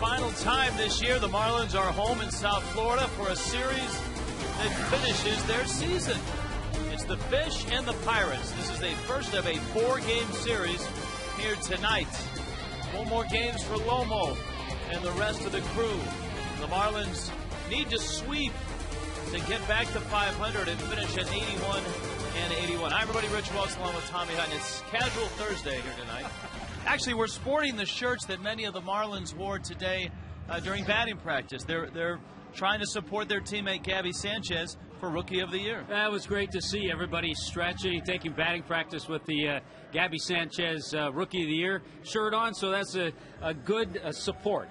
final time this year. The Marlins are home in South Florida for a series that finishes their season. It's the Fish and the Pirates. This is the first of a 4-game series here tonight. 4 more games for Lomo and the rest of the crew. The Marlins need to sweep to get back to 500 and finish at 81-81. Hi, everybody. Rich Wells along with Tommy Hutton. It's Casual Thursday here tonight. Actually, we're sporting the shirts that many of the Marlins wore today during batting practice. They're trying to support their teammate Gabby Sanchez for Rookie of the Year. That was great to see everybody stretching, taking batting practice with the Gabby Sanchez Rookie of the Year shirt on. So that's a good support.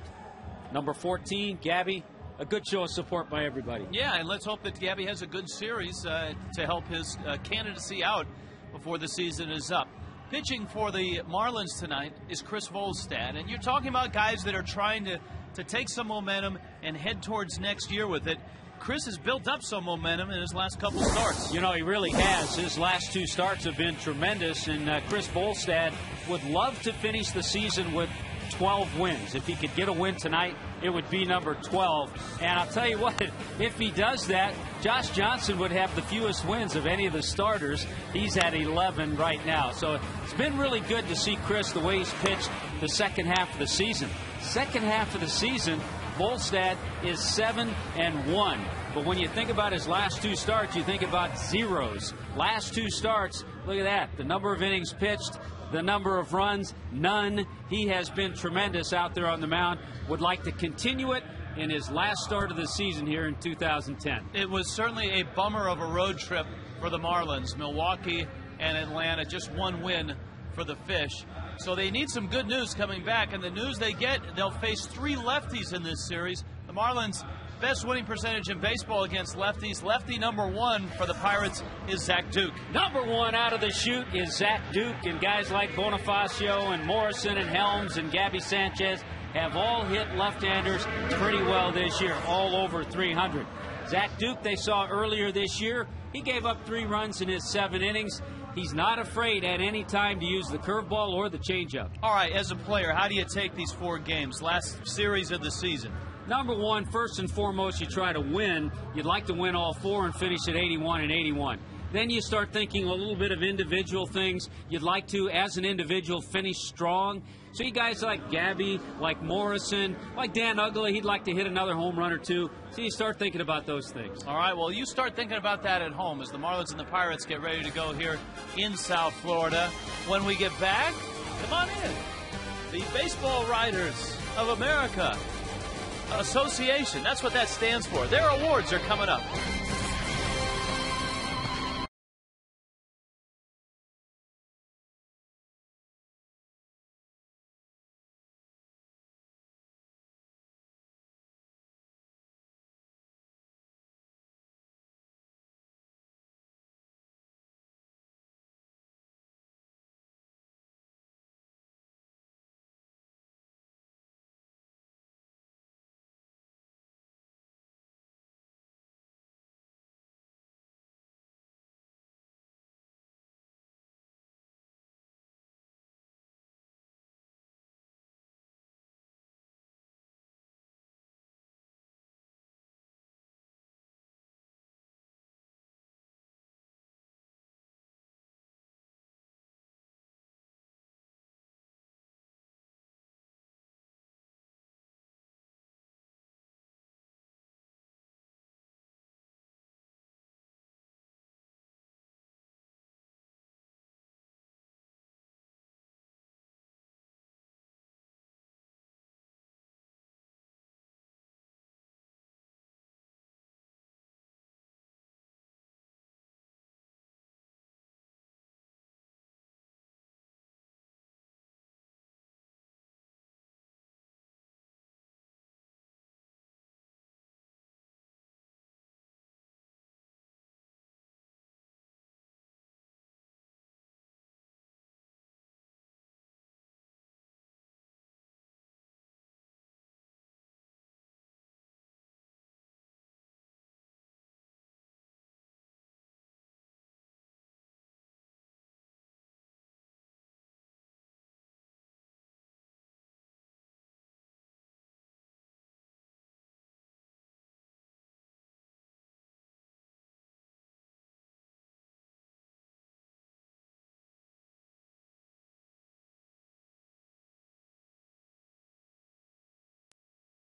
Number 14, Gabby. A good show of support by everybody. Yeah, and let's hope that Gabby has a good series to help his candidacy out before the season is up. Pitching for the Marlins tonight is Chris Volstad, and you're talking about guys that are trying to take some momentum and head towards next year with it. Chris has built up some momentum in his last couple starts. You know, he really has. His last 2 starts have been tremendous, and Chris Volstad would love to finish the season with 12 wins. If he could get a win tonight, it would be number 12. And I'll tell you what, if he does that, Josh Johnson would have the fewest wins of any of the starters. He's at 11 right now. So it's been really good to see Chris the way he's pitched the second half of the season. Second half of the season, Volstad is 7-1. But when you think about his last 2 starts, you think about zeros. Last 2 starts, look at that. The number of innings pitched, the number of runs, none. He has been tremendous out there on the mound. Would like to continue it in his last start of the season here in 2010. It was certainly a bummer of a road trip for the Marlins. Milwaukee and Atlanta, just 1 win for the Fish. So they need some good news coming back, and the news they get, they'll face 3 lefties in this series. The Marlins' best winning percentage in baseball against lefties. Lefty number 1 for the Pirates is Zach Duke. Number 1 out of the chute is Zach Duke, and guys like Bonifacio and Morrison and Helms and Gabby Sanchez have all hit left-handers pretty well this year, all over 300. Zach Duke, they saw earlier this year, he gave up 3 runs in his 7 innings. He's not afraid at any time to use the curveball or the changeup. All right, as a player, how do you take these 4 games, last series of the season? Number 1, first and foremost, you try to win. You'd like to win all 4 and finish at 81-81. Then you start thinking a little bit of individual things. You'd like to, as an individual, finish strong. So you guys like Gabby, like Morrison, like Dan Uggla, he'd like to hit another home run or 2. So you start thinking about those things. All right, well, you start thinking about that at home as the Marlins and the Pirates get ready to go here in South Florida. When we get back, come on in. The Baseball Writers of America Association, that's what that stands for. Their awards are coming up.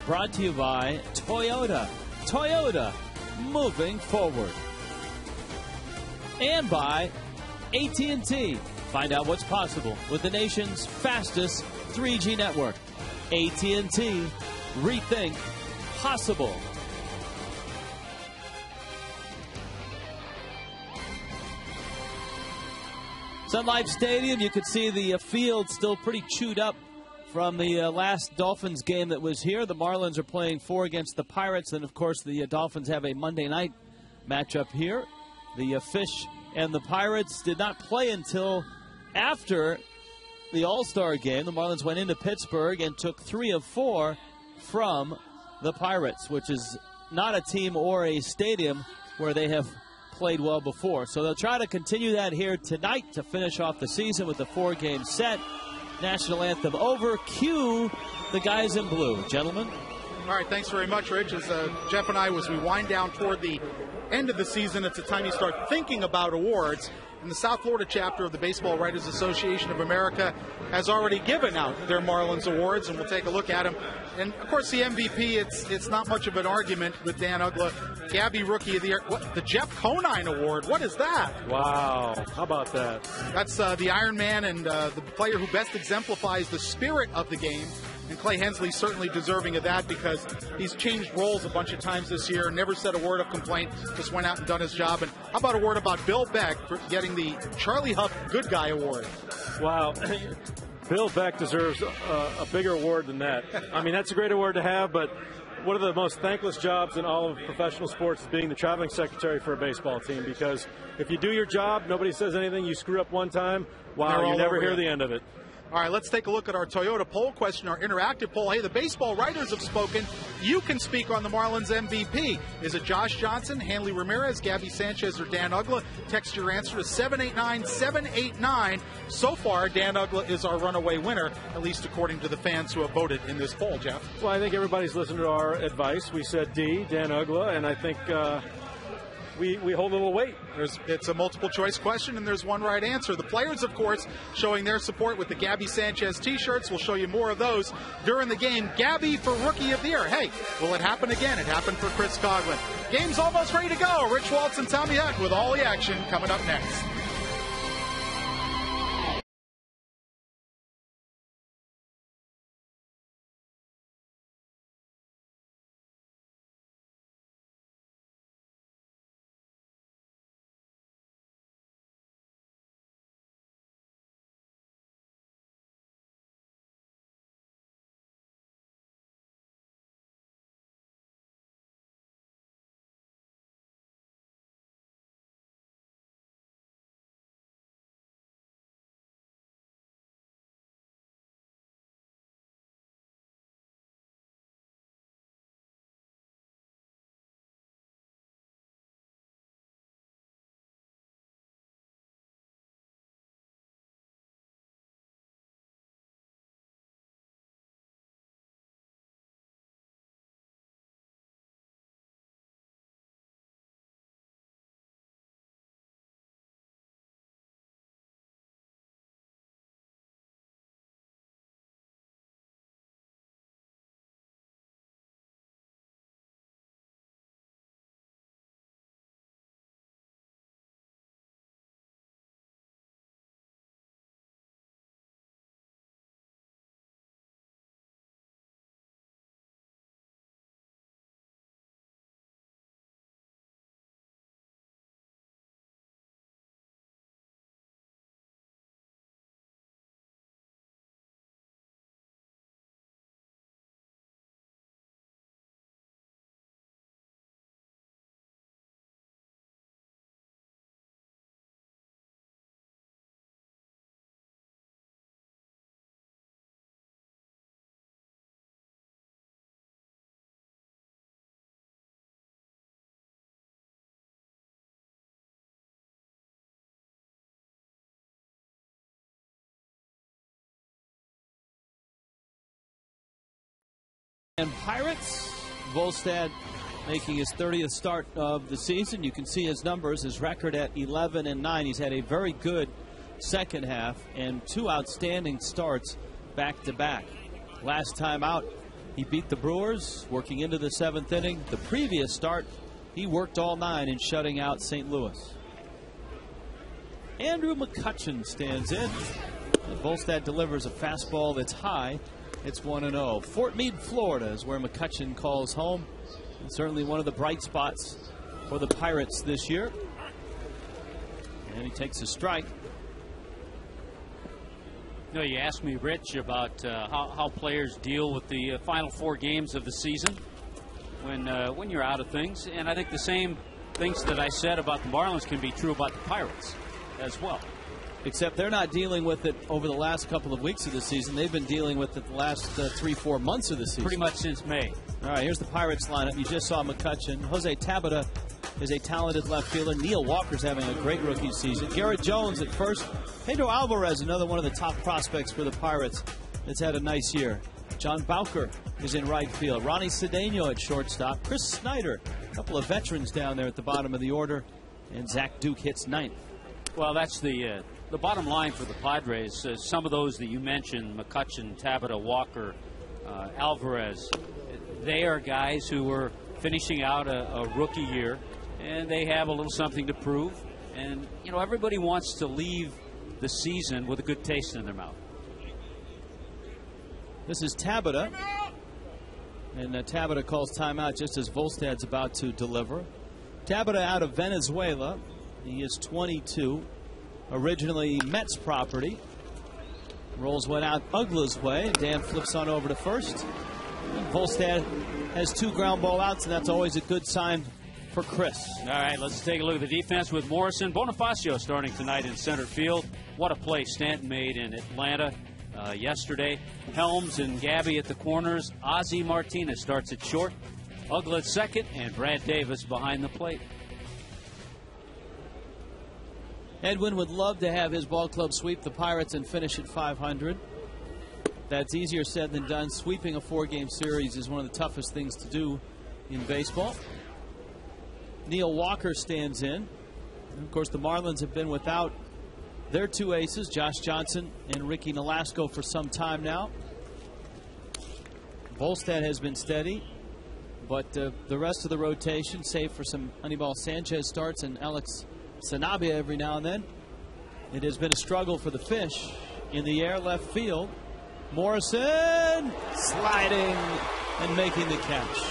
brought to you by Toyota. Toyota, moving forward. And by AT&T. Find out what's possible with the nation's fastest 3G network. AT&T, rethink possible. Sun Life Stadium, you can see the field still pretty chewed up from the last Dolphins game that was here. The Marlins are playing 4 against the Pirates, and of course the Dolphins have a Monday night matchup here. The Fish and the Pirates did not play until after the All-Star game. The Marlins went into Pittsburgh and took 3 of 4 from the Pirates, which is not a team or a stadium where they have played well before. So they'll try to continue that here tonight to finish off the season with a 4-game set. National anthem over. Cue the guys in blue. Gentlemen. All right, thanks very much, Rich. As Jeff and I, as we wind down toward the end of the season, it's a time you start thinking about awards. And the South Florida chapter of the Baseball Writers Association of America has already given out their Marlins awards, and we'll take a look at them. And, of course, the MVP, it's not much of an argument with Dan Uggla. Gabby Rookie of the Year. What, the Jeff Conine Award, what is that? Wow, how about that? That's the Iron Man and the player who best exemplifies the spirit of the game. And Clay Hensley's certainly deserving of that because he's changed roles a bunch of times this year, never said a word of complaint, just went out and done his job. And how about a word about Bill Beck for getting the Charlie Huff Good Guy Award? Wow. Bill Beck deserves a bigger award than that. I mean, that's a great award to have, but one of the most thankless jobs in all of professional sports is being the traveling secretary for a baseball team, because if you do your job, nobody says anything, you screw up one time, wow, you never hear the end of it. All right, let's take a look at our Toyota poll question, our interactive poll. Hey, the baseball writers have spoken. You can speak on the Marlins MVP. Is it Josh Johnson, Hanley Ramirez, Gabby Sanchez, or Dan Uggla? Text your answer to 789-789. So far, Dan Uggla is our runaway winner, at least according to the fans who have voted in this poll, Jeff. Well, I think everybody's listened to our advice. We said D, Dan Uggla, and I think we hold a little weight. It's a multiple choice question, and there's one right answer. The players, of course, showing their support with the Gabby Sanchez t-shirts. We'll show you more of those during the game. Gabby for Rookie of the Year. Hey, will it happen again? It happened for Chris Coughlin. Game's almost ready to go. Rich Waltz and Tommy Huck with all the action coming up next. And Pirates, Volstad making his 30th start of the season. You can see his numbers, his record at 11-9. He's had a very good second half and 2 outstanding starts back-to-back. Last time out He beat the Brewers, working into the 7th inning. The previous start, he worked all 9 in shutting out St. Louis. Andrew McCutchen stands in. And Volstad delivers a fastball that's high. It's 1-0. Fort Meade, Florida is where McCutchen calls home. And certainly one of the bright spots for the Pirates this year. And he takes a strike. You know, you asked me, Rich, about how players deal with the final 4 games of the season when you're out of things. And I think the same things that I said about the Marlins can be true about the Pirates as well. Except they're not dealing with it over the last couple of weeks of the season. They've been dealing with it the last 3-4 months of the season. Pretty much since May. All right, here's the Pirates lineup. You just saw McCutchen. Jose Tabata is a talented left fielder. Neil Walker's having a great rookie season. Garrett Jones at first. Pedro Alvarez, another one of the top prospects for the Pirates, that's had a nice year. John Bowker is in right field. Ronnie Cedeno at shortstop. Chris Snyder, a couple of veterans down there at the bottom of the order. And Zach Duke hits 9th. Well, that's the bottom line for the Padres. Some of those that you mentioned, McCutchen, Tabata, Walker, Alvarez, they are guys who are finishing out a rookie year, and they have a little something to prove. And, you know, everybody wants to leave the season with a good taste in their mouth. This is Tabata. And Tabata calls timeout just as Volstad's about to deliver. Tabata out of Venezuela. He is 22. Originally Mets property. Rolls one out Ugla's way. Dan flips on over to first. And Volstad has 2 ground ball outs, and that's always a good sign for Chris. All right, let's take a look at the defense with Morrison. Bonifacio starting tonight in center field. What a play Stanton made in Atlanta yesterday. Helms and Gabby at the corners. Ozzie Martinez starts at short. Ugla at second, and Brad Davis behind the plate. Edwin would love to have his ball club sweep the Pirates and finish at 500. That's easier said than done. Sweeping a 4-game series is one of the toughest things to do in baseball. Neil Walker stands in. And of course, the Marlins have been without their 2 aces, Josh Johnson and Ricky Nolasco, for some time now. Volstad has been steady, but the rest of the rotation, save for some Anibal Sanchez starts and Alex Sanabia every now and then, it has been a struggle for the Fish. In the air, left field. Morrison sliding and making the catch.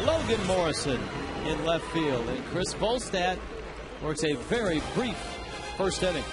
Logan Morrison in left field. And Chris Volstad works a very brief first inning.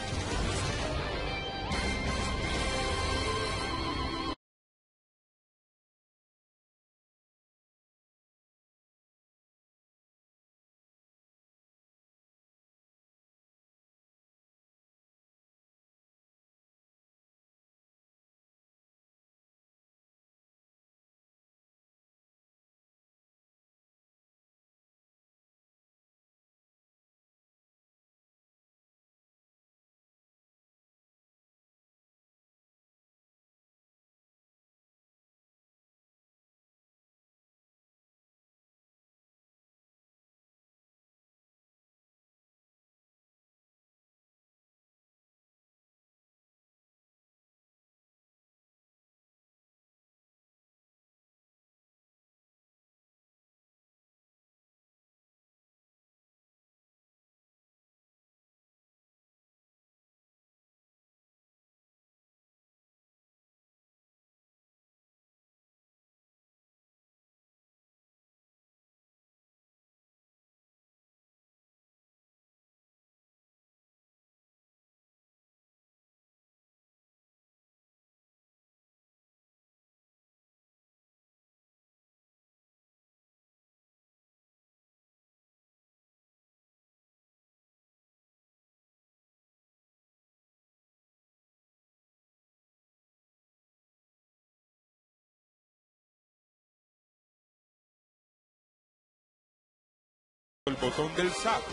El botón del saco.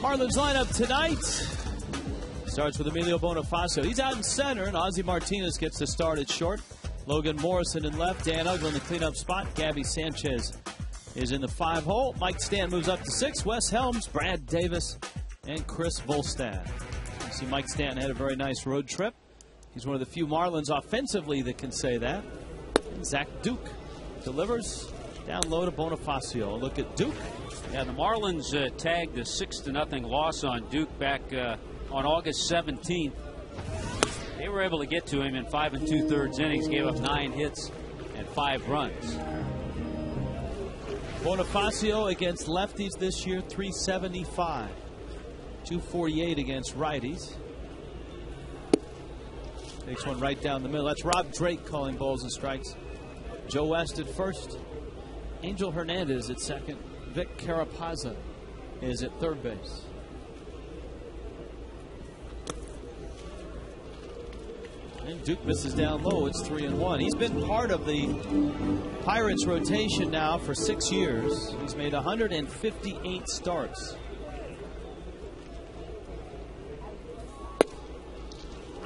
Marlins lineup tonight starts with Emilio Bonifacio. He's out in center, and Ozzie Martinez gets the start at short. Logan Morrison in left. Dan Ugla in the cleanup spot. Gabby Sanchez is in the 5-hole. Mike Stanton moves up to 6. Wes Helms, Brad Davis, and Chris Volstad. You see Mike Stanton had a very nice road trip. He's one of the few Marlins offensively that can say that. And Zach Duke delivers down low to Bonifacio. Look at Duke. Yeah, the Marlins tagged a 6-0 loss on Duke back on August 17th. They were able to get to him in 5 2/3 innings, gave up 9 hits and 5 runs. Bonifacio against lefties this year, 375. 248 against righties. Takes one right down the middle. That's Rob Drake calling balls and strikes. Joe West at first. Angel Hernandez at second. Vic Carapaza is at third base. And Duke misses down low. It's 3-1. He's been part of the Pirates rotation now for 6 years. He's made 158 starts.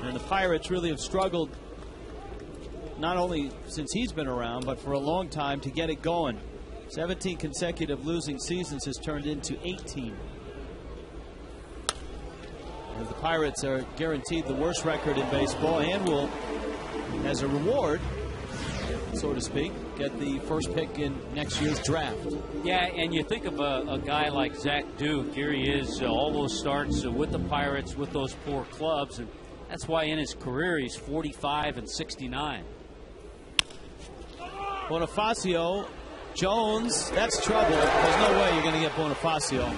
And the Pirates really have struggled, not only since he's been around, but for a long time to get it going. 17 consecutive losing seasons has turned into 18. And the Pirates are guaranteed the worst record in baseball and will, as a reward, so to speak, get the first pick in next year's draft. Yeah, and you think of a guy like Zach Duke. Here he is, all those starts with the Pirates, with those 4 clubs, and that's why in his career he's 45 and 69. Bonifacio, Jones, that's trouble. There's no way you're going to get Bonifacio.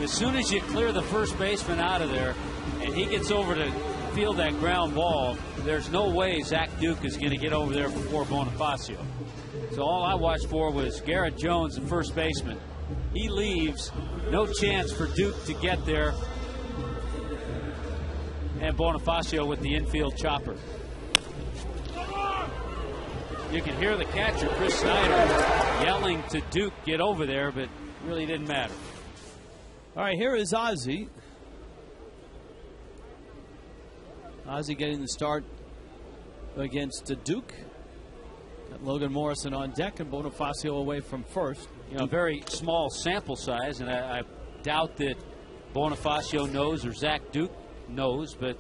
As soon as you clear the first baseman out of there and he gets over to field that ground ball, there's no way Zach Duke is going to get over there before Bonifacio. So all I watched for was Garrett Jones, the first baseman. He leaves, no chance for Duke to get there. And Bonifacio with the infield chopper. You can hear the catcher, Chris Snyder, yelling to Duke, get over there, but it really didn't matter. All right, here is Ozzie. Ozzie getting the start against Duke. Got Logan Morrison on deck and Bonifacio away from first. You know, very small sample size, and I doubt that Bonifacio knows or Zach Duke knows, but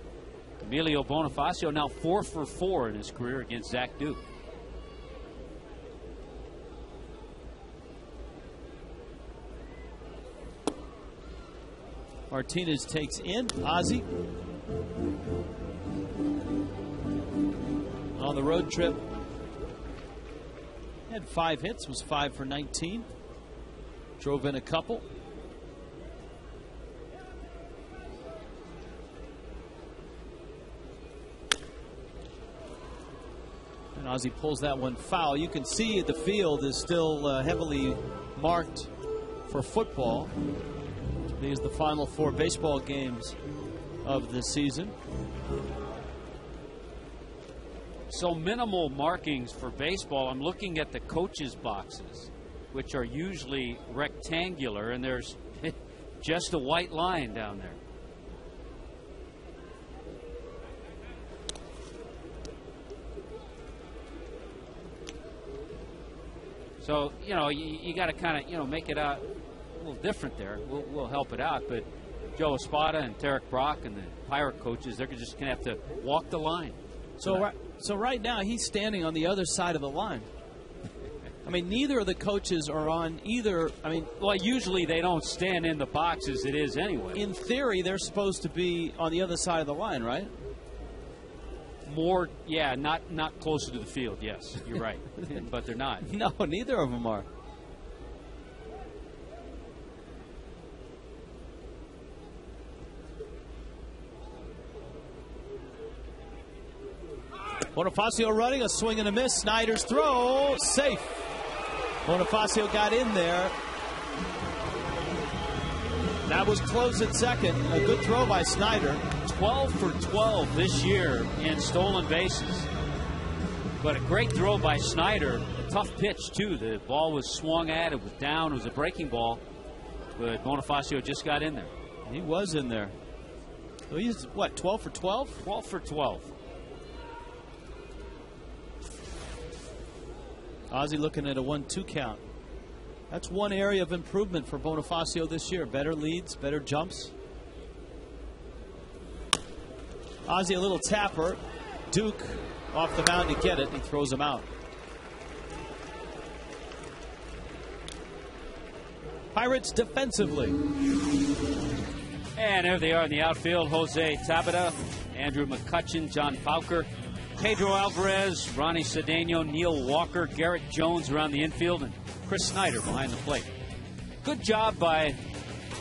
Emilio Bonifacio now 4 for 4 in his career against Zach Duke. Martinez takes in Ozzie. On the road trip, had 5 hits, was 5 for 19. Drove in a couple. And Ozzie pulls that one foul. You can see the field is still heavily marked for football. These are the final 4 baseball games of the season. So minimal markings for baseball. I'm looking at the coaches' boxes, which are usually rectangular, and there's just a white line down there. So, you know, you got to kind of, you know, make it out a little different there. We'll help it out, but Joe Espada and Tarek Brock and the Pirate coaches, they're just going to have to walk the line. So right now he's standing on the other side of the line. I mean, neither of the coaches are on either. I mean, well, usually they don't stand in the box as it is anyway. In theory, they're supposed to be on the other side of the line, right? More, yeah, not closer to the field. Yes, you're right, but they're not. No, neither of them are. Bonifacio running, a swing and a miss. Snyder's throw, safe. Bonifacio got in there. That was close at second. A good throw by Snyder. 12 for 12 this year in stolen bases. But a great throw by Snyder. A tough pitch, too. The ball was swung at. It was down. It was a breaking ball. But Bonifacio just got in there. He was in there. So he's, what, 12 for 12? 12 for 12. Ozzie looking at a 1-2 count. That's one area of improvement for Bonifacio this year. Better leads, better jumps. Ozzie a little tapper. Duke off the mound to get it. He throws him out. Pirates defensively. And there they are in the outfield. Jose Tabata, Andrew McCutcheon, John Pauker, Pedro Alvarez, Ronnie Cedeno, Neil Walker, Garrett Jones around the infield, and Chris Snyder behind the plate. Good job by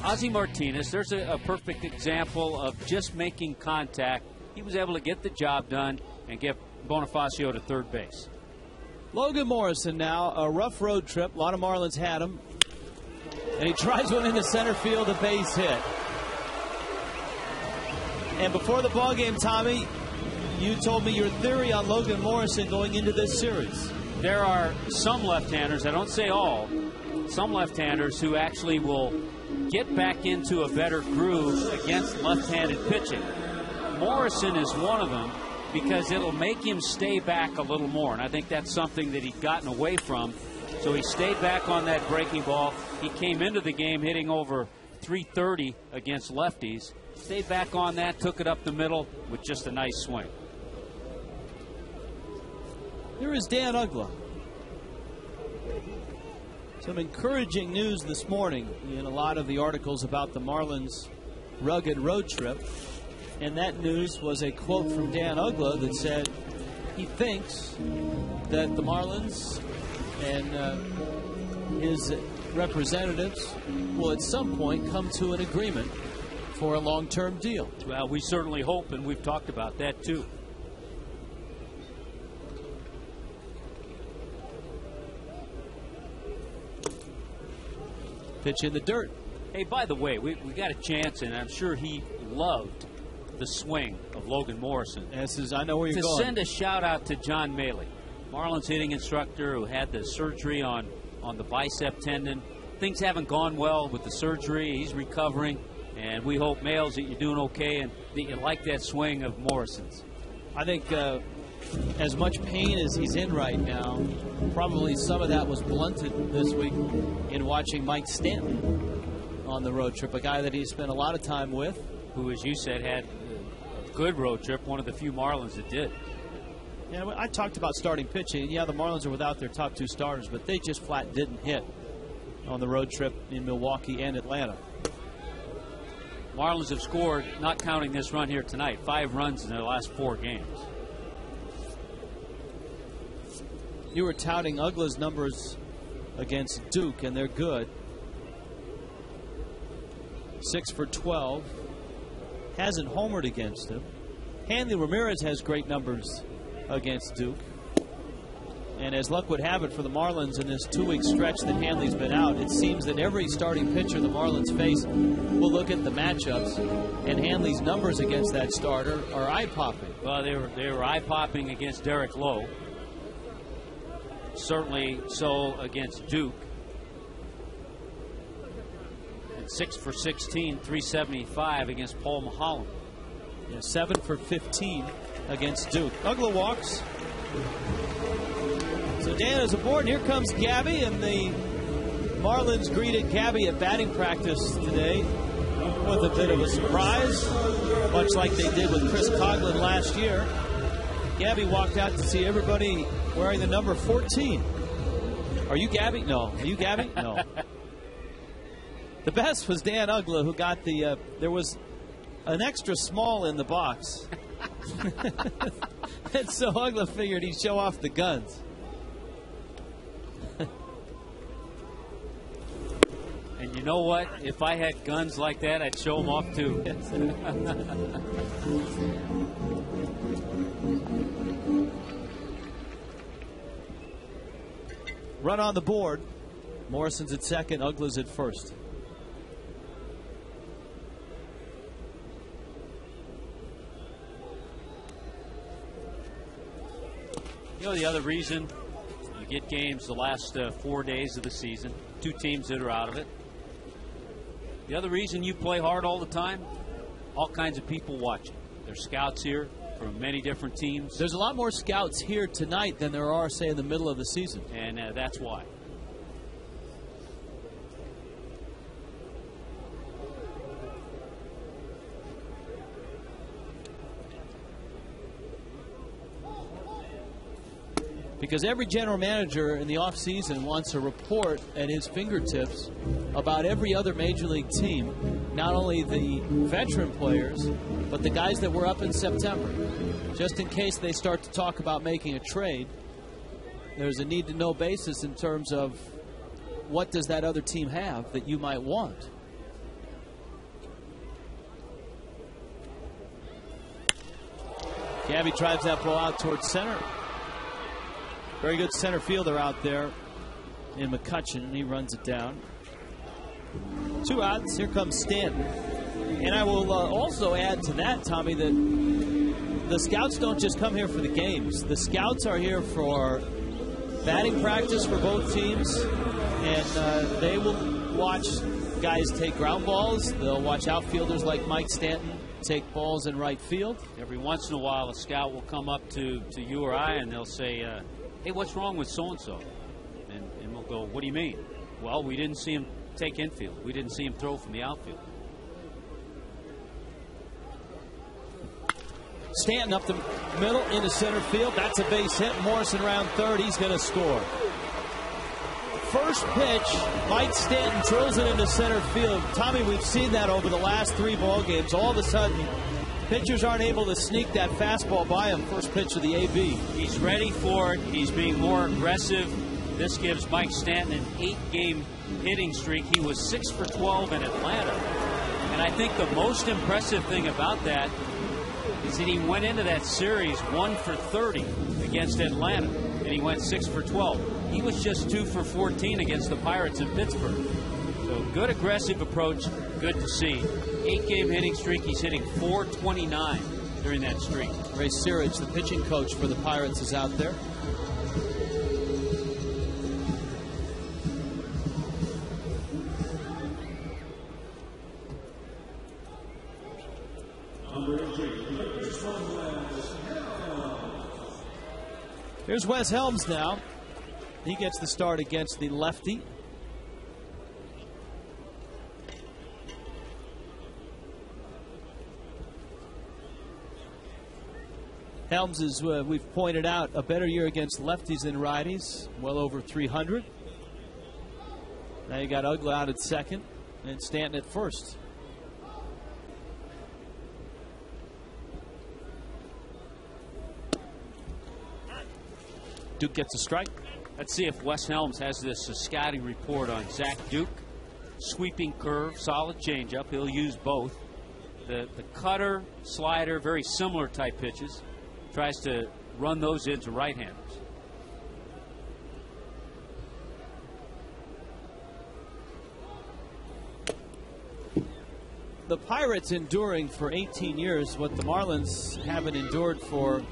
Ozzie Martinez. There's a perfect example of just making contact. He was able to get the job done and get Bonifacio to third base. Logan Morrison now, a rough road trip. A lot of Marlins had him. And he tries one into center field, a base hit. And before the ball game, Tommy, you told me your theory on Logan Morrison going into this series. There are some left-handers, I don't say all, some left-handers who actually will get back into a better groove against left-handed pitching. Morrison is one of them because it'll make him stay back a little more. And I think that's something that he'd gotten away from. So he stayed back on that breaking ball. He came into the game hitting over 330 against lefties. Stayed back on that, took it up the middle with just a nice swing. Here is Dan Uggla. Some encouraging news this morning in a lot of the articles about the Marlins' rugged road trip. And that news was a quote from Dan Uggla that said he thinks that the Marlins and his representatives will at some point come to an agreement for a long-term deal. Well, we certainly hope, and we've talked about that too. Pitch in the dirt. Hey, by the way, we got a chance, and I'm sure he loved the swing of Logan Morrison. I know where you're going. To send a shout-out to John Maley, Marlins hitting instructor who had the surgery on the bicep tendon. Things haven't gone well with the surgery. He's recovering, and we hope, Males, that you're doing okay and that you like that swing of Morrison's. I think as much pain as he's in right now, probably some of that was blunted this week in watching Mike Stanton on the road trip, a guy that he spent a lot of time with. Who, as you said, had a good road trip, one of the few Marlins that did. Yeah, I talked about starting pitching. Yeah, the Marlins are without their top two starters, but they just flat didn't hit on the road trip in Milwaukee and Atlanta. Marlins have scored, not counting this run here tonight, 5 runs in their last 4 games. You were touting Uggla's numbers against Duke, and they're good. 6 for 12. Hasn't homered against him. Hanley Ramirez has great numbers against Duke. And as luck would have it for the Marlins in this 2-week stretch that Hanley's been out, it seems that every starting pitcher the Marlins face will look at the matchups, and Hanley's numbers against that starter are eye-popping. Well, they were eye-popping against Derek Lowe. Certainly so against Duke. 6 for 16, 375 against Paul Maholm. Yeah, 7 for 15 against Duke. Uggla walks. So Dan is aboard, and here comes Gabby, and the Marlins greeted Gabby at batting practice today with a bit of a surprise, much like they did with Chris Coughlin last year. Gabby walked out to see everybody wearing the number 14. Are you Gabby? No. Are you Gabby? No. The best was Dan Uggla, who got the, there was an extra small in the box. And so Uggla figured he'd show off the guns. And you know what? If I had guns like that, I'd show them off too. Run on the board. Morrison's at second, Uggla's at first. You know the other reason you get games the last 4 days of the season, 2 teams that are out of it. The other reason you play hard all the time, all kinds of people watching. There's scouts here from many different teams. There's a lot more scouts here tonight than there are, say, in the middle of the season. And that's why. Because every general manager in the offseason wants a report at his fingertips about every other major league team, not only the veteran players, but the guys that were up in September. Just in case they start to talk about making a trade, there's a need-to-know basis in terms of what does that other team have that you might want. Gabby drives that ball out towards center. Very good center fielder out there in McCutcheon, and he runs it down. 2 outs. Here comes Stanton. And I will also add to that, Tommy, that the scouts don't just come here for the games. The scouts are here for batting practice for both teams, and they will watch guys take ground balls. They'll watch outfielders like Mike Stanton take balls in right field. Every once in a while, a scout will come up to you or I, and they'll say, hey, what's wrong with so-and-so? And we'll go, what do you mean? Well, we didn't see him take infield. We didn't see him throw from the outfield. Stanton up the middle into center field. That's a base hit. Morrison around third. He's going to score. First pitch, Mike Stanton drills it into center field. Tommy, we've seen that over the last 3 ball games. All of a sudden, pitchers aren't able to sneak that fastball by him. First pitch of the AB. He's ready for it. He's being more aggressive. This gives Mike Stanton an 8-game hitting streak. He was 6 for 12 in Atlanta. And I think the most impressive thing about that is that he went into that series 1 for 30 against Atlanta, and he went 6 for 12. He was just 2 for 14 against the Pirates in Pittsburgh. So good aggressive approach, good to see. 8-game hitting streak. He's hitting .429 during that streak. Ray Sirich, the pitching coach for the Pirates, is out there. Here's Wes Helms now. He gets the start against the lefty. Helms is, we've pointed out, a better year against lefties than righties. Well over 300. Now you got Ugla out at second and Stanton at first. Duke gets a strike. Let's see if Wes Helms has this scouting report on Zach Duke. Sweeping curve, solid changeup. He'll use both. The cutter, slider, very similar type pitches. Tries to run those into right-handers. The Pirates enduring for 18 years what the Marlins haven't endured for,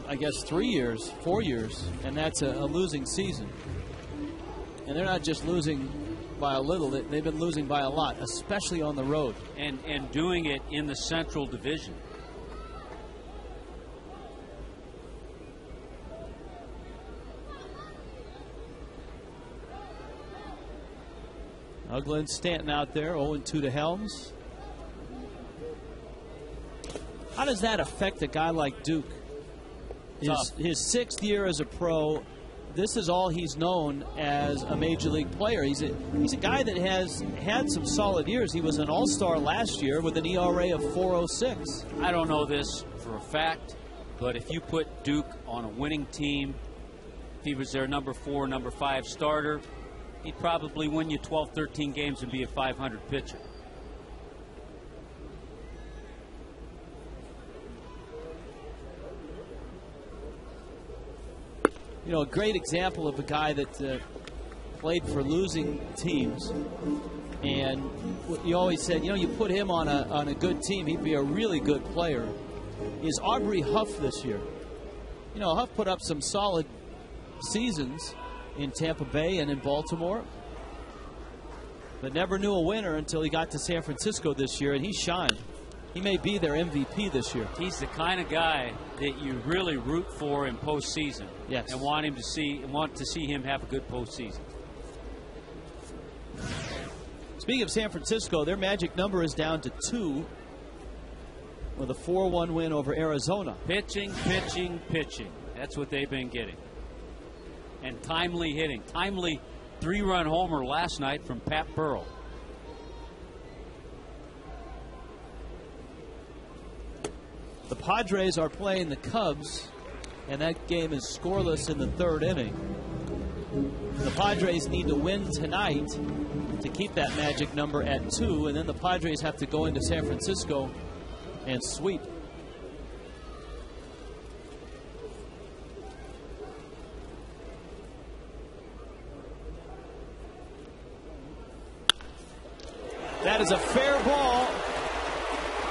I guess 3 years, 4 years, and that's a losing season. And they're not just losing by a little, they've been losing by a lot, especially on the road. And doing it in the Central Division. Ugla and Stanton out there, 0-2 to Helms. How does that affect a guy like Duke? His 6th year as a pro, this is all he's known as a major league player. He's a guy that has had some solid years. He was an all-star last year with an ERA of 4.06. I don't know this for a fact, but if you put Duke on a winning team, if he was their number 4, number 5 starter, he'd probably win you 12, 13 games and be a 500 pitcher. You know, a great example of a guy that played for losing teams, and you always said, you know, you put him on a good team, he'd be a really good player, is Aubrey Huff this year. You know, Huff put up some solid seasons in Tampa Bay and in Baltimore, but never knew a winner until he got to San Francisco this year, and he shined. He may be their MVP this year. He's the kind of guy that you really root for in postseason. Yes. And want to see him have a good postseason. Speaking of San Francisco, their magic number is down to 2 with a 4-1 win over Arizona. Pitching, pitching, pitching. That's what they've been getting. And timely hitting. Timely 3-run homer last night from Pat Burrell. The Padres are playing the Cubs, and that game is scoreless in the 3rd inning. The Padres need to win tonight to keep that magic number at 2, and then the Padres have to go into San Francisco and sweep. That is a fair ball.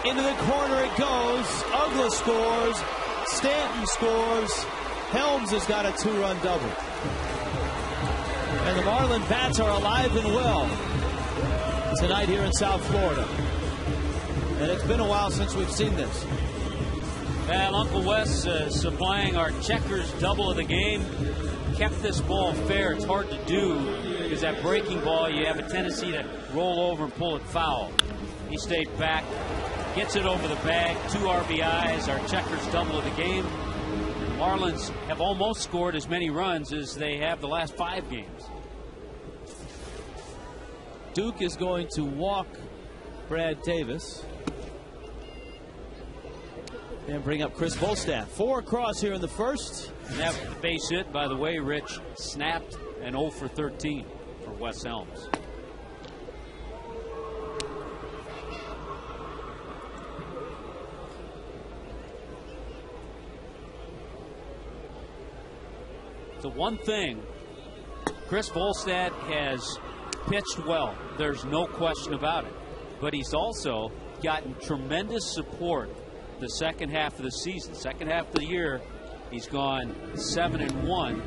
Into the corner it goes. Ugla scores. Stanton scores. Helms has got a 2-run double. And the Marlin bats are alive and well tonight here in South Florida. And it's been a while since we've seen this. Well, Uncle Wes supplying our checkers double of the game. Kept this ball fair. It's hard to do because that breaking ball, you have a tendency to roll over and pull it foul. He stayed back, gets it over the bag, 2 RBIs, our checkers double of the game. The Marlins have almost scored as many runs as they have the last 5 games. Duke is going to walk Brad Davis and bring up Chris Bolstaff. 4 across here in the first. And that base hit, by the way, Rich, snapped an 0 for 13 for Wes Helms. The one thing, Chris Volstad has pitched well. There's no question about it. But he's also gotten tremendous support the second half of the season. Second half of the year, he's gone 7-1.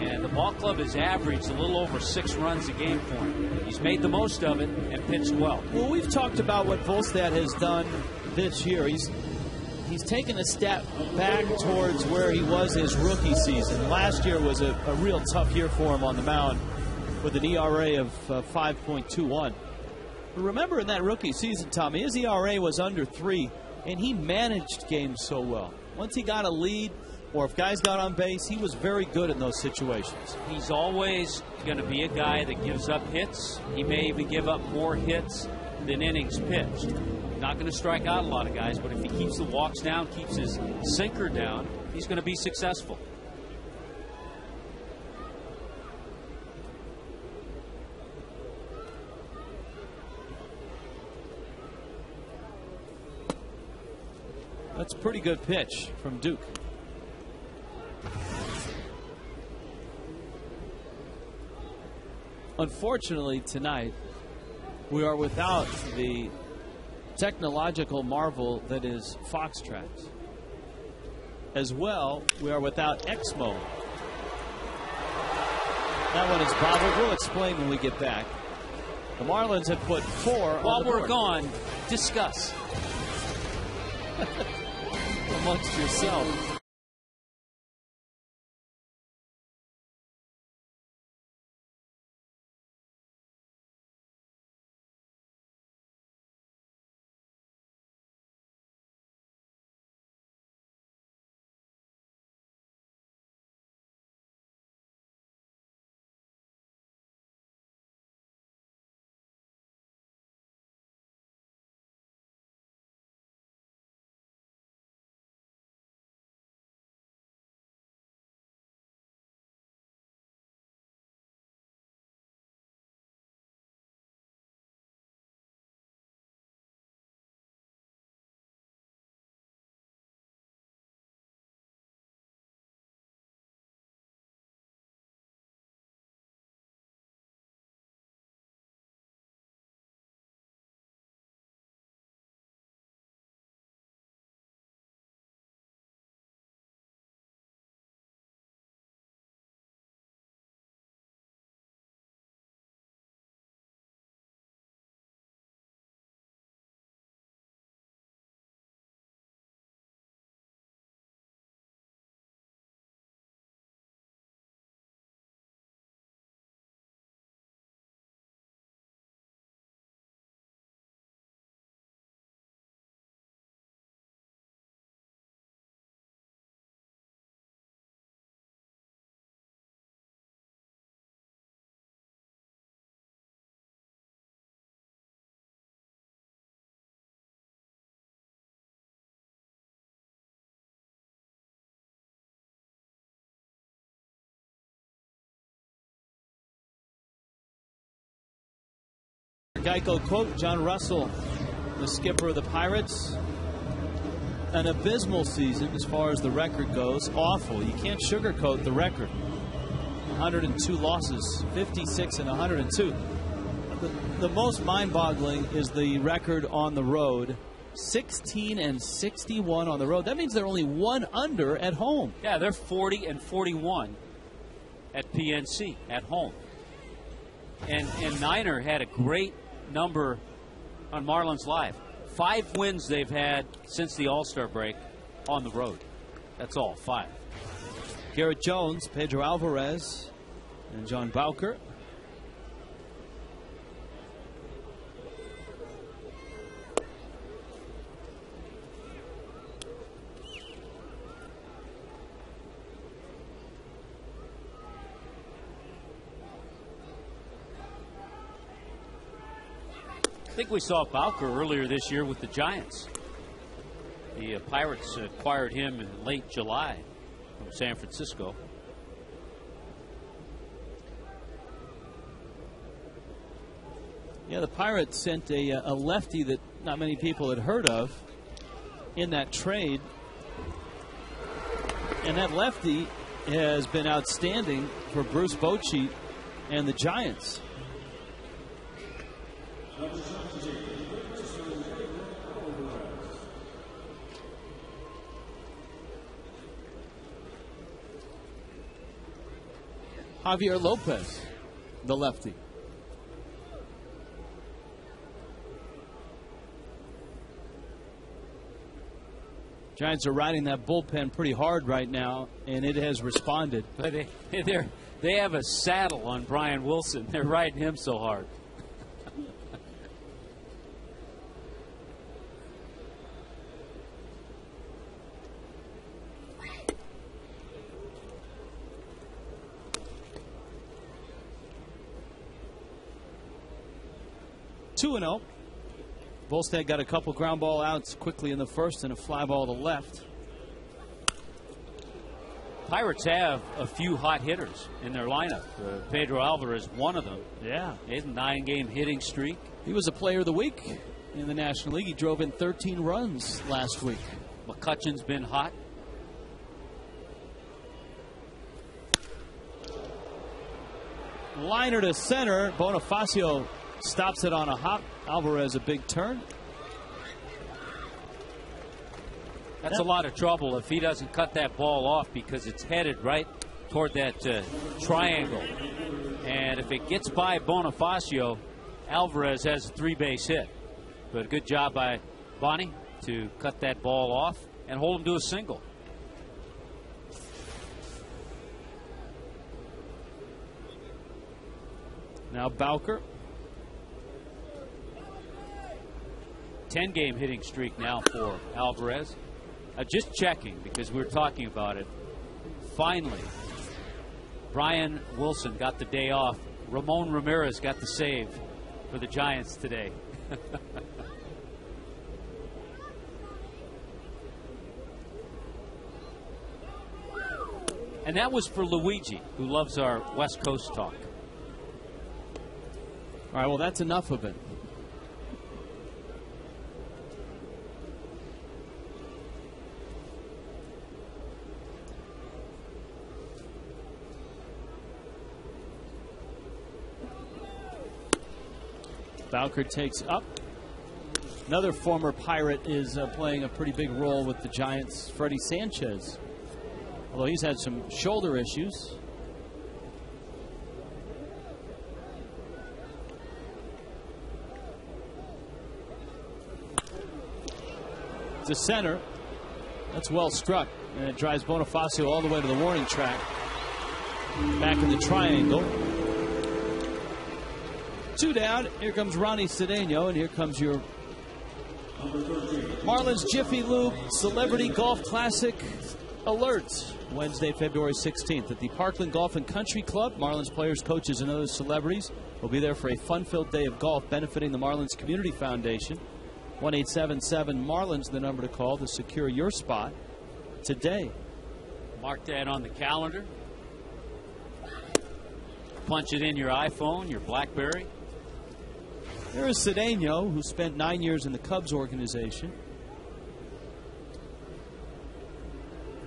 And the ball club has averaged a little over 6 runs a game for him. He's made the most of it and pitched well. Well, we've talked about what Volstad has done this year. He's taken a step back towards where he was his rookie season. Last year was a real tough year for him on the mound with an ERA of 5.21. But remember in that rookie season, Tommy, his ERA was under 3, and he managed games so well. Once he got a lead, or if guys got on base, he was very good in those situations. He's always going to be a guy that gives up hits. He may even give up more hits than innings pitched. Not going to strike out a lot of guys, but if he keeps the walks down, keeps his sinker down, he's going to be successful. That's a pretty good pitch from Duke. Unfortunately, tonight, we are without the technological marvel that is Fox Tracks. As well, we are without X-Mode. That one is bobbled. We'll explain when we get back. The Marlins have put 4 on While the board. we're gone, discuss. Amongst yourself. Geico quote, John Russell, the skipper of the Pirates. An abysmal season as far as the record goes. Awful. You can't sugarcoat the record. 102 losses, 56 and 102. The most mind-boggling is the record on the road. 16 and 61 on the road. That means they're only one under at home. Yeah, they're 40 and 41 at PNC at home. And Niner had a great number on Marlins Live. 5 wins they've had since the All-Star break on the road. That's all, 5. Garrett Jones, Pedro Alvarez, and John Bowker. I think we saw Bowker earlier this year with the Giants. The Pirates acquired him in late July from San Francisco. Yeah, the Pirates sent a lefty that not many people had heard of in that trade. And that lefty has been outstanding for Bruce Bochy and the Giants. Javier Lopez, the lefty. Giants are riding that bullpen pretty hard right now, and it has responded. But they have a saddle on Brian Wilson. They're riding him so hard. Two 2-0. Volstad got a couple ground ball outs quickly in the first and a fly ball to left. Pirates have a few hot hitters in their lineup. Pedro Alvarez, one of them. Yeah. He had a 9-game hitting streak. He was a player of the week in the National League. He drove in 13 runs last week. McCutcheon's been hot. Liner to center. Bonifacio stops it on a hop. Alvarez a big turn. That's a lot of trouble if he doesn't cut that ball off because it's headed right toward that triangle. And if it gets by Bonifacio, Alvarez has a 3-base hit. But a good job by Bonnie to cut that ball off and hold him to a single. Now Bowker. 10-game hitting streak now for Alvarez. Just checking because we were talking about it. Finally, Brian Wilson got the day off. Ramon Ramirez got the save for the Giants today. And that was for Luigi, who loves our West Coast talk. All right, well, that's enough of it. Bowker takes up. Another former Pirate is playing a pretty big role with the Giants, Freddie Sanchez. Although he's had some shoulder issues. To center. That's well struck. And it drives Bonifacio all the way to the warning track. Back in the triangle. 2 down. Here comes Ronnie Cedeno, and here comes your Marlins Jiffy Lube Celebrity Golf Classic Alert. Wednesday, February 16th at the Parkland Golf and Country Club. Marlins players, coaches, and other celebrities will be there for a fun-filled day of golf benefiting the Marlins Community Foundation. 1-877-MARLINS, the number to call to secure your spot today. Mark that on the calendar. Punch it in your iPhone, your BlackBerry. There is Cedeno, who spent 9 years in the Cubs organization.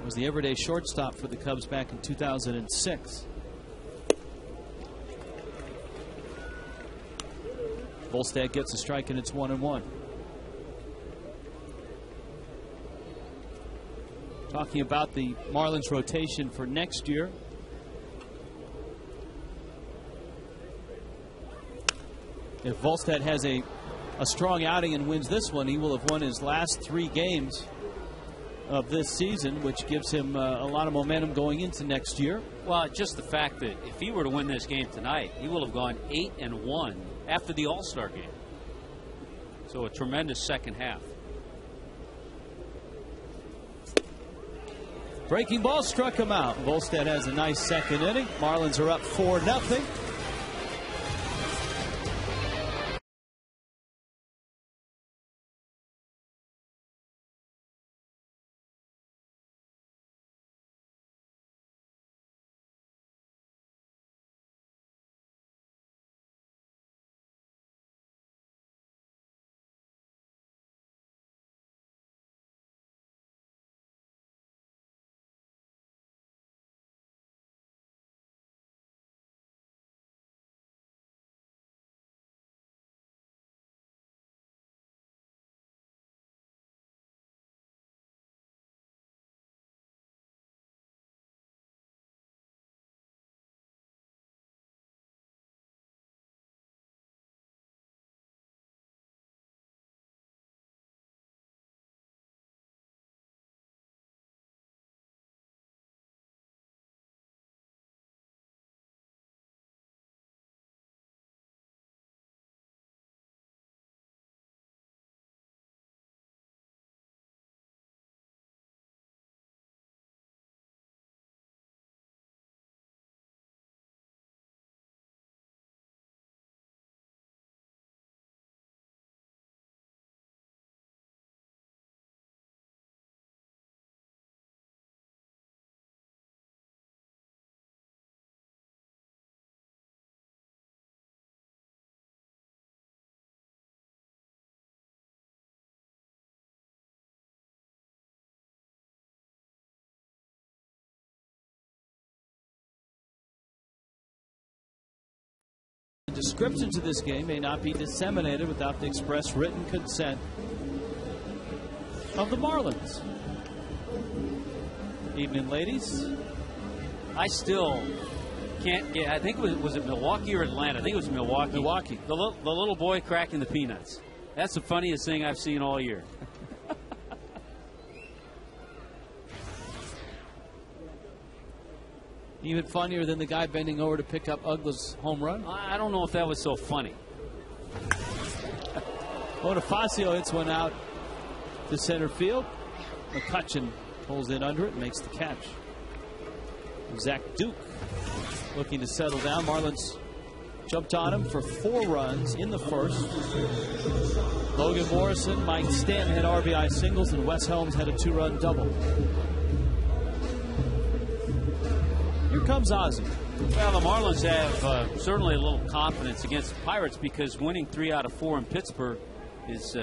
Was the everyday shortstop for the Cubs back in 2006. Volstad gets a strike, and it's 1-1. Talking about the Marlins rotation for next year. If Volstad has a strong outing and wins this one, he will have won his last 3 games of this season, which gives him a lot of momentum going into next year. Well, just the fact that if he were to win this game tonight, he will have gone 8-1 after the All-Star game. So a tremendous second half. Breaking ball struck him out. Volstad has a nice second inning. Marlins are up 4-0. Descriptions of this game may not be disseminated without the express written consent of the Marlins. Evening, ladies. I still can't get. I think was it Milwaukee or Atlanta? I think it was Milwaukee. Milwaukee. The little boy cracking the peanuts. That's the funniest thing I've seen all year. Even funnier than the guy bending over to pick up Uggla's home run. I don't know if that was so funny. Bonifacio hits one out to center field. McCutchen pulls in under it and makes the catch. Zach Duke looking to settle down. Marlins jumped on him for 4 runs in the first. Logan Morrison, Mike Stanton had RBI singles, and Wes Helms had a 2-run double. Here comes Ozzie. Well, the Marlins have certainly a little confidence against the Pirates because winning 3 out of 4 in Pittsburgh is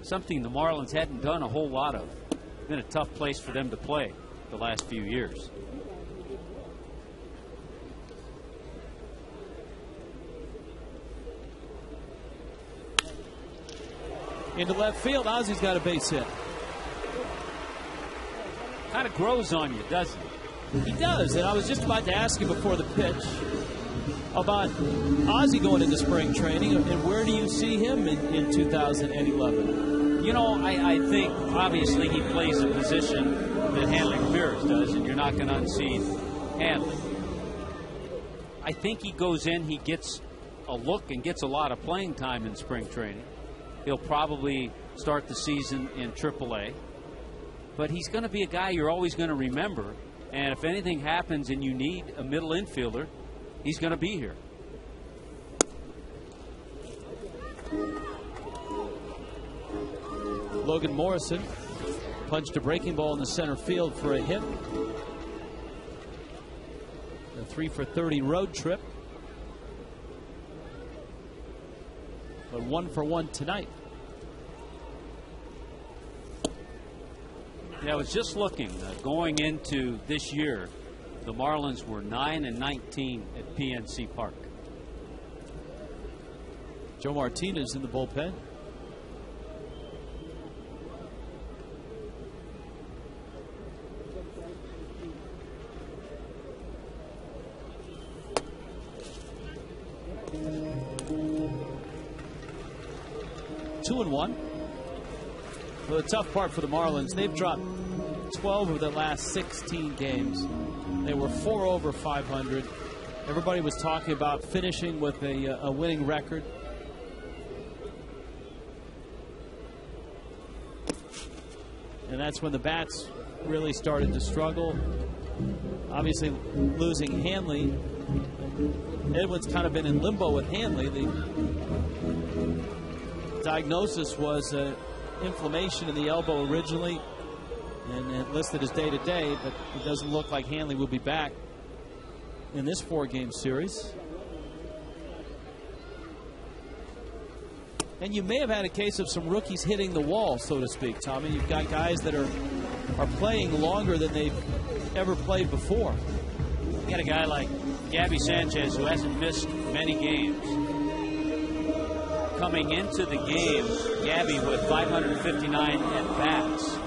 something the Marlins hadn't done a whole lot of. It's been a tough place for them to play the last few years. Into left field, Ozzie's got a base hit. Kind of grows on you, doesn't it? He does, and I was just about to ask him before the pitch about Ozzie going into spring training, and where do you see him in 2011? You know, I think obviously he plays a position that Hanley Ramirez does, and you're not going to unseat Hanley. I think he goes in, he gets a look and gets a lot of playing time in spring training. He'll probably start the season in AAA. But he's going to be a guy you're always going to remember. And if anything happens and you need a middle infielder, he's going to be here. Logan Morrison punched a breaking ball in the center field for a hit. A 3-for-30 road trip. but 1 for 1 tonight. Yeah, I was just looking. Going into this year, the Marlins were 9-19 at PNC Park. Joe Martinez in the bullpen. Two and one. Well, the tough part for the Marlins, they've dropped 12 of their last 16 games. They were 4 over 500. Everybody was talking about finishing with a winning record. And that's when the bats really started to struggle. Obviously, losing Hanley. Edwin's kind of been in limbo with Hanley. The diagnosis was inflammation in the elbow originally, and it listed as day-to-day, but it doesn't look like Hanley will be back in this 4-game series. And you may have had a case of some rookies hitting the wall, so to speak, Tommy. You've got guys that are playing longer than they've ever played before. You got a guy like Gabby Sanchez, who hasn't missed many games. Coming into the game, Gabby with 559 at-bats.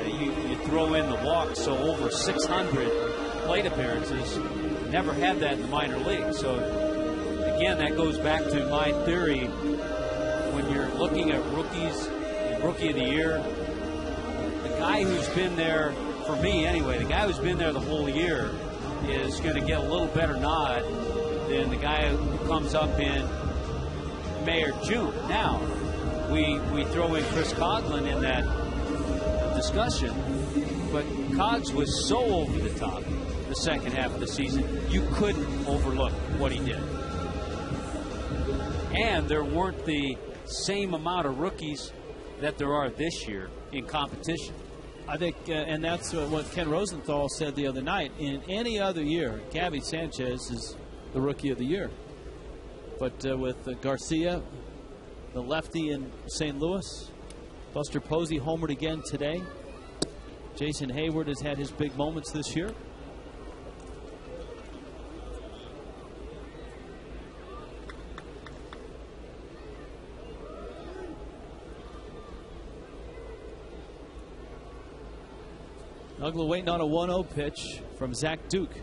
You throw in the walks, so over 600 plate appearances. Never had that in the minor league. So, again, that goes back to my theory. When you're looking at rookies, Rookie of the Year, the guy who's been there, for me anyway, the guy who's been there the whole year is going to get a little better nod than the guy who comes up in May or June. Now, we throw in Chris Coghlan in that discussion, but Cogs was so over the top the second half of the season, you couldn't overlook what he did. And there weren't the same amount of rookies that there are this year in competition. I think, and that's what Ken Rosenthal said the other night. In any other year, Gabby Sanchez is the Rookie of the Year. But with Garcia, the lefty in St. Louis, Buster Posey homered again today. Jason Hayward has had his big moments this year. Uggla waiting on a 1-0 pitch from Zach Duke.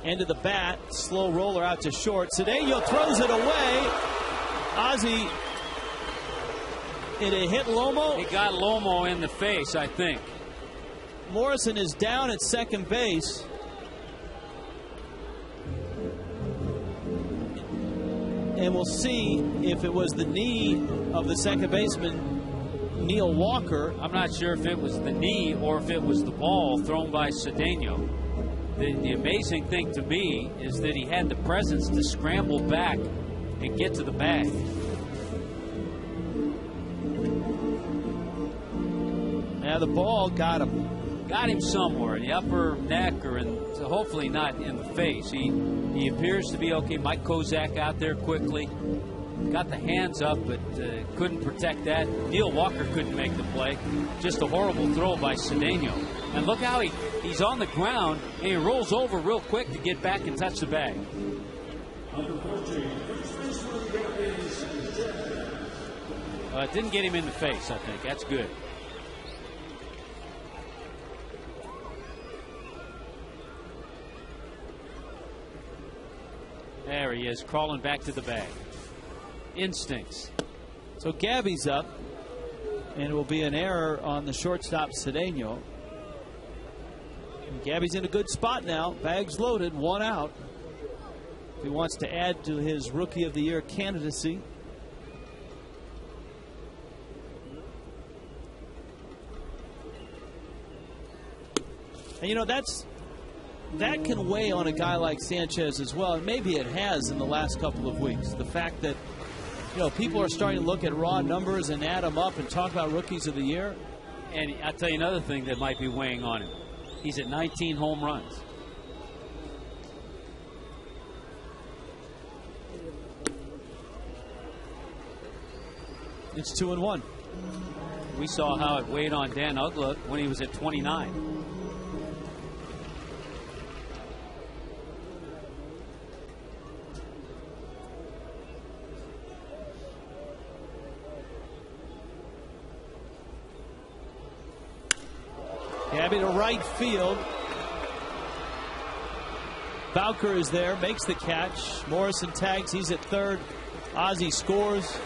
End of the bat, slow roller out to short. Cedeno throws it away. Ozzie, it hit Lomo. He got Lomo in the face, I think. Morrison is down at second base. And we'll see if it was the knee of the second baseman, Neil Walker. I'm not sure if it was the knee or if it was the ball thrown by Cedeno. The amazing thing to me is that he had the presence to scramble back and get to the bag. Now the ball got him. Got him somewhere in the upper neck or so hopefully not in the face. He appears to be okay. Mike Kozak out there quickly. Got the hands up, but couldn't protect that. Neil Walker couldn't make the play. Just a horrible throw by Cedeno. And look how he's on the ground, and he rolls over real quick to get back and touch the bag. It didn't get him in the face, I think. That's good. There he is, crawling back to the bag. Instincts. So Gabby's up, and it will be an error on the shortstop, Cedeno. And Gabby's in a good spot now. Bags loaded, 1 out. If he wants to add to his Rookie of the Year candidacy. And you know, that can weigh on a guy like Sanchez as well, and maybe it has in the last couple of weeks. The fact that, you know, people are starting to look at raw numbers and add them up and talk about Rookies of the Year. And I'll tell you another thing that might be weighing on him. He's at 19 home runs. It's 2-1. We saw how it weighed on Dan Uggla when he was at 29. Gabby to right field. Bowker is there, makes the catch. Morrison tags, he's at third. Ozzie scores.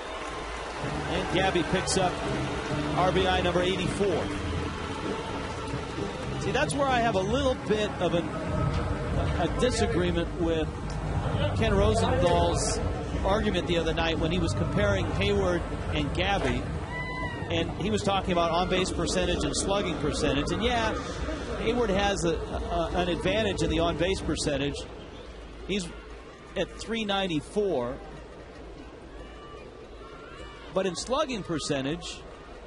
And Gabby picks up RBI number 84. See, that's where I have a little bit of a disagreement with Ken Rosenthal's argument the other night when he was comparing Hayward and Gabby. And he was talking about on-base percentage and slugging percentage. And yeah, Hayward has an advantage in the on-base percentage. He's at 394. But in slugging percentage,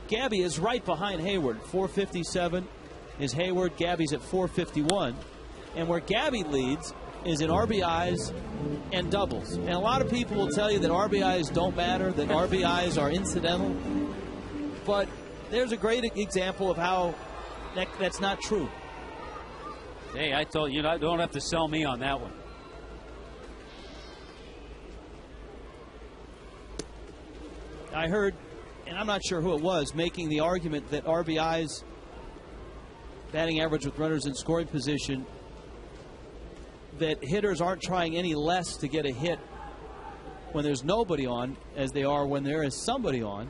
Gabby is right behind Hayward. 457 is Hayward. Gabby's at 451. And where Gabby leads is in RBIs and doubles. And a lot of people will tell you that RBIs don't matter, that RBIs are incidental. But there's a great example of how that's not true. Hey, I told you, don't have to sell me on that one. I heard, and I'm not sure who it was, making the argument that RBIs, batting average with runners in scoring position, that hitters aren't trying any less to get a hit when there's nobody on as they are when there is somebody on.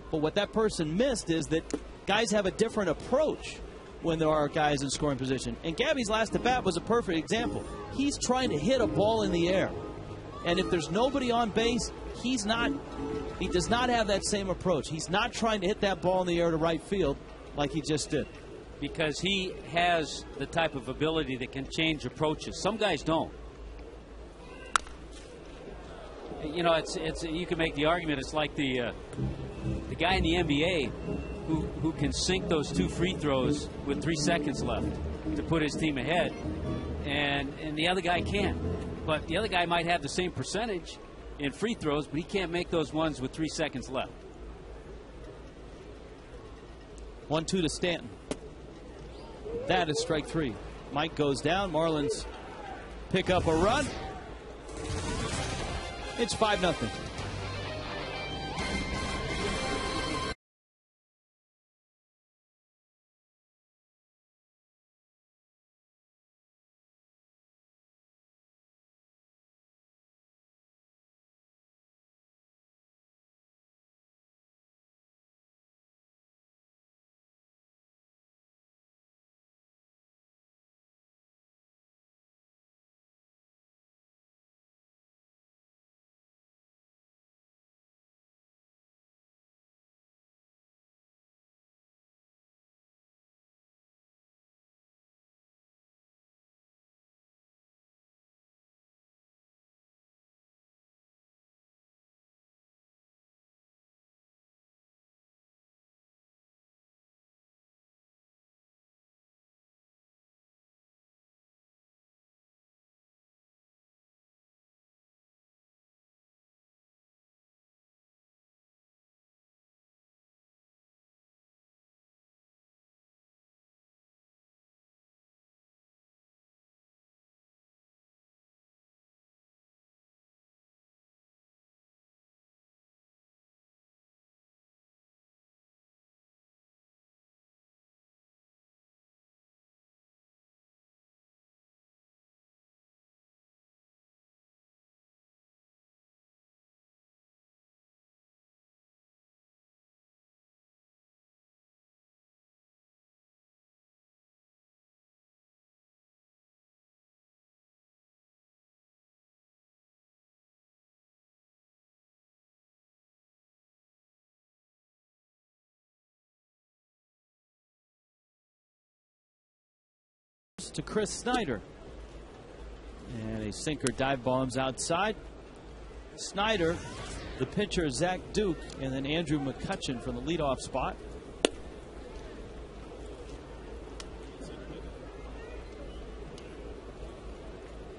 But what that person missed is that guys have a different approach when there are guys in scoring position. And Gabby's last at bat was a perfect example. He's trying to hit a ball in the air. And if there's nobody on base, he does not have that same approach. He's not trying to hit that ball in the air to right field like he just did. Because he has the type of ability that can change approaches. Some guys don't. You know, you can make the argument it's like the guy in the NBA who can sink those 2 free throws with 3 seconds left to put his team ahead, and the other guy can't. But the other guy might have the same percentage in free throws, but he can't make those ones with 3 seconds left. 1-2 to Stanton. That is strike 3. Mike goes down. Marlins pick up a run. It's 5-0. To Chris Snyder. And a sinker dive bombs outside. Snyder, the pitcher Zach Duke, and then Andrew McCutchen from the leadoff spot.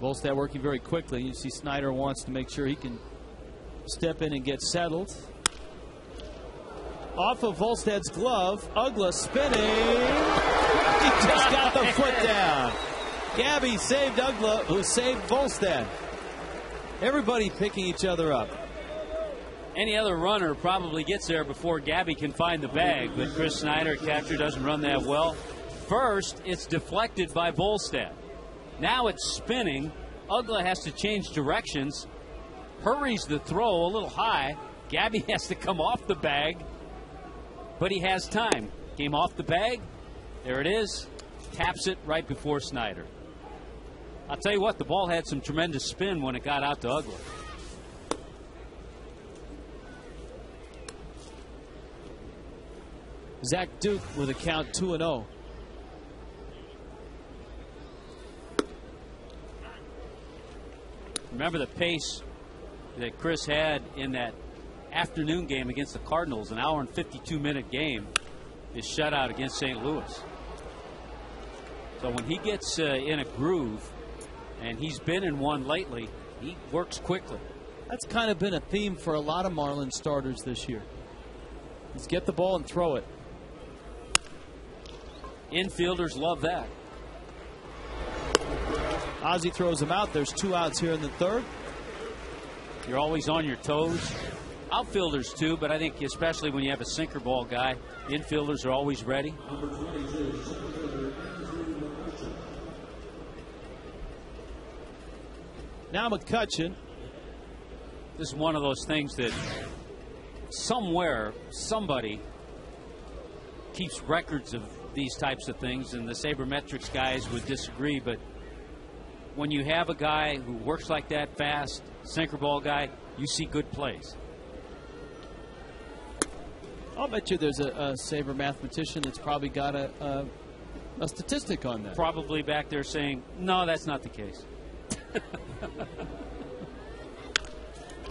Volstad working very quickly. You see Snyder wants to make sure he can step in and get settled. Off of Volstad's glove. Ugla spinning. He just got the foot down. Gabby saved Ugla, who saved Volstad. Everybody picking each other up. Any other runner probably gets there before Gabby can find the bag, but Chris Snyder catcher doesn't run that well. First, it's deflected by Volstad. Now it's spinning. Ugla has to change directions. Hurries the throw a little high. Gabby has to come off the bag, but he has time. Came off the bag. There it is. Taps it right before Snyder. I'll tell you what, the ball had some tremendous spin when it got out to Ugla. Zach Duke with a count 2-0. Remember the pace that Chris had in that afternoon game against the Cardinals, an hour and 52-minute game, is shutout against St. Louis. So when he gets in a groove, and he's been in one lately, he works quickly. That's kind of been a theme for a lot of Marlins starters this year. Is get the ball and throw it. Infielders love that. Ozzie throws him out. There's 2 outs here in the third. You're always on your toes. Outfielders too, but I think especially when you have a sinker ball guy, infielders are always ready. Now McCutchen. This is one of those things that somewhere somebody keeps records of these types of things, and the sabermetrics guys would disagree, but when you have a guy who works like that fast, sinker ball guy, you see good plays. I'll bet you there's a saber mathematician that's probably got a statistic on that. Probably back there saying, no, that's not the case.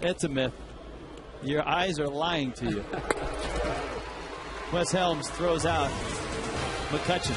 It's a myth. Your eyes are lying to you. Wes Helms throws out McCutchen.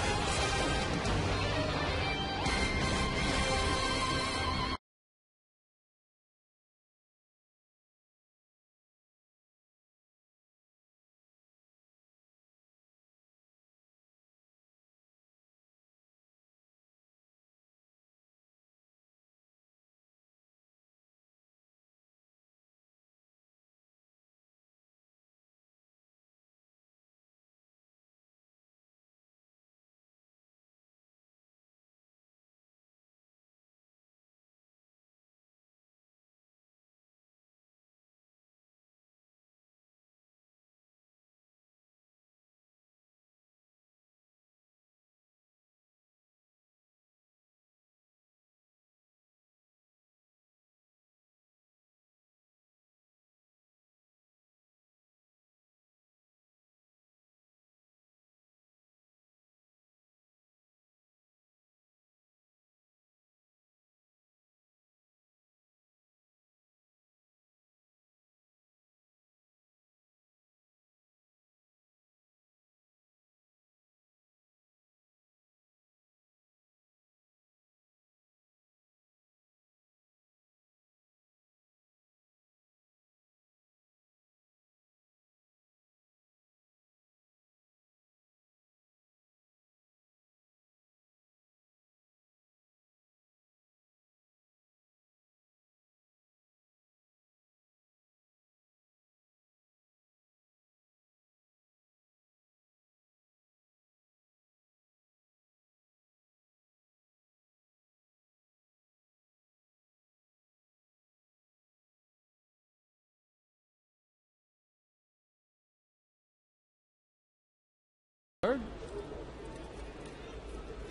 Third.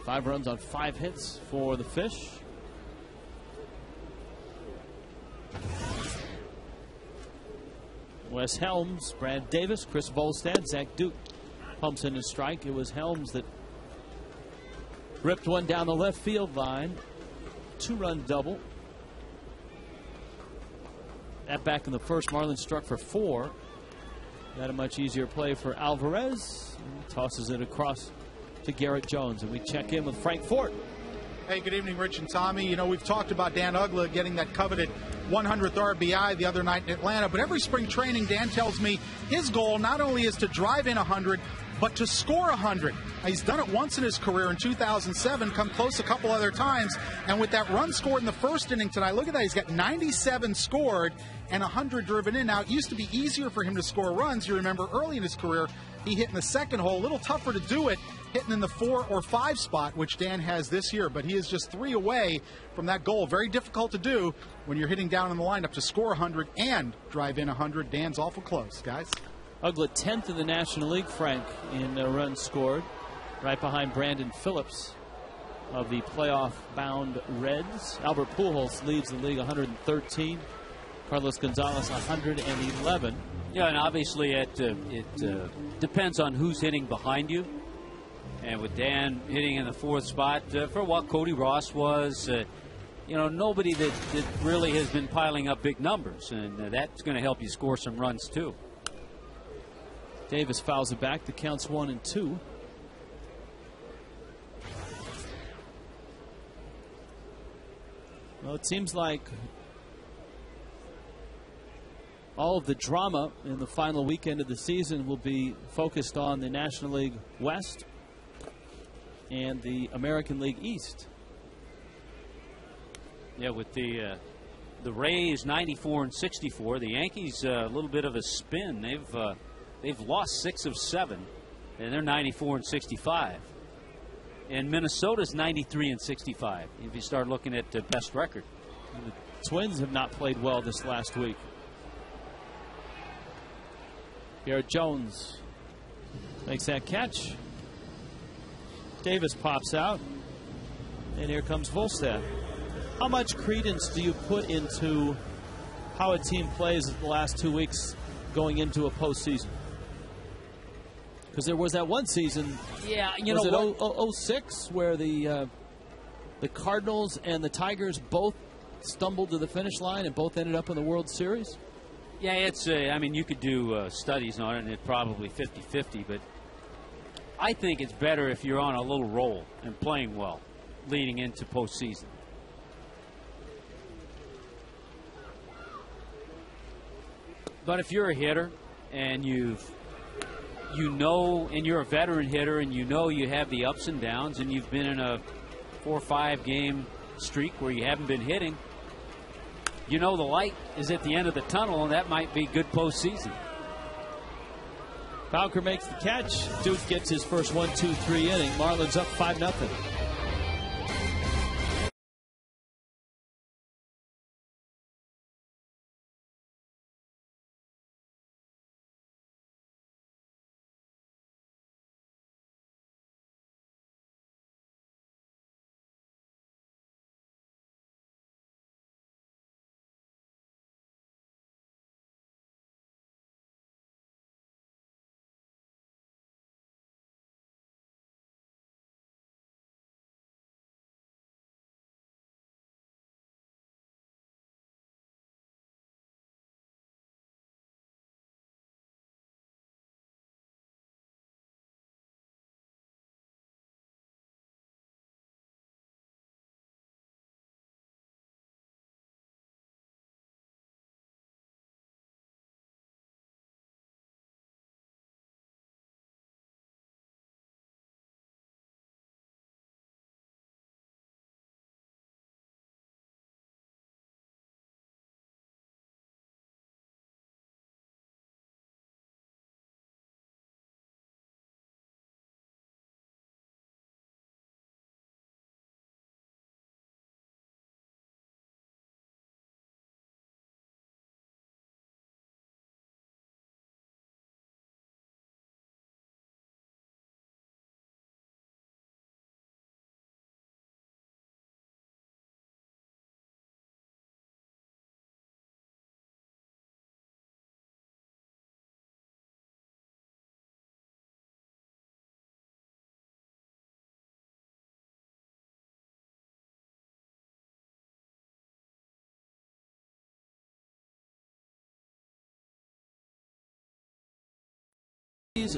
5 runs on 5 hits for the Fish. Wes Helms, Brad Davis, Chris Volstad, Zach Duke pumps in a strike. It was Helms that ripped one down the left field line. 2-run double. That back in the first, Marlins struck for 4. Got a much easier play for Alvarez. He tosses it across to Garrett Jones, and we check in with Frank Fort. Hey, good evening, Rich and Tommy. You know, we've talked about Dan Ugla getting that coveted 100th RBI the other night in Atlanta. But every spring training, Dan tells me his goal not only is to drive in 100, but to score 100. He's done it once in his career in 2007, come close a couple other times. And with that run scored in the first inning tonight, look at that. He's got 97 scored and 100 driven in. Now, it used to be easier for him to score runs. You remember early in his career, he hit in the second hole. A little tougher to do it, hitting in the 4 or 5 spot, which Dan has this year. But he is just 3 away from that goal. Very difficult to do when you're hitting down in the lineup to score 100 and drive in 100. Dan's awful close, guys. Uggla 10th in the National League, Frank, in runs scored, right behind Brandon Phillips of the playoff-bound Reds. Albert Pujols leads the league 113. Carlos Gonzalez 111. Yeah, and obviously it depends on who's hitting behind you. And with Dan hitting in the 4th spot, for what Cody Ross was, nobody that really has been piling up big numbers. And that's going to help you score some runs, too. Davis fouls it back. The count's 1-2. Well, it seems like all of the drama in the final weekend of the season will be focused on the National League West and the American League East. Yeah, with the Rays 94-64, the Yankees a little bit of a spin. They've lost 6 of 7, and they're 94-65. And Minnesota's 93-65. If you start looking at the best record, and the Twins have not played well this last week. Garrett Jones makes that catch. Davis pops out, and here comes Volstad. How much credence do you put into how a team plays the last 2 weeks going into a postseason? Because there was that one season, was it 06, where the Cardinals and the Tigers both stumbled to the finish line and both ended up in the World Series? Yeah, it's you could do studies on it, and it's probably 50-50, but I think it's better if you're on a little roll and playing well leading into postseason. But if you're a hitter and and you're a veteran hitter and you have the ups and downs and you've been in a 4 or 5 game streak where you haven't been hitting, the light is at the end of the tunnel, and that might be good postseason. Bowker makes the catch. Duke gets his first 1-2-3 inning. Marlins up 5-0.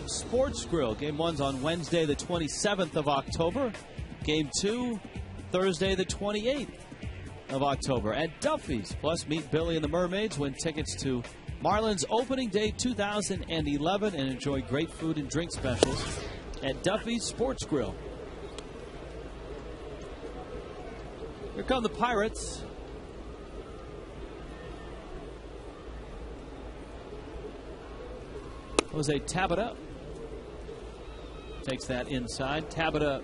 Sports Grill. Game 1's on Wednesday, the 27th of October. Game 2, Thursday, the 28th. of October at Duffy's. Plus, meet Billy and the Mermaids. Win tickets to Marlins Opening Day 2011 and enjoy great food and drink specials at Duffy's Sports Grill. Here come the Pirates. Jose Tabata takes that inside. Tabata,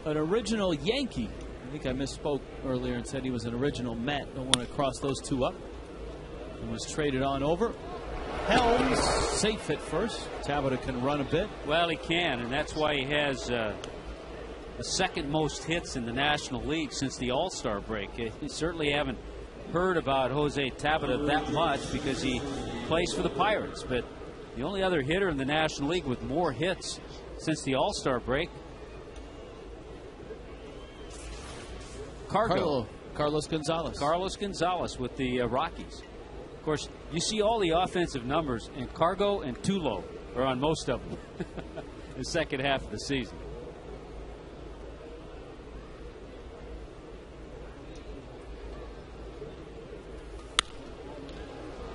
an original Yankee. I think I misspoke earlier and said he was an original Met. Don't want to cross those two up. And was traded on over. Helms safe at first. Tabata can run a bit. Well, he can, and that's why he has the second most hits in the National League since the All-Star break. You certainly haven't heard about Jose Tabata that much because he plays for the Pirates, but the only other hitter in the National League with more hits since the All-Star break, Carlos Gonzalez. Carlos Gonzalez with the Rockies. Of course, you see all the offensive numbers, and Cargo and Tulo are on most of them in the second half of the season.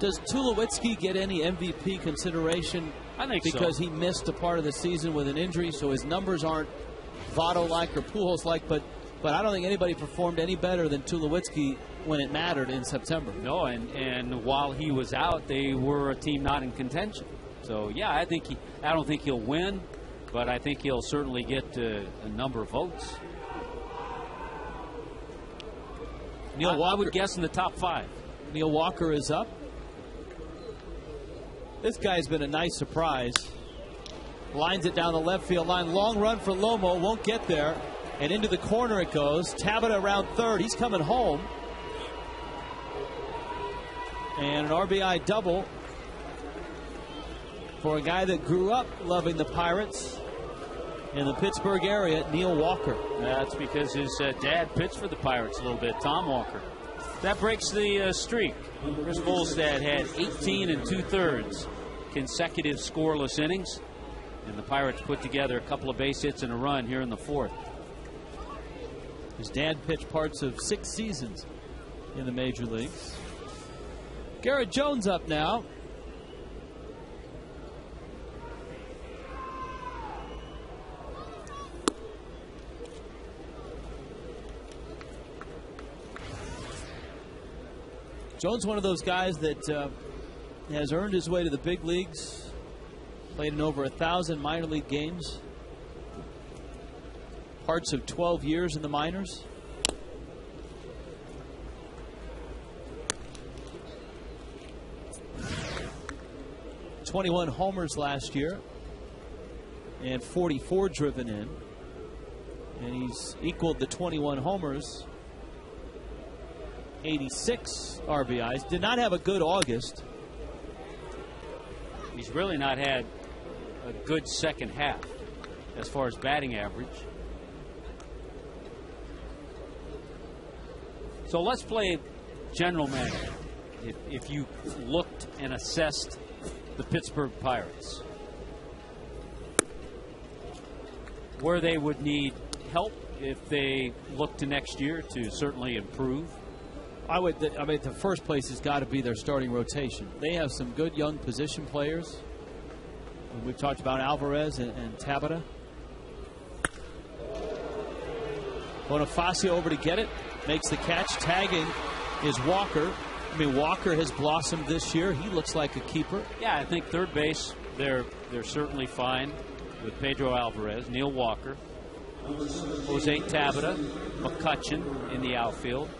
Does Tulowitzki get any MVP consideration? I think because so. He missed a part of the season with an injury, so his numbers aren't Votto-like or Pujols-like, but I don't think anybody performed any better than Tulowitzki when it mattered in September. No, and while he was out, they were a team not in contention. So, yeah, I don't think he'll win, but I think he'll certainly get a number of votes. I would guess in the top 5. Neil Walker is up. This guy's been a nice surprise. Lines it down the left field line. Long run for Lomo. Won't get there. And into the corner it goes. Tabata around third. He's coming home. And an RBI double for a guy that grew up loving the Pirates in the Pittsburgh area, Neil Walker. That's because his dad pitched for the Pirates a little bit, Tom Walker. That breaks the streak. Chris Bolstad had 18 2/3 consecutive scoreless innings, and the Pirates put together a couple of base hits and a run here in the 4th. His dad pitched parts of 6 seasons in the major leagues. Garrett Jones up now. Jones, one of those guys that has earned his way to the big leagues, played in over 1,000 minor league games, parts of 12 years in the minors. ...21 homers last year and 44 driven in, and he's equaled the 21 homers. 86 RBIs. Did not have a good August. He's really not had a good second half as far as batting average. So let's play general manager. If you looked and assessed the Pittsburgh Pirates, where they would need help if they look to next year to certainly improve. I mean, the first place has got to be their starting rotation. They have some good young position players. We've talked about Alvarez and Tabata. Bonifacio over to get it. Makes the catch. Tagging is Walker. I mean, Walker has blossomed this year. He looks like a keeper. Yeah, I think third base, they're certainly fine with Pedro Alvarez, Neil Walker, Jose Tabata, McCutchen in the outfield.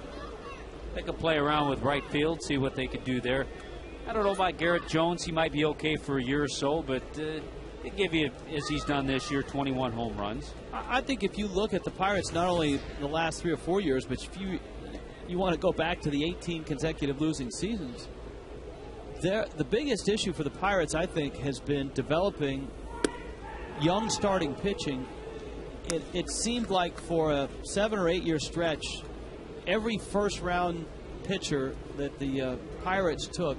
They could play around with right field, see what they could do there. I don't know about Garrett Jones. He might be okay for a year or so, but they give you, as he's done this year, 21 home runs. I think if you look at the Pirates, not only the last 3 or 4 years, but if you want to go back to the 18 consecutive losing seasons, the biggest issue for the Pirates, I think, has been developing young starting pitching. It seemed like for a 7 or 8 year stretch, every first-round pitcher that the Pirates took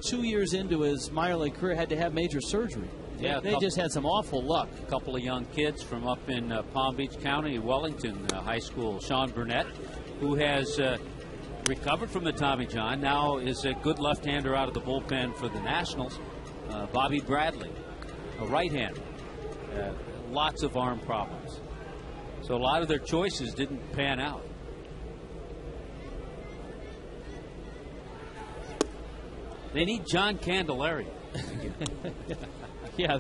2 years into his minor league career had to have major surgery. Yeah, they just had some awful luck. A couple of young kids from up in Palm Beach County, Wellington High School. Sean Burnett, who has recovered from the Tommy John, now is a good left-hander out of the bullpen for the Nationals. Bobby Bradley, a right-hander. Lots of arm problems. So a lot of their choices didn't pan out. They need John Candelaria. Yeah,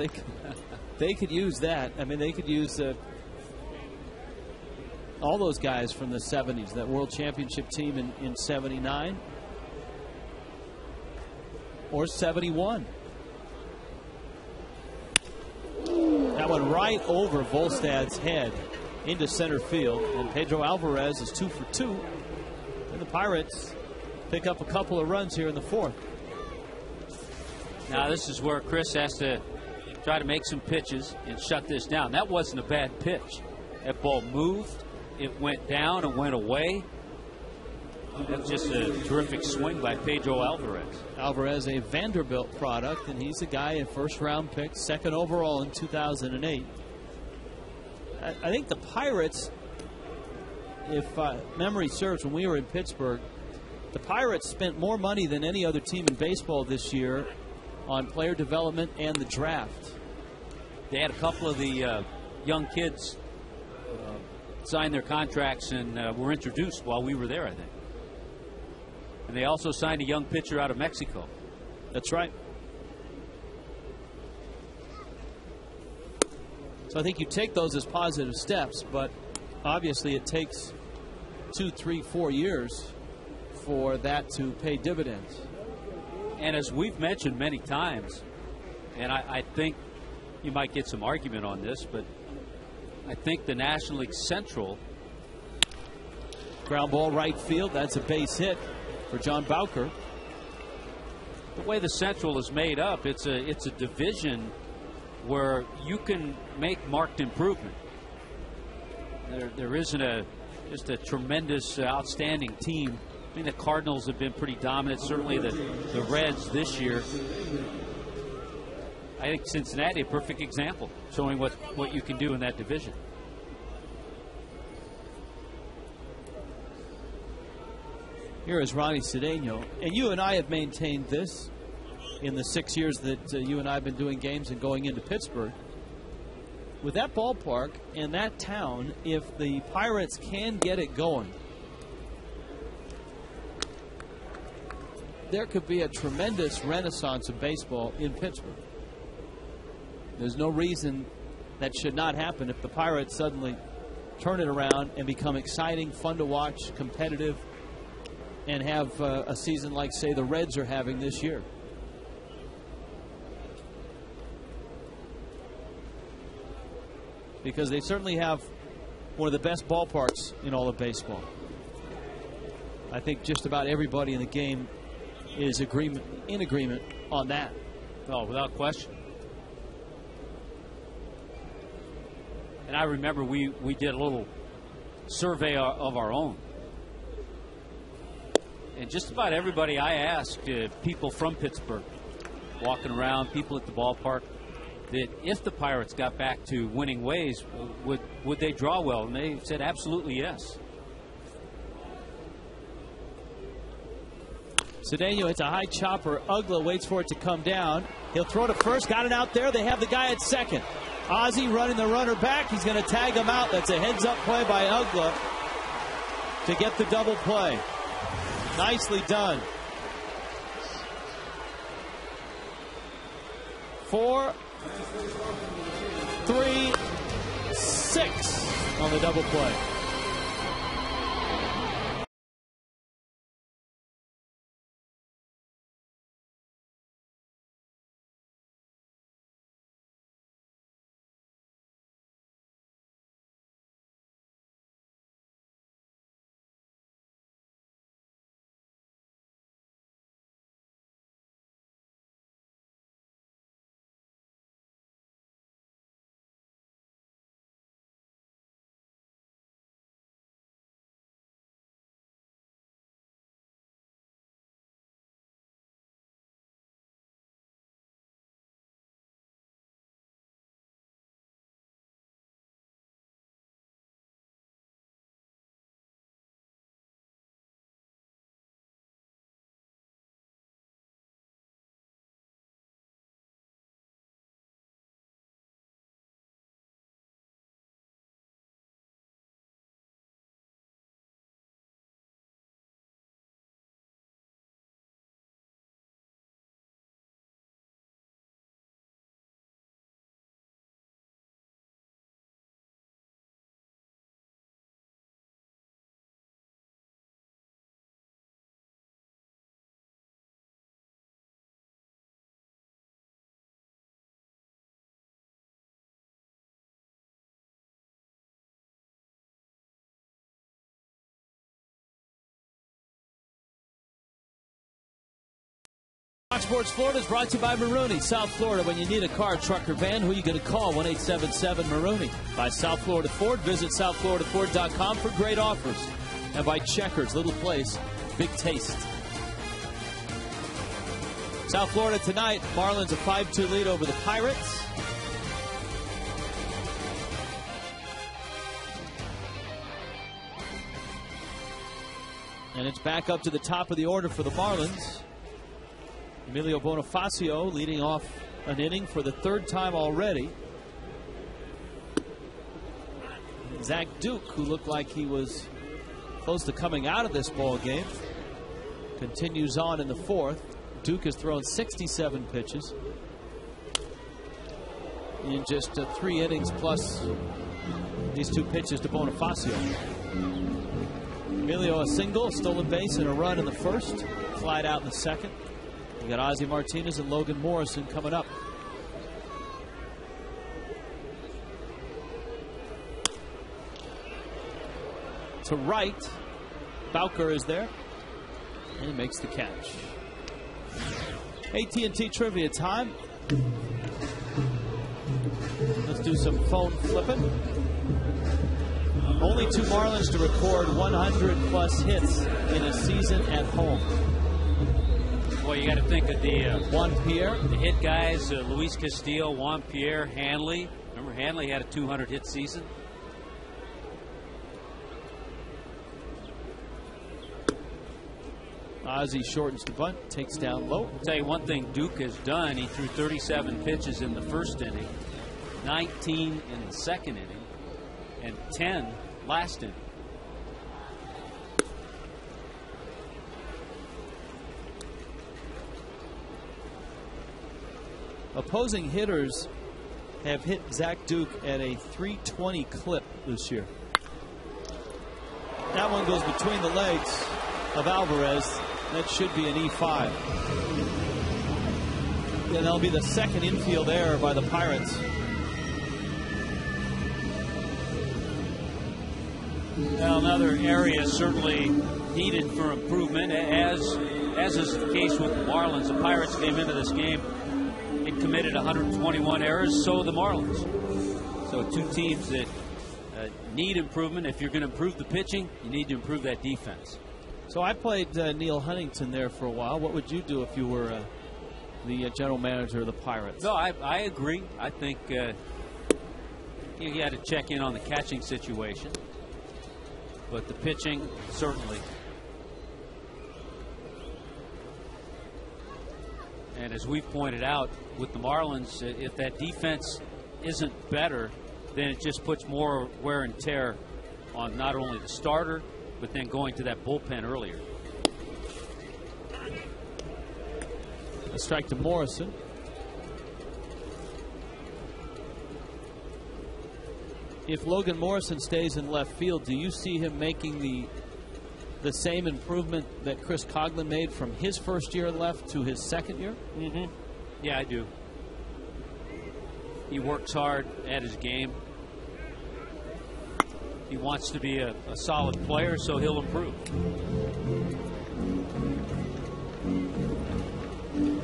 they could use that. I mean, they could use all those guys from the 70s, that World Championship team in 79 or 71. That went right over Volstad's head into center field, and Pedro Alvarez is 2 for 2. And the Pirates pick up a couple of runs here in the fourth. Now this is where Chris has to try to make some pitches and shut this down. That wasn't a bad pitch. That ball moved, it went down and went away. That's just a terrific swing by Pedro Alvarez. Alvarez, a Vanderbilt product, and he's a guy, a first-round pick, second overall in 2008. I think the Pirates, if memory serves, when we were in Pittsburgh, the Pirates spent more money than any other team in baseball this year on player development and the draft. They had a couple of the young kids sign their contracts and were introduced while we were there, I think. And they also signed a young pitcher out of Mexico. That's right. So I think you take those as positive steps, but obviously it takes 2, 3, 4 years for that to pay dividends. And as we've mentioned many times, and I think you might get some argument on this, but I think the National League Central. Ground ball right field. That's a base hit for John Bowker. The way the Central is made up, it's a division where you can make marked improvement. There isn't just a tremendous, outstanding team. I think the Cardinals have been pretty dominant. Certainly the Reds this year. I think Cincinnati, a perfect example, showing what you can do in that division. Here is Ronnie Cedeno. And you and I have maintained this in the 6 years that you and I have been doing games and going into Pittsburgh. With that ballpark and that town, if the Pirates can get it going, there could be a tremendous renaissance of baseball in Pittsburgh. There's no reason that should not happen if the Pirates suddenly turn it around and become exciting, fun to watch, competitive, and have a season like, say, the Reds are having this year. Because they certainly have one of the best ballparks in all of baseball. I think just about everybody in the game is in agreement on that. Oh, without question. And I remember we did a little survey of our own. And just about everybody I asked, people from Pittsburgh, walking around, people at the ballpark, that if the Pirates got back to winning ways, would they draw well? And they said absolutely yes. Cedeno, it's a high chopper. Ugla waits for it to come down. He'll throw to first. Got it out there. They have the guy at second. Ozzie running the runner back. He's going to tag him out. That's a heads-up play by Ugla to get the double play. Nicely done. 4, 3, 6 on the double play. Sports Florida is brought to you by Marooney, South Florida. When you need a car, truck, or van, who are you going to call? 1-877-MAROONEY. By South Florida Ford. Visit southfloridaford.com for great offers. And by Checkers, little place, big taste. South Florida tonight, Marlins a 5-2 lead over the Pirates. And it's back up to the top of the order for the Marlins. Emilio Bonifacio leading off an inning for the third time already. Zach Duke, who looked like he was close to coming out of this ball game, continues on in the fourth. Duke has thrown 67 pitches in just 3 innings plus these 2 pitches to Bonifacio. Emilio a single, stolen base, and a run in the first. Flied out in the second. We got Ozzie Martinez and Logan Morrison coming up. To right, Bowker is there, and he makes the catch. AT trivia time. Let's do some phone flipping. Only 2 Marlins to record 100-plus hits in a season at home. Well, you got to think of the Juan Pierre, the hit guys: Luis Castillo, Juan Pierre, Hanley. Remember, Hanley had a 200-hit season. Ozzie shortens the bunt, takes down low. I'll tell you one thing Duke has done. He threw 37 pitches in the first inning, 19 in the second inning, and 10 last inning. Opposing hitters have hit Zach Duke at a 320 clip this year. That one goes between the legs of Alvarez. That should be an E5. And that'll be the second infield error by the Pirates. Well, another area certainly needed for improvement, as is the case with the Marlins. The Pirates came into this game and committed 121 errors, so the Marlins. So 2 teams that need improvement. If you're going to improve the pitching, you need to improve that defense. So I played Neil Huntington there for a while. What would you do if you were the general manager of the Pirates? No, I agree. I think you had to check in on the catching situation. But the pitching, certainly. And as we've pointed out with the Marlins, if that defense isn't better, then it just puts more wear and tear on not only the starter, but then going to that bullpen earlier. A strike to Morrison. If Logan Morrison stays in left field, do you see him making the same improvement that Chris Coghlan made from his first year left to his second year? Mm-hmm. Yeah, I do. He works hard at his game. He wants to be a solid player, so he'll improve.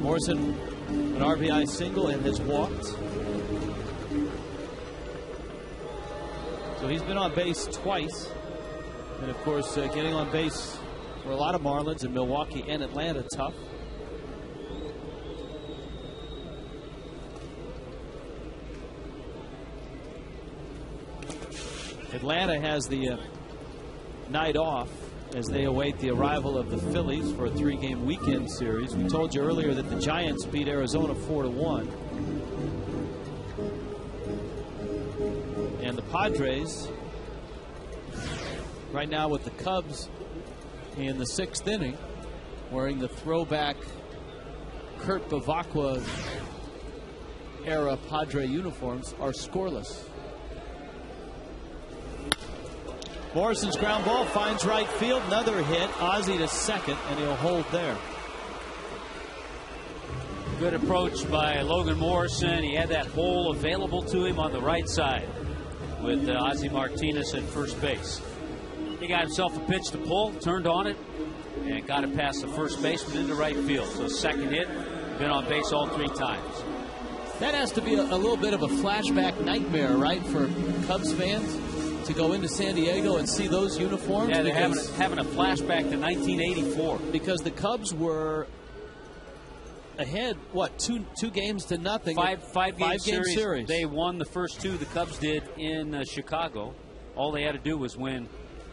Morrison, an RBI single and has walked. So he's been on base twice. And, of course, getting on base for a lot of Marlins in Milwaukee and Atlanta tough. Atlanta has the night off as they await the arrival of the Phillies for a 3-game weekend series. We told you earlier that the Giants beat Arizona 4-1. And the Padres, right now with the Cubs in the 6th inning, wearing the throwback Kurt Bavacqua era Padre uniforms, are scoreless. Morrison's ground ball finds right field. Another hit. Ozzie to second, and he'll hold there. Good approach by Logan Morrison. He had that hole available to him on the right side with Ozzie Martinez at first base. He got himself a pitch to pull, turned on it, and got it past the first baseman into right field. So second hit Been on base all 3 times. That has to be a little bit of a flashback nightmare, right, for Cubs fans to go into San Diego and see those uniforms. Yeah, they're having a flashback to 1984. Because the Cubs were ahead, what, two games to nothing? Five-game series. They won the first 2 the Cubs did in Chicago. All they had to do was win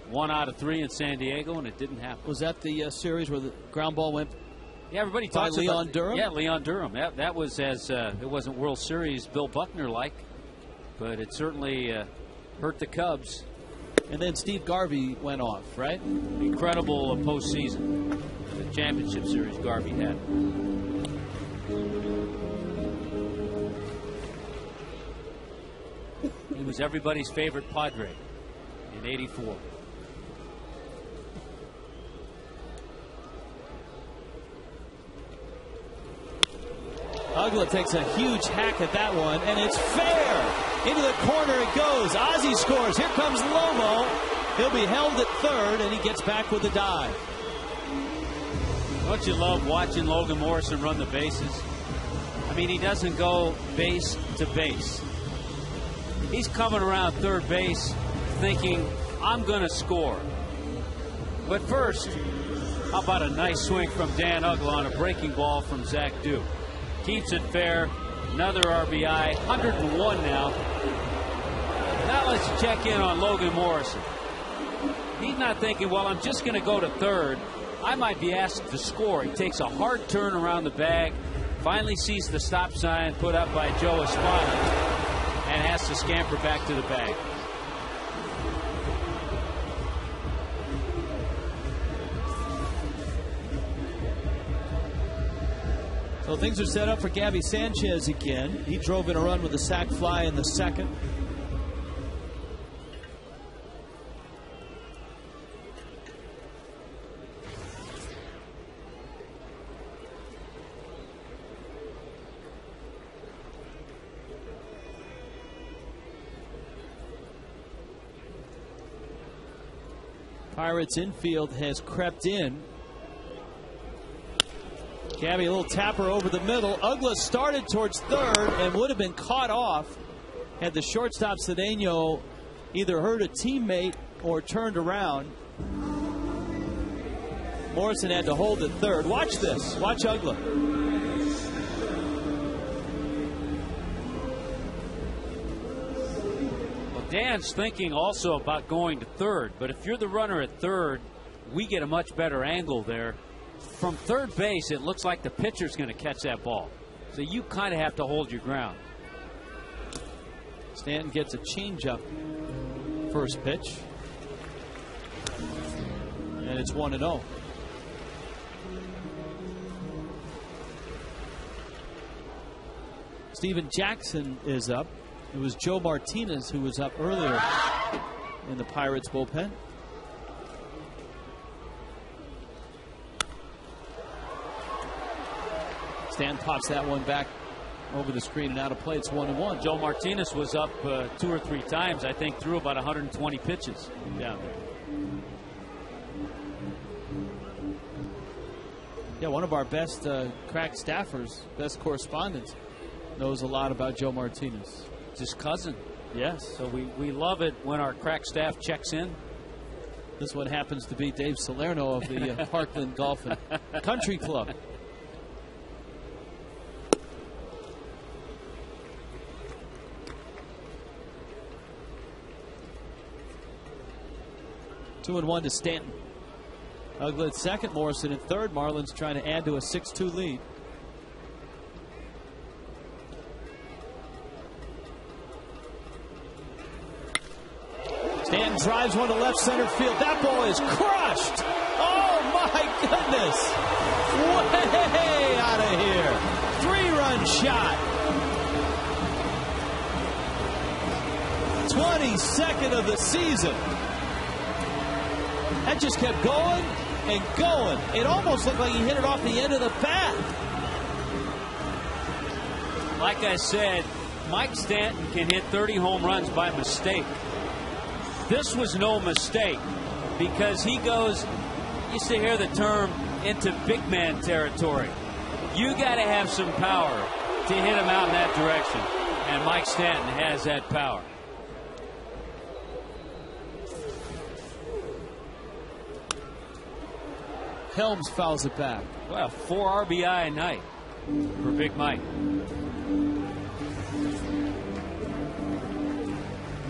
1 out of 3 in San Diego, and it didn't happen. Was that the series where the ground ball went? Yeah, everybody talks by Leon about Durham. Yeah, Leon Durham. That was as it wasn't World Series Bill Buckner like, but it certainly hurt the Cubs. And then Steve Garvey went off, right? Incredible postseason, the championship series Garvey had. He was everybody's favorite Padre in '84. Ugla takes a huge hack at that one, and it's fair. Into the corner it goes. Ozzie scores. Here comes Lomo. He'll be held at third, and he gets back with a dive. Don't you love watching Logan Morrison run the bases? I mean, he doesn't go base to base. He's coming around third base thinking, I'm going to score. But first, how about a nice swing from Dan Ugla on a breaking ball from Zach Duke? Keeps it fair. Another RBI. 101 now. Now let's check in on Logan Morrison. He's not thinking, well, I'm just going to go to third. I might be asked to score. He takes a hard turn around the bag. Finally sees the stop sign put up by Joe Espada and has to scamper back to the bag. So things are set up for Gabby Sanchez again. He drove in a run with a sac fly in the second. Pirates infield has crept in. Gabby, a little tapper over the middle. Ugla started towards third and would have been caught off had the shortstop Cedeno either hurt a teammate or turned around. Morrison had to hold at third. Watch this. Watch Ugla. Well, Dan's thinking also about going to third, but if you're the runner at third, we get a much better angle there. From third base, it looks like the pitcher's going to catch that ball. So you kind of have to hold your ground. Stanton gets a changeup first pitch. And it's 1-0. Steven Jackson is up. It was Joe Martinez who was up earlier in the Pirates bullpen. Stan pops that one back over the screen and out of play. It's 1-1. Joe Martinez was up 2 or 3 times, I think, threw about 120 pitches down there. Yeah, one of our best crack staffers, best correspondents, knows a lot about Joe Martinez. It's his cousin. Yes. So we love it when our crack staff checks in. This one happens to be Dave Salerno of the Parkland Golf and Country Club. Two and 1 to Stanton. Ugla at second, Morrison at third. Marlins trying to add to a 6-2 lead. Stanton drives one to left center field. That ball is crushed. Oh my goodness. Way out of here. 3-run shot. 22nd of the season. That just kept going and going. It almost looked like he hit it off the end of the bat. Like I said, Mike Stanton can hit 30 home runs by mistake. This was no mistake because he goes, you used to hear the term, into big man territory. You got to have some power to hit him out in that direction. And Mike Stanton has that power. Helms fouls it back. Well, 4 RBI a night for Big Mike.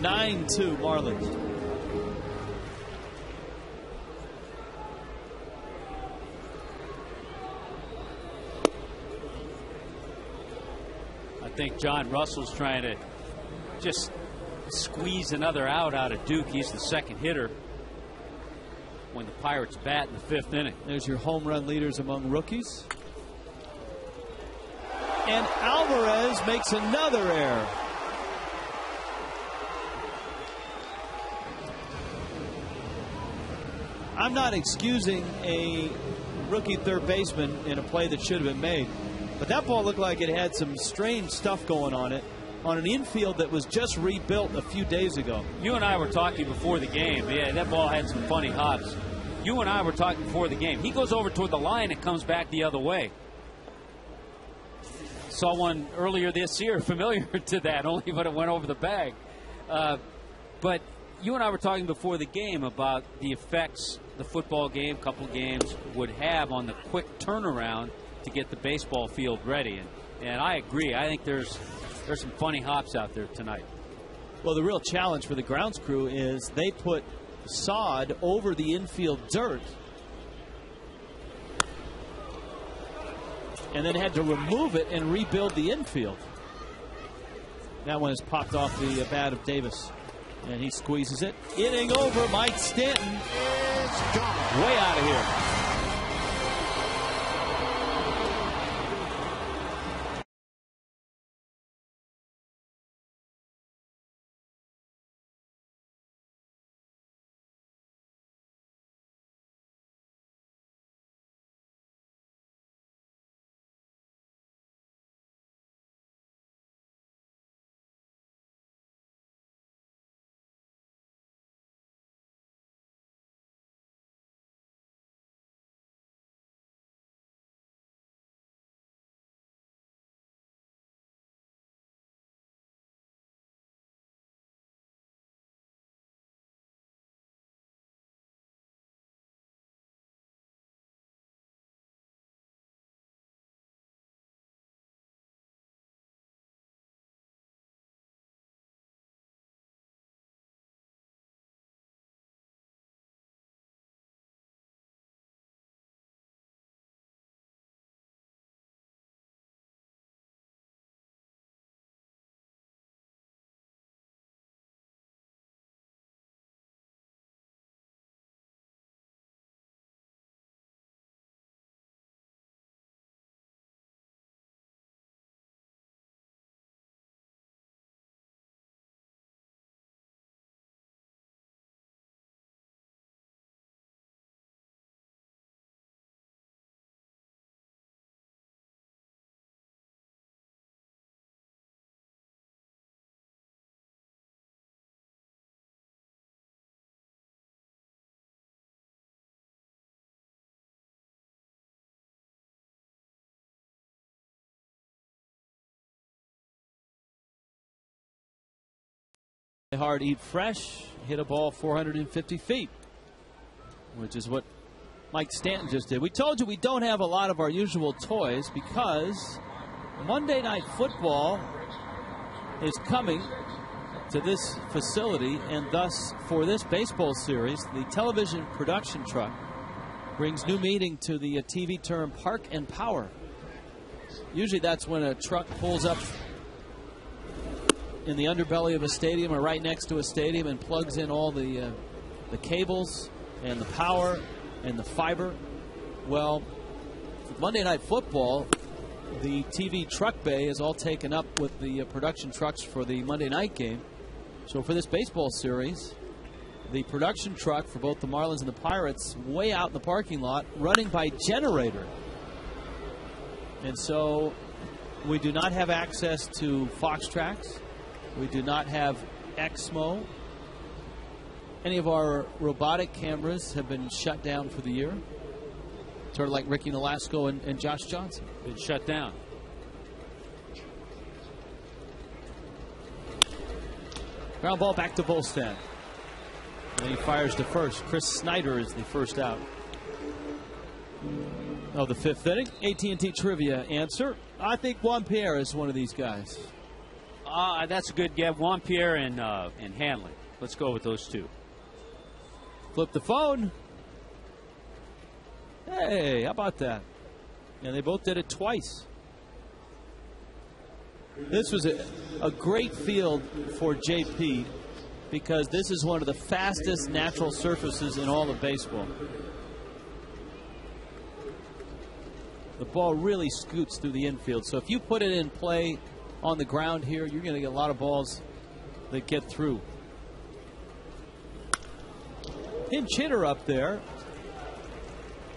9-2 Marlins. I think John Russell's trying to just squeeze another out of Duke. He's the second hitter when the Pirates bat in the 5th inning. There's your home run leaders among rookies. And Alvarez makes another error. I'm not excusing a rookie third baseman in a play that should have been made, but that ball looked like it had some strange stuff going on it on an infield that was just rebuilt a few days ago. You and I were talking before the game. Yeah, that ball had some funny hops. You and I were talking before the game. He goes over toward the line and comes back the other way. Saw one earlier this year familiar to that, only but it went over the bag. But you and I were talking before the game about the effects the football game, couple games, would have on the quick turnaround to get the baseball field ready. And I agree. I think there's some funny hops out there tonight. Well, the real challenge for the grounds crew is they put sod over the infield dirt and then had to remove it and rebuild the infield. That one has popped off the bat of Davis, and he squeezes it. Inning over. Mike Stanton is gone. Way out of here. Hard, eat fresh, hit a ball 450 feet, which is what Mike Stanton just did. We told you we don't have a lot of our usual toys because Monday Night Football is coming to this facility, and thus for this baseball series, the television production truck brings new meaning to the TV term Park and Power. Usually that's when a truck pulls up in the underbelly of a stadium or right next to a stadium and plugs in all the cables and the power and the fiber. Well, Monday Night Football, the TV truck bay is all taken up with the production trucks for the Monday night game. So for this baseball series, the production truck for both the Marlins and the Pirates way out in the parking lot, running by generator. And so we do not have access to Fox Tracks. We do not have Exmo. Any of our robotic cameras have been shut down for the year. Sort of like Ricky Nolasco and Josh Johnson. Been shut down. Ground ball back to Volstad. And he fires to first. Chris Snyder is the first out of the fifth inning. AT&T trivia answer. I think Juan Pierre is one of these guys. That's a good guess. Juan Pierre and Hanley. Let's go with those two. Flip the phone. Hey, how about that? And they both did it twice. This was a great field for JP because this is one of the fastest natural surfaces in all of baseball. The ball really scoots through the infield. So if you put it in play on the ground here, you're going to get a lot of balls that get through. Pinch hitter up there.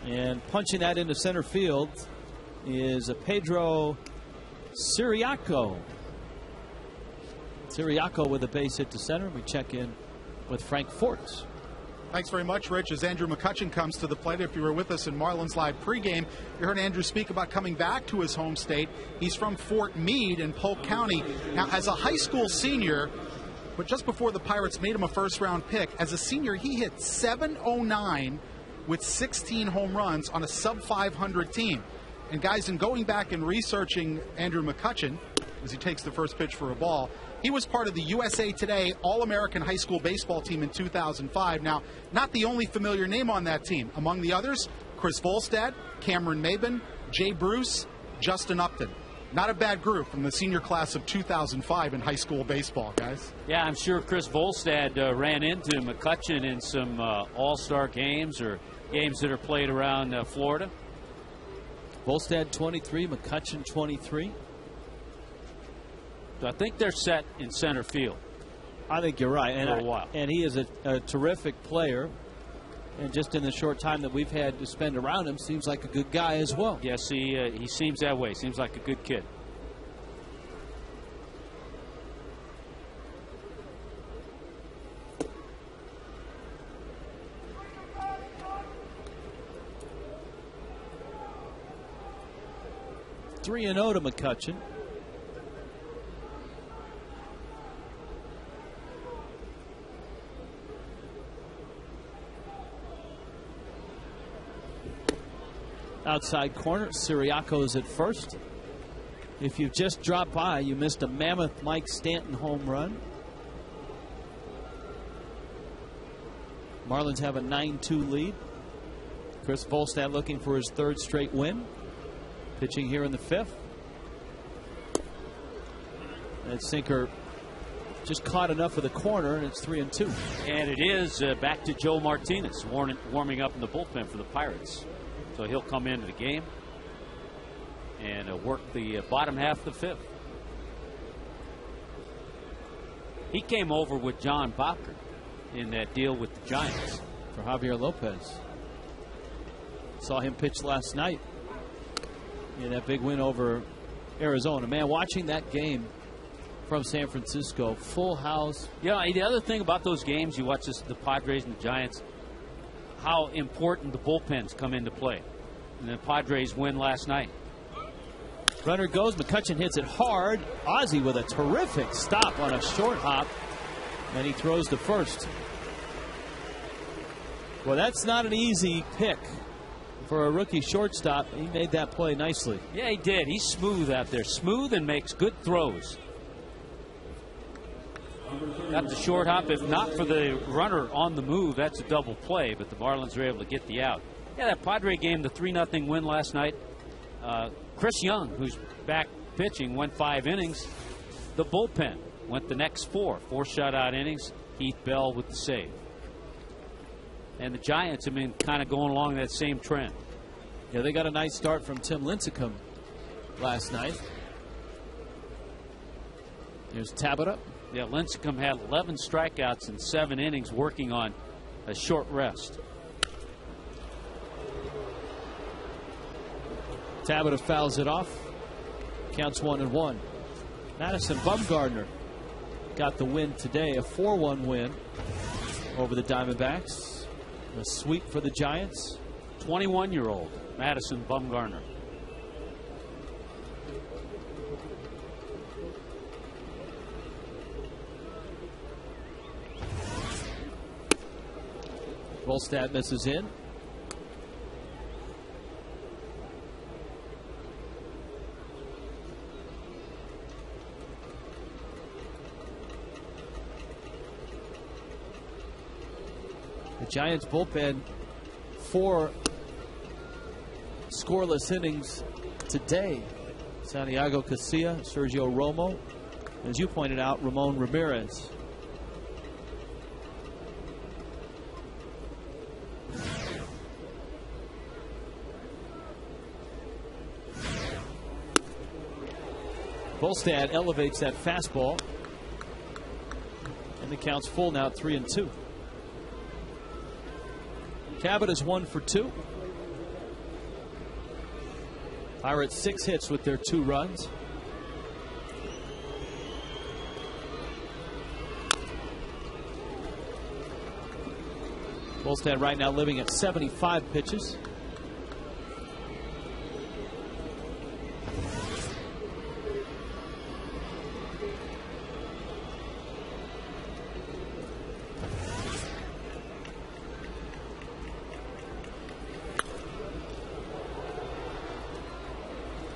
And punching that into center field is a Pedro Siriaco. Siriaco with a base hit to center. We check in with Frank Forts. Thanks very much, Rich. As Andrew McCutchen comes to the plate, if you were with us in Marlins Live pregame, you heard Andrew speak about coming back to his home state. He's from Fort Meade in Polk County. Now, as a high school senior, but just before the Pirates made him a first-round pick, as a senior, he hit .709 with 16 home runs on a sub-500 team. And guys, in going back and researching Andrew McCutchen, as he takes the first pitch for a ball, he was part of the USA Today All-American High School Baseball team in 2005. Now, not the only familiar name on that team. Among the others, Chris Volstad, Cameron Maben, Jay Bruce, Justin Upton. Not a bad group from the senior class of 2005 in high school baseball, guys. Yeah, I'm sure Chris Volstad ran into McCutchen in some all-star games or games that are played around Florida. Volstad 23, McCutchen 23. So I think they're set in center field. I think you're right. For a while. And he is a terrific player. And just in the short time that we've had to spend around him, seems like a good guy as well. Yes, he seems that way. Seems like a good kid. Three and 0 to McCutchen. Outside corner, Siriaco's at first. If you've just dropped by, you missed a mammoth Mike Stanton home run. Marlins have a 9-2 lead. Chris Volstad looking for his third straight win. Pitching here in the fifth. That sinker just caught enough of the corner, and it's 3-2. And it is back to Joe Martinez warming up in the bullpen for the Pirates. So he'll come into the game and work the bottom half of the fifth. He came over with John Bacher in that deal with the Giants. For Javier Lopez. Saw him pitch last night in that big win over Arizona. Man, watching that game from San Francisco, full house. Yeah, the other thing about those games, you watch the Padres and the Giants, how important the bullpens come into play. And the Padres win last night. Runner goes. McCutchen hits it hard. Ozzie with a terrific stop on a short hop. And he throws to first. Well, that's not an easy pick for a rookie shortstop. He made that play nicely. Yeah, he did. He's smooth out there. Smooth and makes good throws. Got the short hop. If not for the runner on the move, that's a double play, but the Marlins were able to get the out. Yeah, that Padre game, the 3-0 win last night. Chris Young, who's back pitching, went 5 innings. The bullpen went the next 4 shutout innings. Heath Bell with the save. And the Giants have been kind of going along that same trend. Yeah, they got a nice start from Tim Lincecum last night. Here's Tabata. Yeah, Lincecum had 11 strikeouts in 7 innings working on a short rest. Tabata fouls it off. Counts 1-1. Madison Bumgarner got the win today. A 4-1 win over the Diamondbacks. A sweep for the Giants. 21-year-old. Madison Bumgarner. Volstad misses in. The Giants bullpen, 4 scoreless innings today. Santiago Casilla, Sergio Romo, as you pointed out, Ramon Ramirez. Volstad elevates that fastball, and the count's full now at 3-2. Cabot is 1 for 2. Pirates 6 hits with their 2 runs. Volstad right now living at 75 pitches.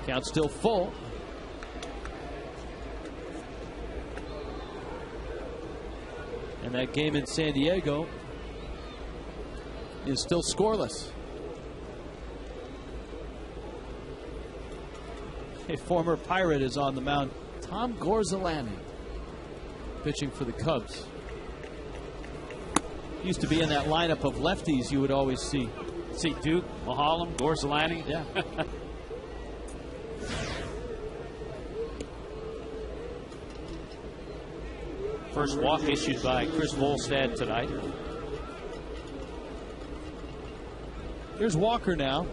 Count still full. And that game in San Diego is still scoreless. A former Pirate is on the mound. Tom Gorzolani pitching for the Cubs. Used to be in that lineup of lefties you would always see. See Duke, Mahalam, Gorzolani. Yeah. First walk issued by Chris Volstad tonight. Here's Walker now.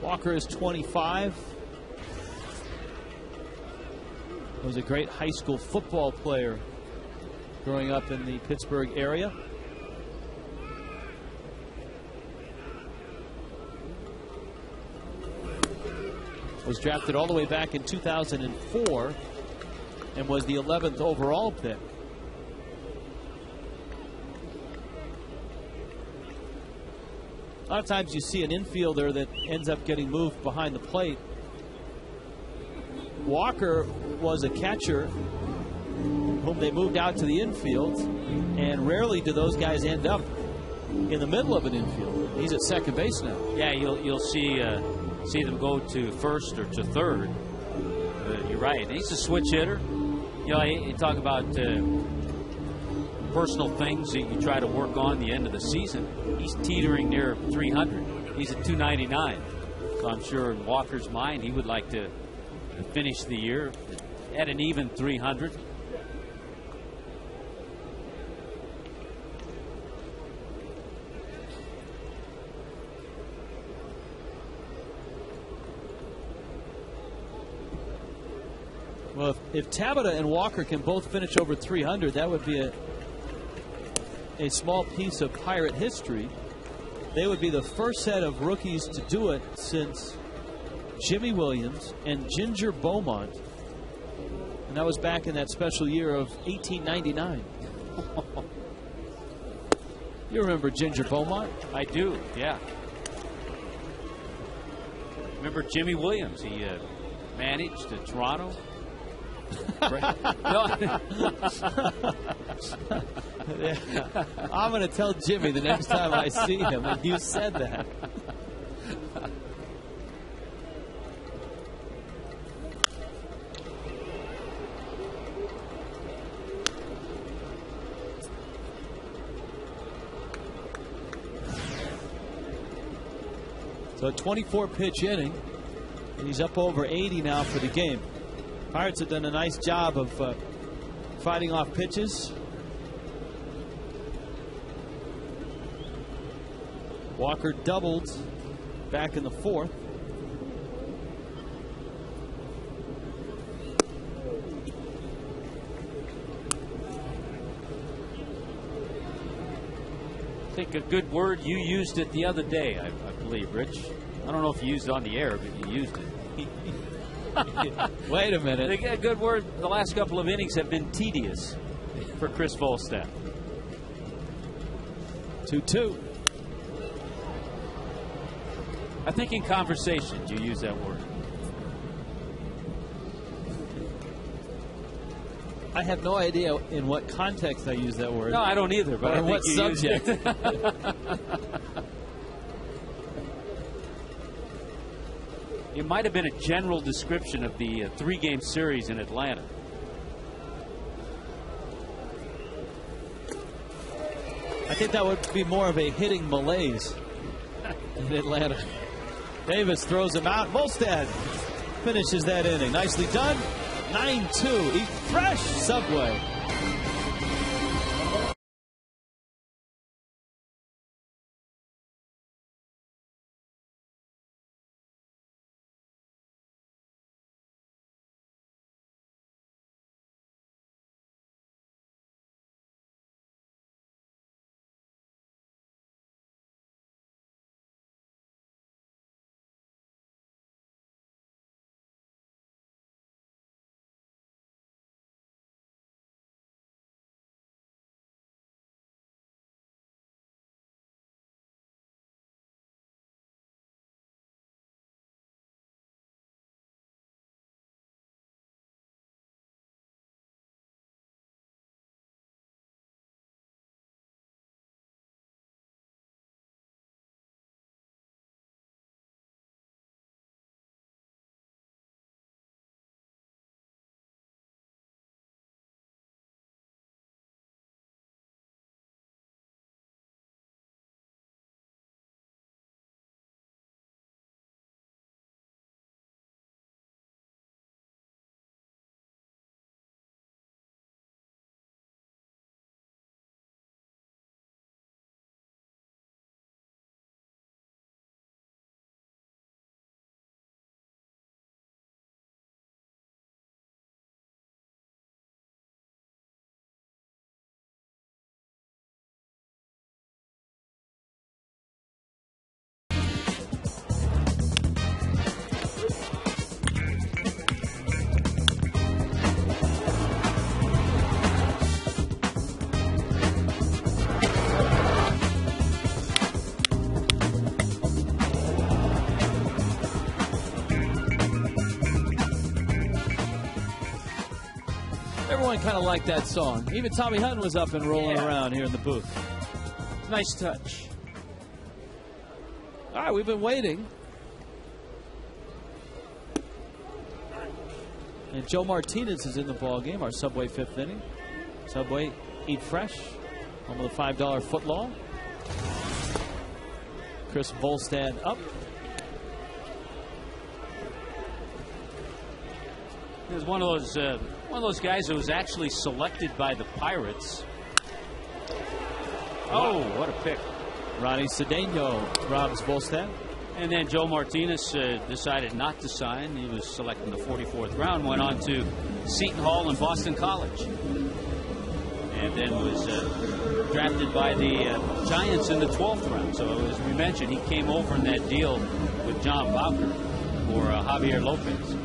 Walker is 25. Was a great high school football player growing up in the Pittsburgh area. Was drafted all the way back in 2004 and was the 11th overall pick. A lot of times you see an infielder that ends up getting moved behind the plate. Walker was a catcher whom they moved out to the infield, and rarely do those guys end up in the middle of an infield. He's at second base now. Yeah, you'll see them go to first or to third. You're right. He's a switch hitter. You know, you talk about personal things that you try to work on the end of the season. He's teetering near 300. He's at 299. So I'm sure in Walker's mind, he would like to finish the year at an even 300. Well, if Tabata and Walker can both finish over 300, that would be a small piece of Pirate history. They would be the first set of rookies to do it since Jimmy Williams and Ginger Beaumont. And that was back in that special year of 1899. You remember Ginger Beaumont? I do, yeah. Remember Jimmy Williams? He managed Toronto. Yeah. I'm going to tell Jimmy the next time I see him that you said that. So a 24-pitch inning, and he's up over 80 now for the game. Pirates have done a nice job of fighting off pitches. Walker doubled back in the fourth. I think a good word, you used it the other day, I believe, Rich. I don't know if you used it on the air, but you used it. Wait a minute. A good word, the last couple of innings have been tedious for Chris Volstad. 2-2. I think in conversations you use that word. I have no idea in what context I use that word. No, I don't either, but or I in think what you subject. Used it. It might have been a general description of the 3-game series in Atlanta. I think that would be more of a hitting malaise in Atlanta. Davis throws him out. Volstad finishes that inning. Nicely done. 9-2. Eat fresh, Subway. Everyone kind of liked that song. Even Tommy Hutton was up and rolling around here in the booth. Nice touch. All right, we've been waiting. And Joe Martinez is in the ball game, our Subway 5th inning. Subway, eat fresh. Home of the $5 footlong. Chris Volstad up. There's one of those guys who was actually selected by the Pirates. Oh, what a pick. Ronnie Cedeno robs Volstad. And then Joe Martinez decided not to sign. He was selected in the 44th round, went on to Seton Hall and Boston College. And then was drafted by the Giants in the 12th round. So as we mentioned, he came over in that deal with John Bowker for Javier Lopez.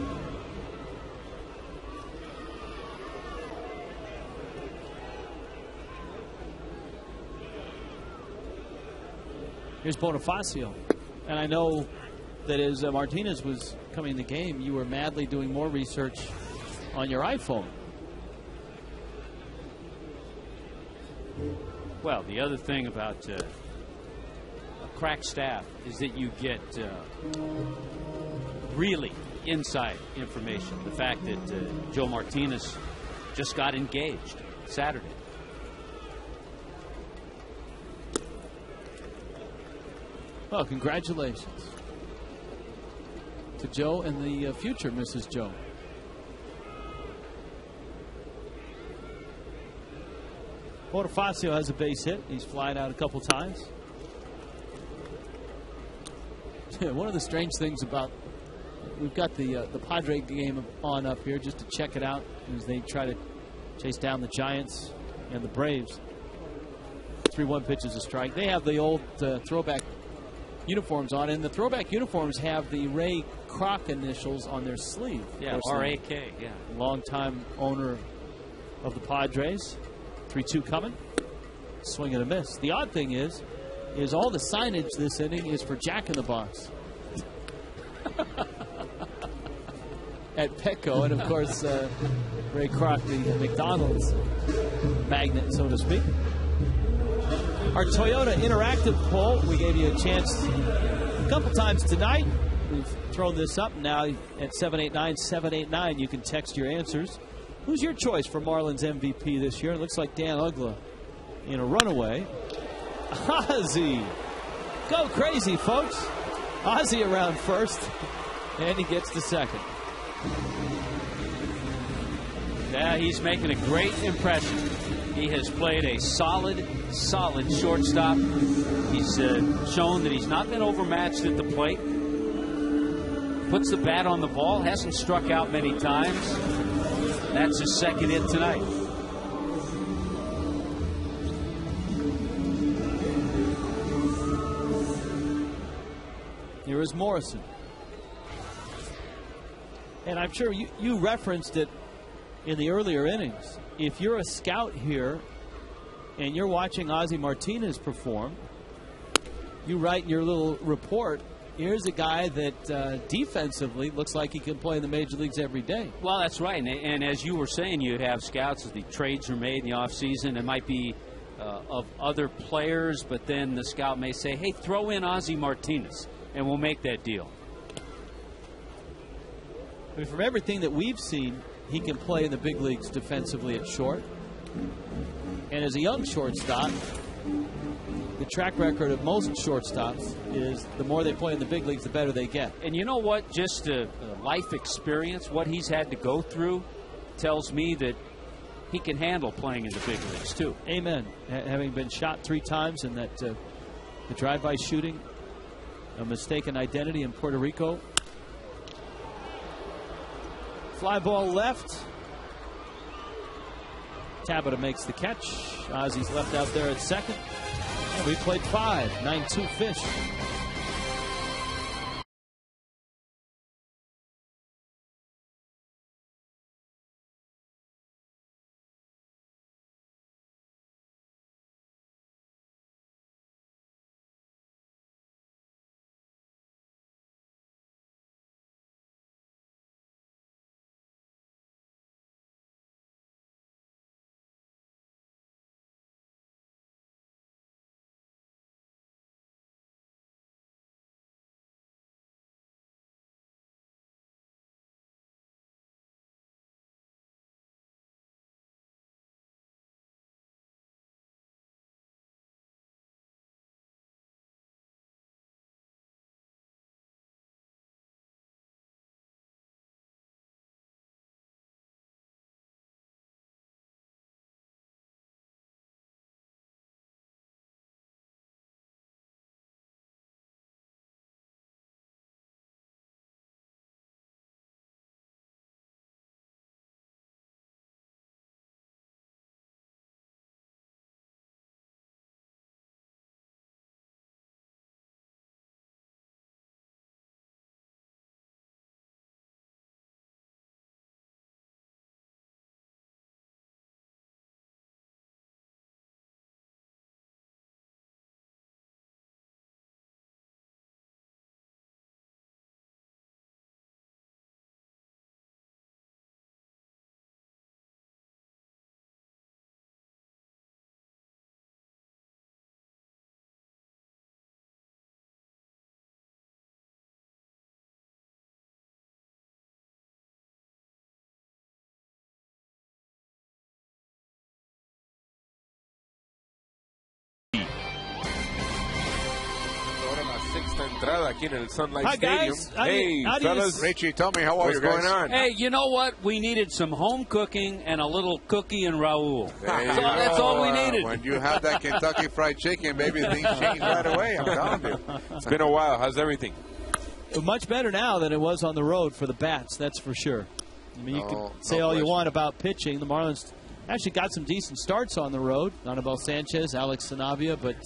Here's Bonifacio. And I know that as Martinez was coming in the game, you were madly doing more research on your iPhone. Well, the other thing about a crack staff is that you get really inside information. The fact that Joe Martinez just got engaged Saturday. Well, congratulations to Joe and the future Mrs. Joe. Bonifacio has a base hit. He's flied out a couple times. One of the strange things about, we've got the Padre game on up here just to check it out as they try to chase down the Giants and the Braves. 3-1 pitch is a strike. They have the old throwback uniforms on, and the throwback uniforms have the Ray Kroc initials on their sleeve. Yeah, R-A-K, yeah. Longtime owner of the Padres. 3-2 coming. Swing and a miss. The odd thing is all the signage this inning is for Jack in the Box. At Petco, and of course, Ray Kroc, the McDonald's magnet, so to speak. Our Toyota Interactive poll, we gave you a chance a couple times tonight. We've thrown this up now at 789-789. You can text your answers. Who's your choice for Marlins MVP this year? It looks like Dan Uggla in a runaway. Ozzie. Go crazy, folks. Ozzie around first, and he gets to second. Yeah, he's making a great impression. He has played a solid shortstop. He's shown that he's not been overmatched at the plate. Puts the bat on the ball. Hasn't struck out many times. That's his second hit tonight. Here is Morrison. And I'm sure you referenced it in the earlier innings. If you're a scout here and you're watching Ozzie Martinez perform, you write in your little report, here's a guy that defensively looks like he can play in the major leagues every day. Well, that's right. And as you were saying, you have scouts as the trades are made in the offseason. It might be of other players, but then the scout may say, hey, throw in Ozzie Martinez, and we'll make that deal. I mean, from everything that we've seen, he can play in the big leagues defensively at short. And as a young shortstop, the track record of most shortstops is the more they play in the big leagues, the better they get. And you know what? Just a life experience, what he's had to go through, tells me that he can handle playing in the big leagues, too. Amen. Having been shot 3 times in that the drive-by shooting, a mistaken identity in Puerto Rico. Fly ball left. Tabata makes the catch. Ozzie's left out there at second. And we played 5. 9-2 Fish. Entrada aquí en el Sun Life Hi, Stadium. guys. Hey, fellas. Richie, tell me, how are you guys? What's going on? Hey, you know what? We needed some home cooking and a little cookie and Raul. That's all we needed. When you have that Kentucky Fried Chicken, baby, things change right away. I'm telling you. It's been a while. How's everything? Much better now than it was on the road for the Bats, that's for sure. I mean, you can say all you want about pitching. The Marlins Actually got some decent starts on the road. Anibal Sanchez, Alex Sanavia, but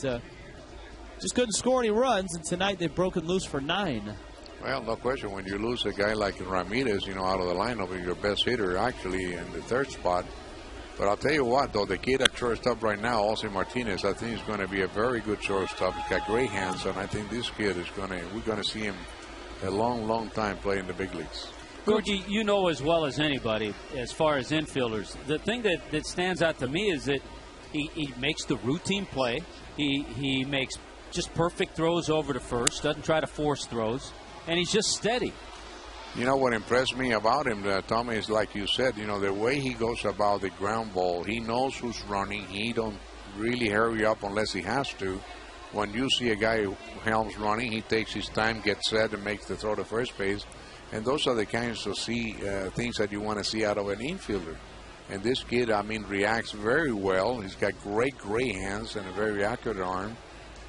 just couldn't score any runs. And tonight they've broken loose for 9. Well, no question. When you lose a guy like Ramirez, out of the lineup, your best hitter actually in the third spot. But I'll tell you what, though, the kid at shortstop right now, Jose Martinez, I think he's going to be a very good shortstop. He's got great hands, and I think this kid is we're going to see him a long, long time play in the big leagues. Gorgie, you know as well as anybody, as far as infielders, the thing that stands out to me is that he makes the routine play. He makes just perfect throws over to first, doesn't try to force throws, and he's just steady. What impressed me about him, Tommy, is like you said, the way he goes about the ground ball. He knows who's running. He don't really hurry up unless he has to. When you see a guy who helms running, he takes his time, gets set, and makes the throw to first base. And those are the kinds of things that you want to see out of an infielder. And this kid, reacts very well. He's got great hands and a very accurate arm.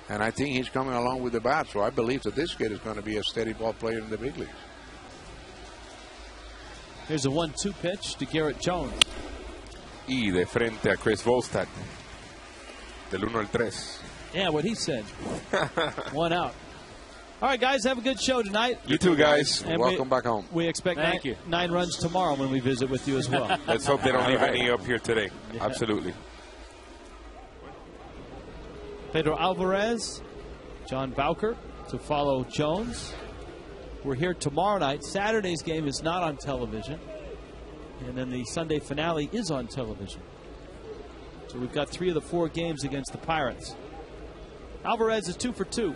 And I think he's coming along with the bat. So I believe that this kid is going to be a steady ball player in the big leagues. Here's a 1-2 pitch to Garrett Jones. Y de frente a Chris Volstad. Del 1 al 3. Yeah, what he said. 1 out. All right, guys, have a good show tonight. You too, guys. And welcome back home. We expect 9 runs tomorrow when we visit with you as well. Let's hope they don't leave any up here today. Yeah. Absolutely. Pedro Alvarez, John Bowker to follow Jones. We're here tomorrow night. Saturday's game is not on television. And then the Sunday finale is on television. So we've got 3 of the 4 games against the Pirates. Alvarez is 2 for 2.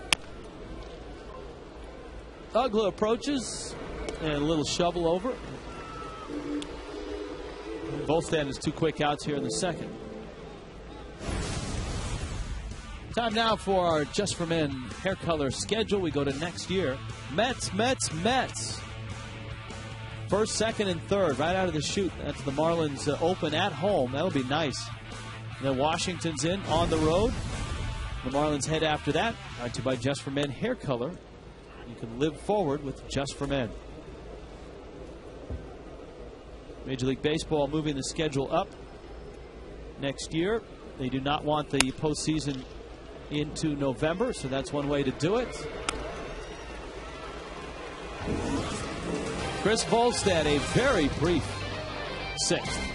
Ugla approaches and a little shovel over. Volstad has 2 quick outs here in the second. Time now for our Just for Men hair color schedule. We go to next year. Mets. First, second, and third right out of the chute. That's the Marlins open at home. That'll be nice. And then Washington's in on the road. The Marlins head after that. Brought to you by Just for Men hair color. You can live forward with Just for Men. Major League Baseball moving the schedule up next year. They do not want the postseason into November, so that's one way to do it. Chris Volstad, a very brief 6th.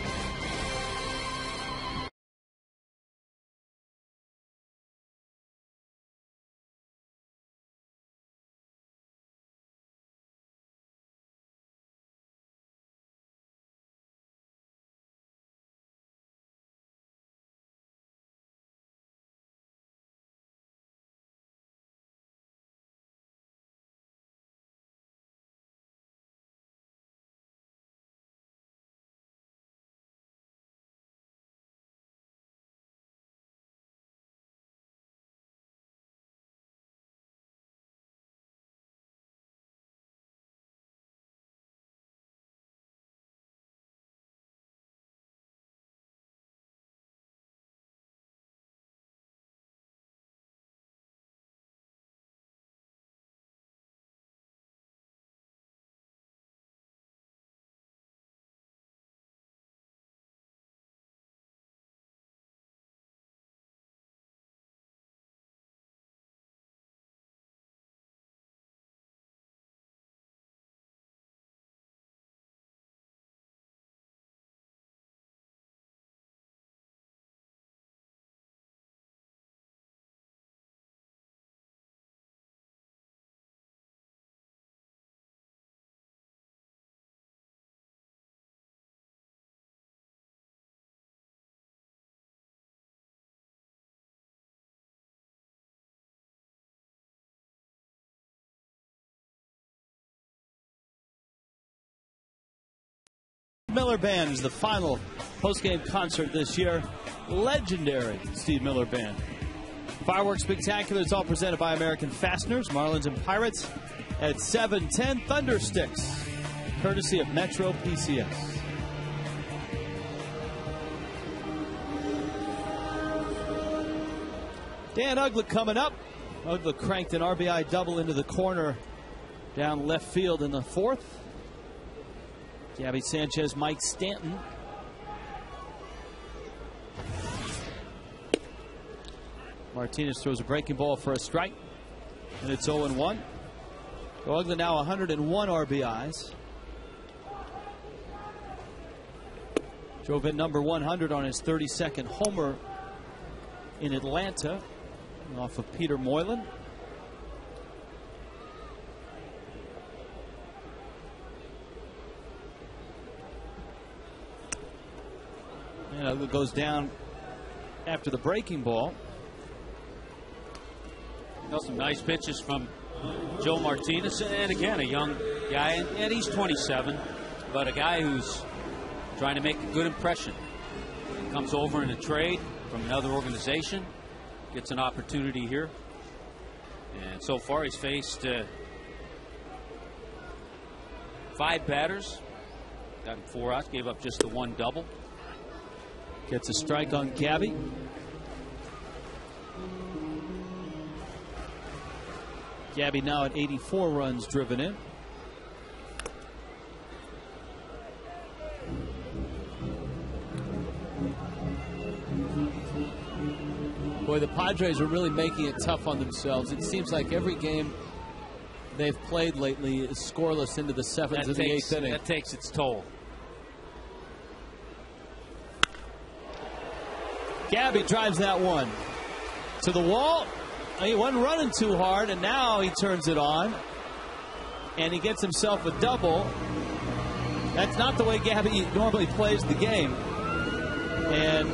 Miller Band is the final post-game concert this year. Legendary Steve Miller Band. Fireworks Spectacular is all presented by American Fasteners, Marlins and Pirates at 7:10 Thundersticks, courtesy of Metro PCS. Dan Ugla coming up. Ugla cranked an RBI double into the corner down left field in the 4th. Gabby Sanchez, Mike Stanton Martinez throws a breaking ball for a strike, and it's 0-1. So Uggla now 101 RBIs. Drove in number 100 on his 32nd homer in Atlanta off of Peter Moylan. And Uggla goes down after the breaking ball. Some nice pitches from Joe Martinez, and again a young guy, and he's 27, but a guy who's trying to make a good impression. Comes over in a trade from another organization, gets an opportunity here, and so far he's faced 5 batters, gotten 4 outs, gave up just the 1 double. Gets a strike on Gabby. Gabby now at 84 runs driven in. Boy, the Padres are really making it tough on themselves. It seems like every game they've played lately is scoreless into the 7th and the 8th inning. That takes its toll. Gabby drives that one to the wall. He wasn't running too hard, and now he turns it on, and he gets himself a double. That's not the way Gabby normally plays the game. And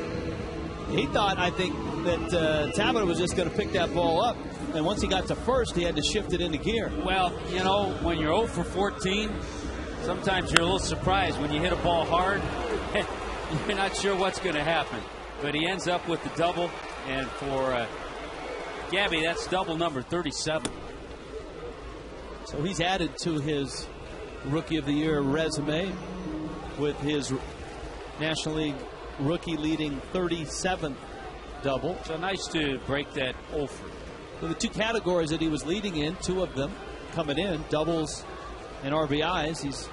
he thought, I think, that Tabata was just going to pick that ball up. And once he got to first, he had to shift it into gear. Well, you know, when you're 0 for 14, sometimes you're a little surprised when you hit a ball hard. You're not sure what's going to happen. But he ends up with the double, and for Gabby, that's double number 37. So he's added to his Rookie of the Year resume with his National League rookie leading 37th double. So nice to break that over. So the 2 categories that he was leading in, 2 of them coming in, doubles and RBIs. He's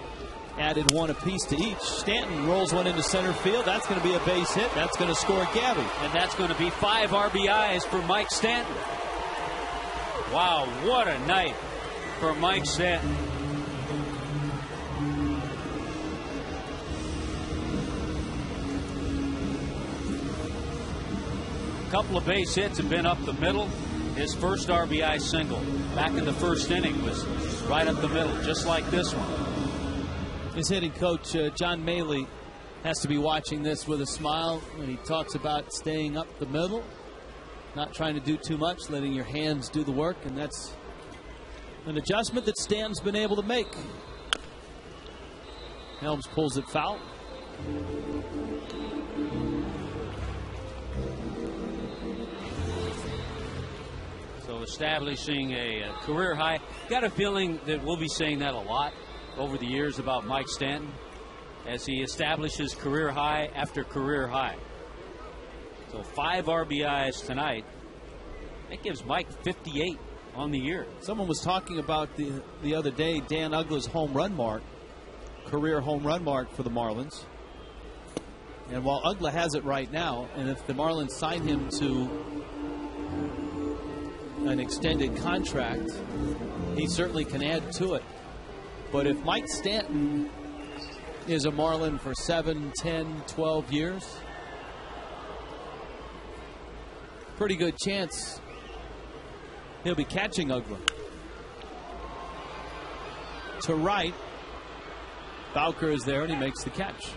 added 1 apiece to each. Stanton rolls one into center field. That's going to be a base hit. That's going to score Gabby. And that's going to be 5 RBIs for Mike Stanton. Wow, what a night for Mike Stanton. A couple of base hits have been up the middle. His first RBI single back in the 1st inning was right up the middle, just like this one. His hitting coach, John Maley, has to be watching this with a smile when he talks about staying up the middle, not trying to do too much, letting your hands do the work, and that's an adjustment that Stanton's been able to make. Helms pulls it foul. So establishing a career high. Got a feeling that we'll be saying that a lot over the years about Mike Stanton as he establishes career high after career high. So 5 RBIs tonight. That gives Mike 58 on the year. Someone was talking about the other day Dan Uggla's home run mark, career home run mark for the Marlins. And while Uggla has it right now, and if the Marlins sign him to an extended contract, he certainly can add to it. But if Mike Stanton is a Marlin for 7, 10, 12 years, pretty good chance he'll be catching Uggla. To right, Bowker is there, and he makes the catch.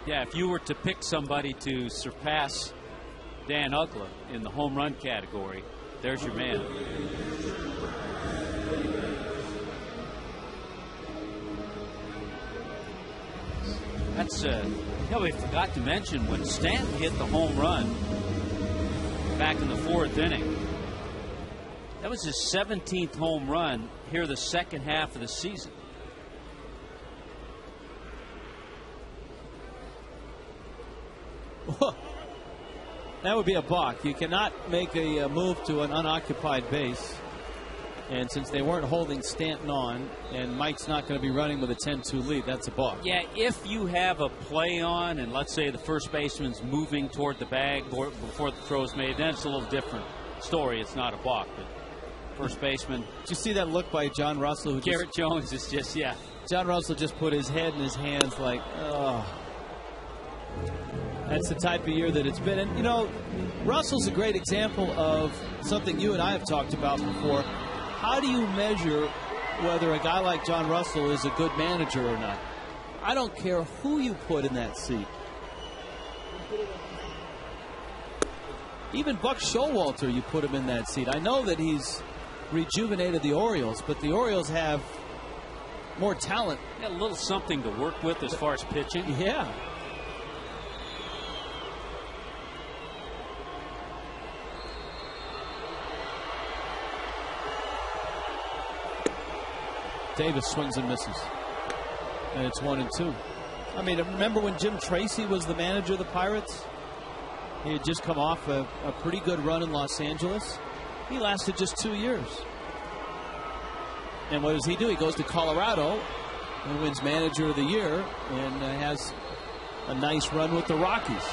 Yeah, if you were to pick somebody to surpass Dan Uggla in the home run category, there's your man. That's, we forgot to mention when Stanton hit the home run back in the 4th inning. That was his 17th home run here the second half of the season. That would be a balk. You cannot make a move to an unoccupied base. And since they weren't holding Stanton on, and Mike's not going to be running with a 10-2 lead, that's a balk. Yeah, if you have a play on, and let's say the first baseman's moving toward the bag before the throw is made, then it's a little different Story, it's not a balk, but first baseman. Did you see that look by John Russell? Garrett Jones is just, yeah. John Russell just put his head in his hands like, oh. That's the type of year that it's been. And, you know, Russell's a great example of something you and I have talked about before. How do you measure whether a guy like John Russell is a good manager or not? I don't care who you put in that seat. Even Buck Showalter, you put him in that seat. I know that he's rejuvenated the Orioles, but the Orioles have more talent. Got a little something to work with as far as pitching. Yeah. Davis swings and misses. And it's 1-2. I mean, remember when Jim Tracy was the manager of the Pirates? He had just come off a pretty good run in Los Angeles. He lasted just 2 years. And what does he do? He goes to Colorado and wins Manager of the Year and has a nice run with the Rockies.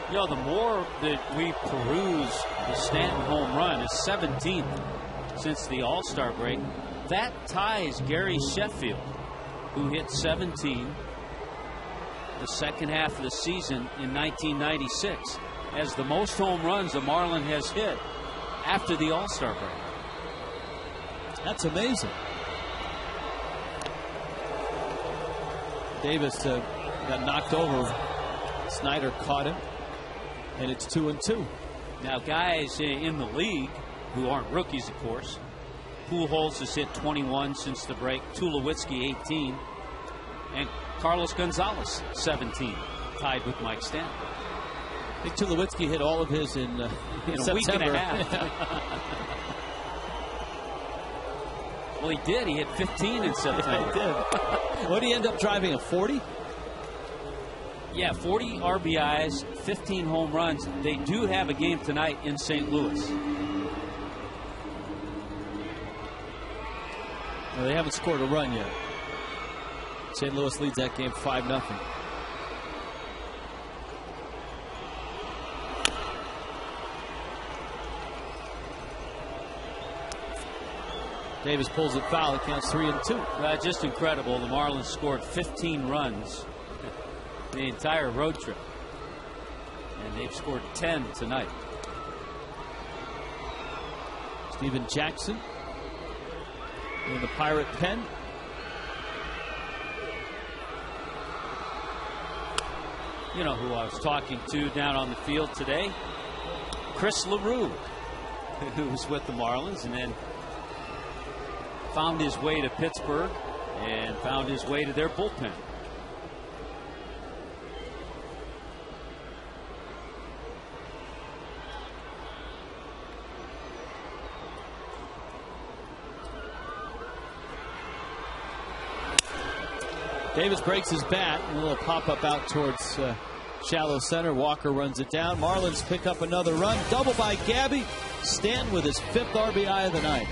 You know, the more that we peruse the Stanton home run, is 17th since the All-Star break. That ties Gary Sheffield, who hit 17 the second half of the season in 1996, as the most home runs a Marlin has hit after the All-Star break. That's amazing. Davis got knocked over. Snyder caught him, and it's 2-2. Now, guys in the league who aren't rookies, of course, Pujols has hit 21 since the break, Tulowitzki 18, and Carlos Gonzalez 17, tied with Mike Stanton. I think Tulowitzki hit all of his in a September. week and a half. Well, he did. He hit 15 in September. Yeah, he did. What did he end up driving, a 40? Yeah, 40 RBIs, 15 home runs. They do have a game tonight in St. Louis. Well, they haven't scored a run yet. St. Louis leads that game 5-0. Davis pulls it foul. It counts 3-2. Just incredible. The Marlins scored 15 runs the entire road trip, and they've scored 10 tonight. Steven Jackson in the Pirate pen. You know who I was talking to down on the field today? Chris LaRue, who was with the Marlins and then found his way to Pittsburgh and found his way to their bullpen. Davis breaks his bat. A little pop-up out towards shallow center. Walker runs it down. Marlins pick up another run. Double by Gabby. Stanton with his 5th RBI of the night.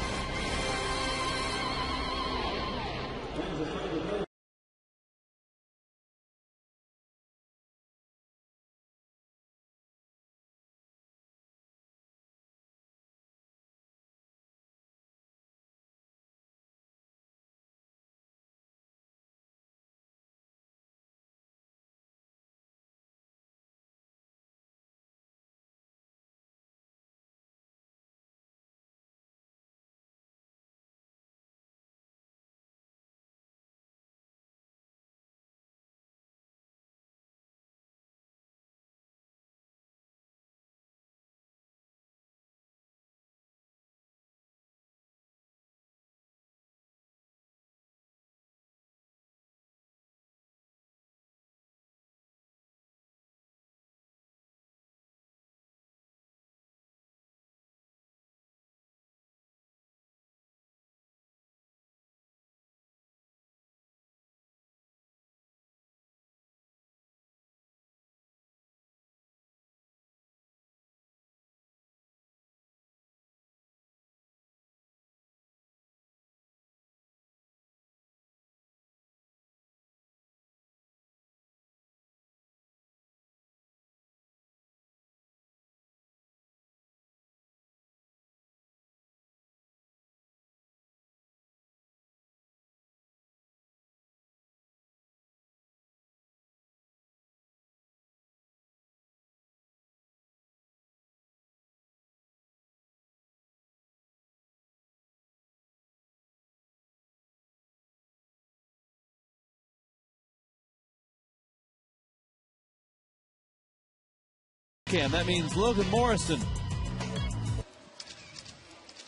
cam. That means Logan Morrison.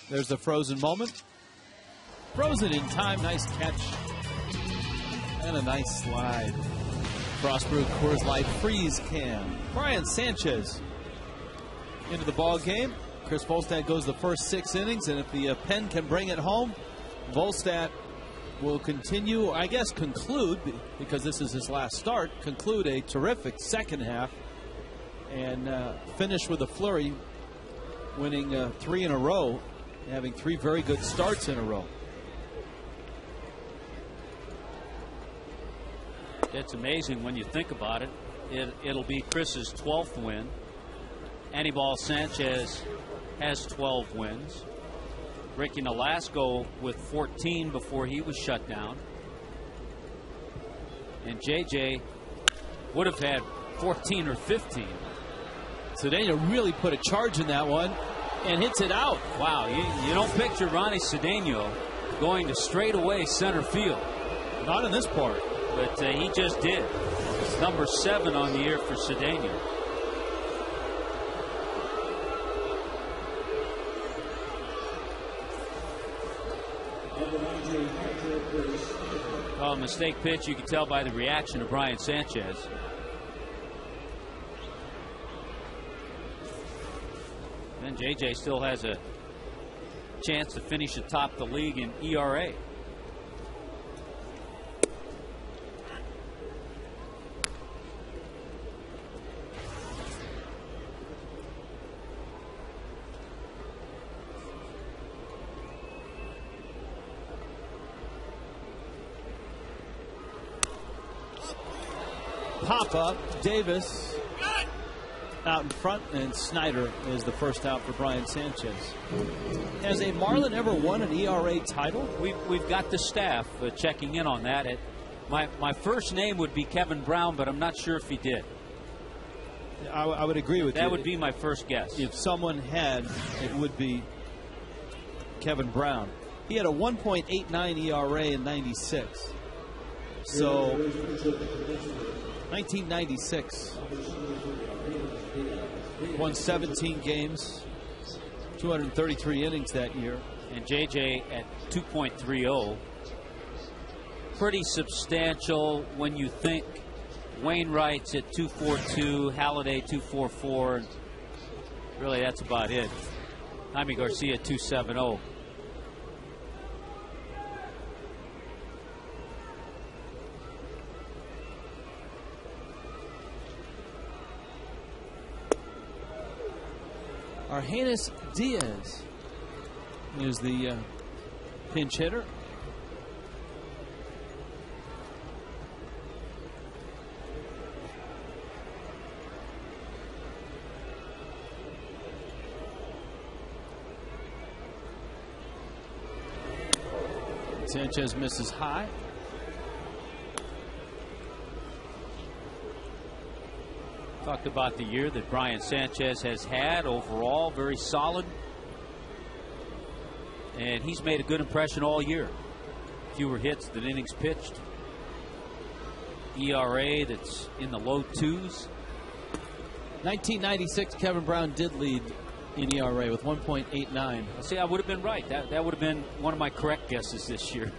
There's the frozen moment. Frozen in time. Nice catch. And a nice slide. Frostbrew Coors Light freeze cam. Brian Sanchez into the ball game. Chris Volstad goes the first 6 innings, and if the pen can bring it home, Volstad will continue, I guess conclude, because this is his last start, conclude a terrific second half and finish with a flurry, winning 3 in a row, having 3 very good starts in a row. It's amazing when you think about it. It'll be Chris's 12th win. Anibal Sanchez has 12 wins. Ricky Nolasco with 14 before he was shut down. And JJ would have had 14 or 15. Cedeno really put a charge in that one and hits it out. Wow, you don't picture Ronnie Cedeno going to straightaway center field. Not in this part. But he just did. It's number 7 on the year for Cedeno. Oh, mistake pitch. You can tell by the reaction of Brian Sanchez. And JJ still has a chance to finish atop the league in ERA. Pop-up, Davis out in front, and Snyder is the first out for Brian Sanchez. Has a Marlin ever won an ERA title? We've got the staff checking in on that. My first name would be Kevin Brown, but I'm not sure if he did. I would agree with you. That would be my first guess. If someone had, it would be Kevin Brown. He had a 1.89 ERA in '96. So 1996. Won 17 games, 233 innings that year. And JJ at 2.30. Pretty substantial when you think Wainwright's at 2.42, Halladay 2.44. Really, that's about it. Jaime Garcia 2.70. Argenis Diaz is the pinch hitter. Sanchez misses high. Talked about the year that Brian Sanchez has had overall, very solid. And he's made a good impression all year. Fewer hits than innings pitched. ERA that's in the low 2s. 1996, Kevin Brown did lead in ERA with 1.89. See, I would have been right. That would have been one of my correct guesses this year.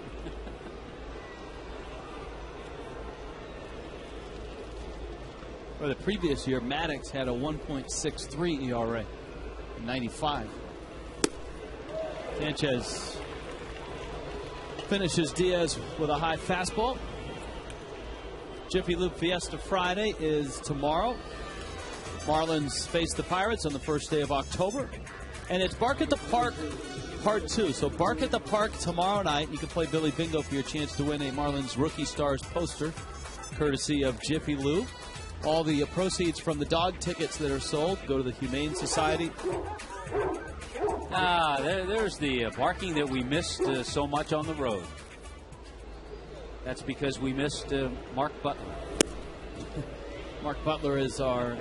For the previous year, Maddox had a 1.63 ERA in '95. Sanchez finishes Diaz with a high fastball. Jiffy Lube Fiesta Friday is tomorrow. Marlins face the Pirates on the first day of October. And it's Bark at the Park Part 2. So Bark at the Park tomorrow night. You can play Billy Bingo for your chance to win a Marlins Rookie Stars poster, courtesy of Jiffy Lube. All the proceeds from the dog tickets that are sold go to the Humane Society. There's the barking that we missed so much on the road. That's because we missed Mark Butler. Mark Butler is our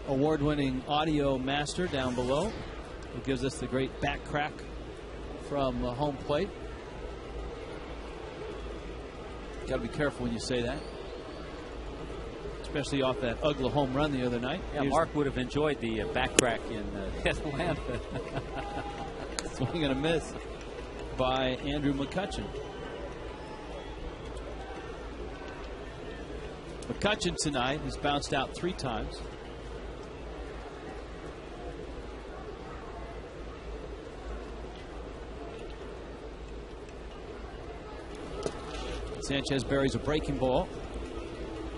award-winning audio master down below, who gives us the great back crack from home plate. Got to be careful when you say that. especially off that ugly home run the other night. Yeah, Mark would have enjoyed the back crack in Atlanta. Swing and a miss by Andrew McCutchen. McCutchen tonight has bounced out 3 times. Sanchez buries a breaking ball.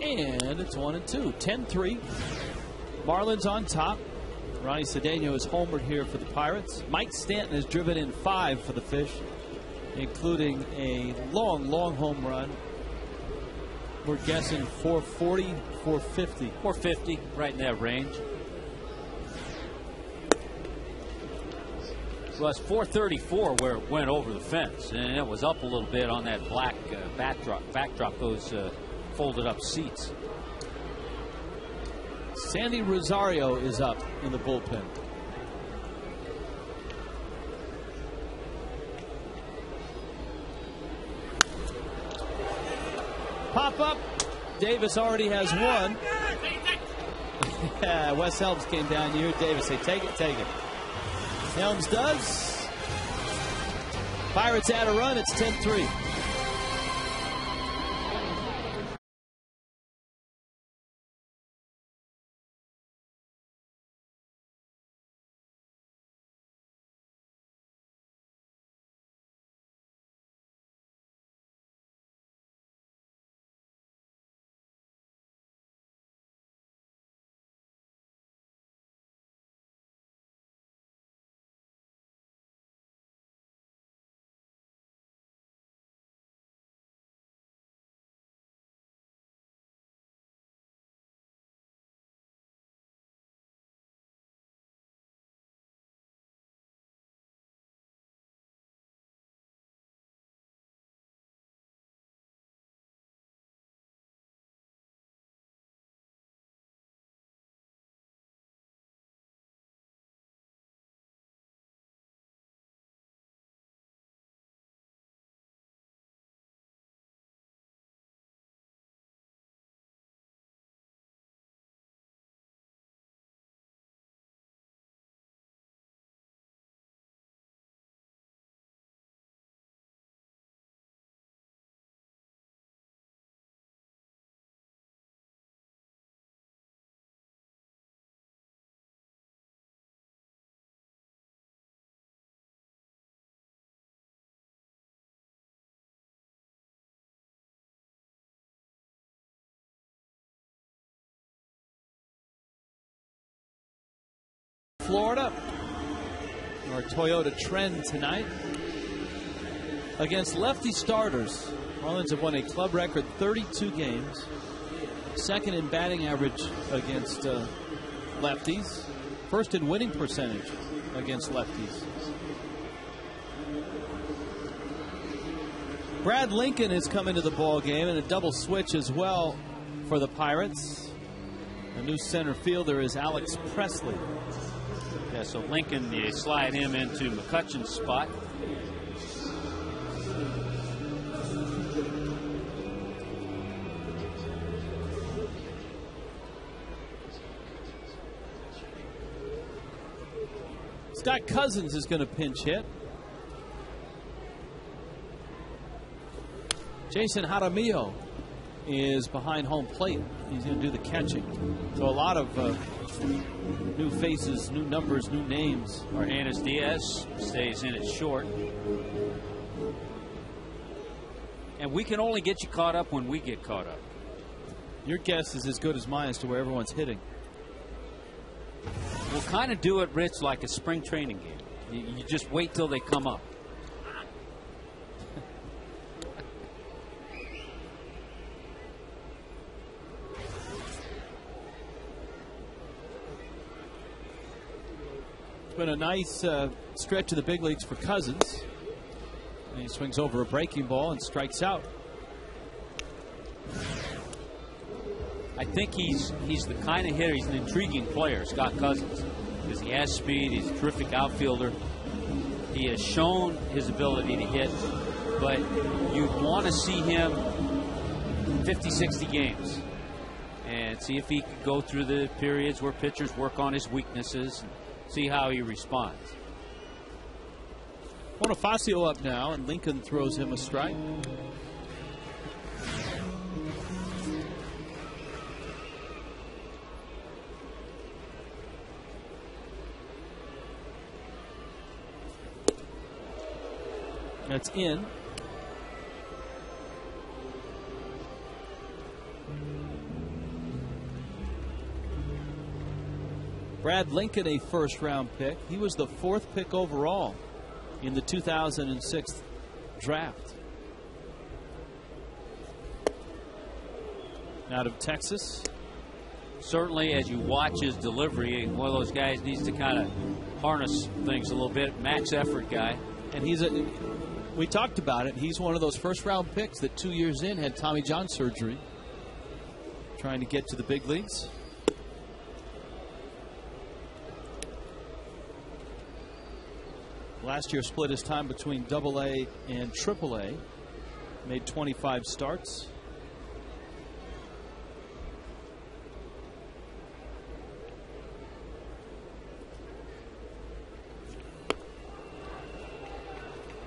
And it's 1-2. 10-3. Marlins on top. Ronnie Cedeno has homered here for the Pirates. Mike Stanton has driven in 5 for the Fish, including a long, long home run. We're guessing 440, 450. 450, right in that range. Well, it's 434 where it went over the fence, and it was up a little bit on that black backdrop, those folded up seats. Sandy Rosario is up in the bullpen. Pop up. Davis already has 1. Yeah, Wes Helms came down here. Davis say, take it, take it. Helms does. Pirates add a run. It's 10-3. Florida, our Toyota trend tonight against lefty starters. Marlins have won a club record 32 games, second in batting average against lefties, first in winning percentage against lefties. Brad Lincoln has come into the ball game, and a double switch as well for the Pirates. The new center fielder is Alex Presley. Yeah, so Lincoln, you slide him into McCutchen's spot. Scott Cousins is going to pinch hit. Jason Jaramillo is behind home plate. He's going to do the catching. So a lot of new faces, new numbers, new names. Argenis Diaz stays in at short. And we can only get you caught up when we get caught up. Your guess is as good as mine as to where everyone's hitting. We'll kind of do it, Rich, like a spring training game. You just wait till they come up. It's been a nice stretch of the big leagues for Cousins. And he swings over a breaking ball and strikes out. I think he's the kind of hitter. He's an intriguing player, Scott Cousins, because he has speed. He's a terrific outfielder. He has shown his ability to hit, but you want to see him 50, 60 games. and see if he can go through the periods where pitchers work on his weaknesses and see how he responds. Bonifacio up now, and Lincoln throws him a strike. That's in. Brad Lincoln, a first-round pick. He was the 4th pick overall in the 2006 draft. Out of Texas. Certainly, as you watch his delivery, one of those guys needs to kind of harness things a little bit. Max effort guy. And we talked about it. He's one of those first-round picks that 2 years in had Tommy John surgery, trying to get to the big leagues. Last year split his time between AA and AAA. Made 25 starts.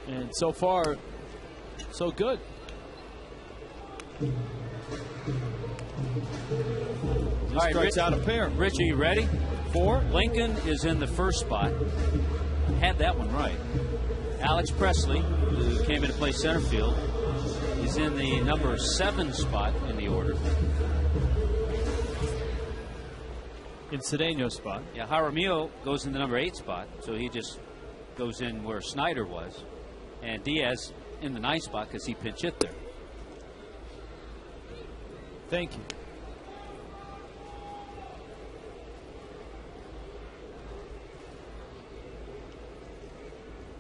And so far, so good. He strikes out a pair. Rich, are you ready? 4. Lincoln is in the first spot. Had that one right. Alex Presley, who came in to play center field, is in the number 7 spot in the order. In Cedeno's spot. Yeah, Jaramillo goes in the number 8 spot, so he just goes in where Snyder was. And Diaz in the 9th spot because he pinch hit there. Thank you.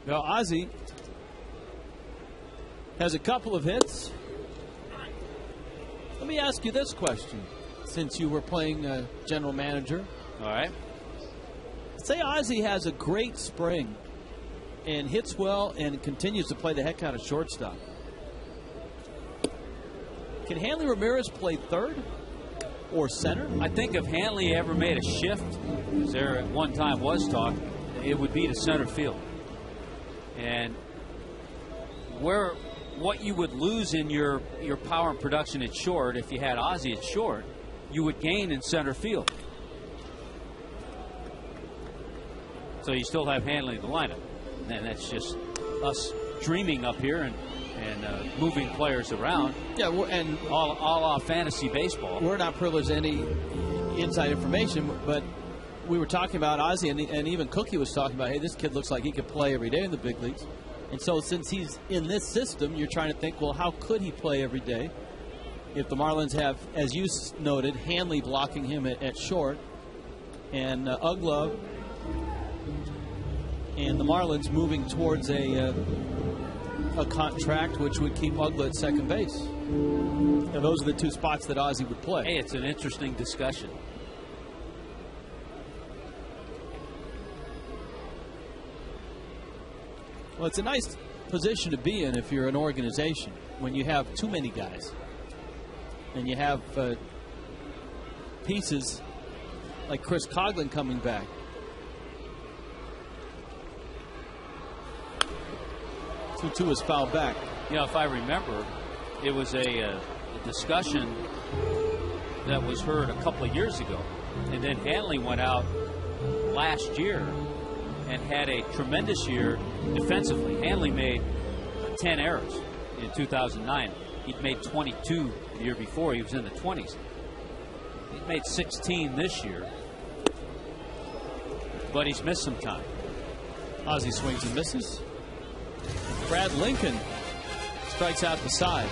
Now, Ozzie has a couple of hits. Let me ask you this question, since you were playing general manager. All right. Say Ozzie has a great spring and hits well and continues to play the heck out of shortstop. Can Hanley Ramirez play third or center? I think if Hanley ever made a shift, as there at one time was talk, it would be to center field. And what you would lose in your power and production at short, if you had Ozzie at short, you would gain in center field. So you still have Hanley in the lineup. And that's just us dreaming up here and moving players around. Yeah, and all fantasy baseball. We're not privileged to any inside information, but we were talking about Ozzie, and even Cookie was talking about, hey, this kid looks like he could play every day in the big leagues. And so since he's in this system, you're trying to think, well, how could he play every day if the Marlins have, as you noted, Hanley blocking him at short, and Ugla and the Marlins moving towards a contract which would keep Ugla at second base. And those are the 2 spots that Ozzie would play. Hey, it's an interesting discussion. Well, it's a nice position to be in if you're an organization when you have too many guys and you have pieces like Chris Coughlin coming back. Two is fouled back. You know, if I remember, it was a discussion that was heard a couple of years ago. And then Hanley went out last year and had a tremendous year defensively. Hanley made 10 errors in 2009. He'd made 22 the year before. He was in the 20s. He's made 16 this year, but he's missed some time. Ozzie swings and misses. Brad Lincoln strikes out the side.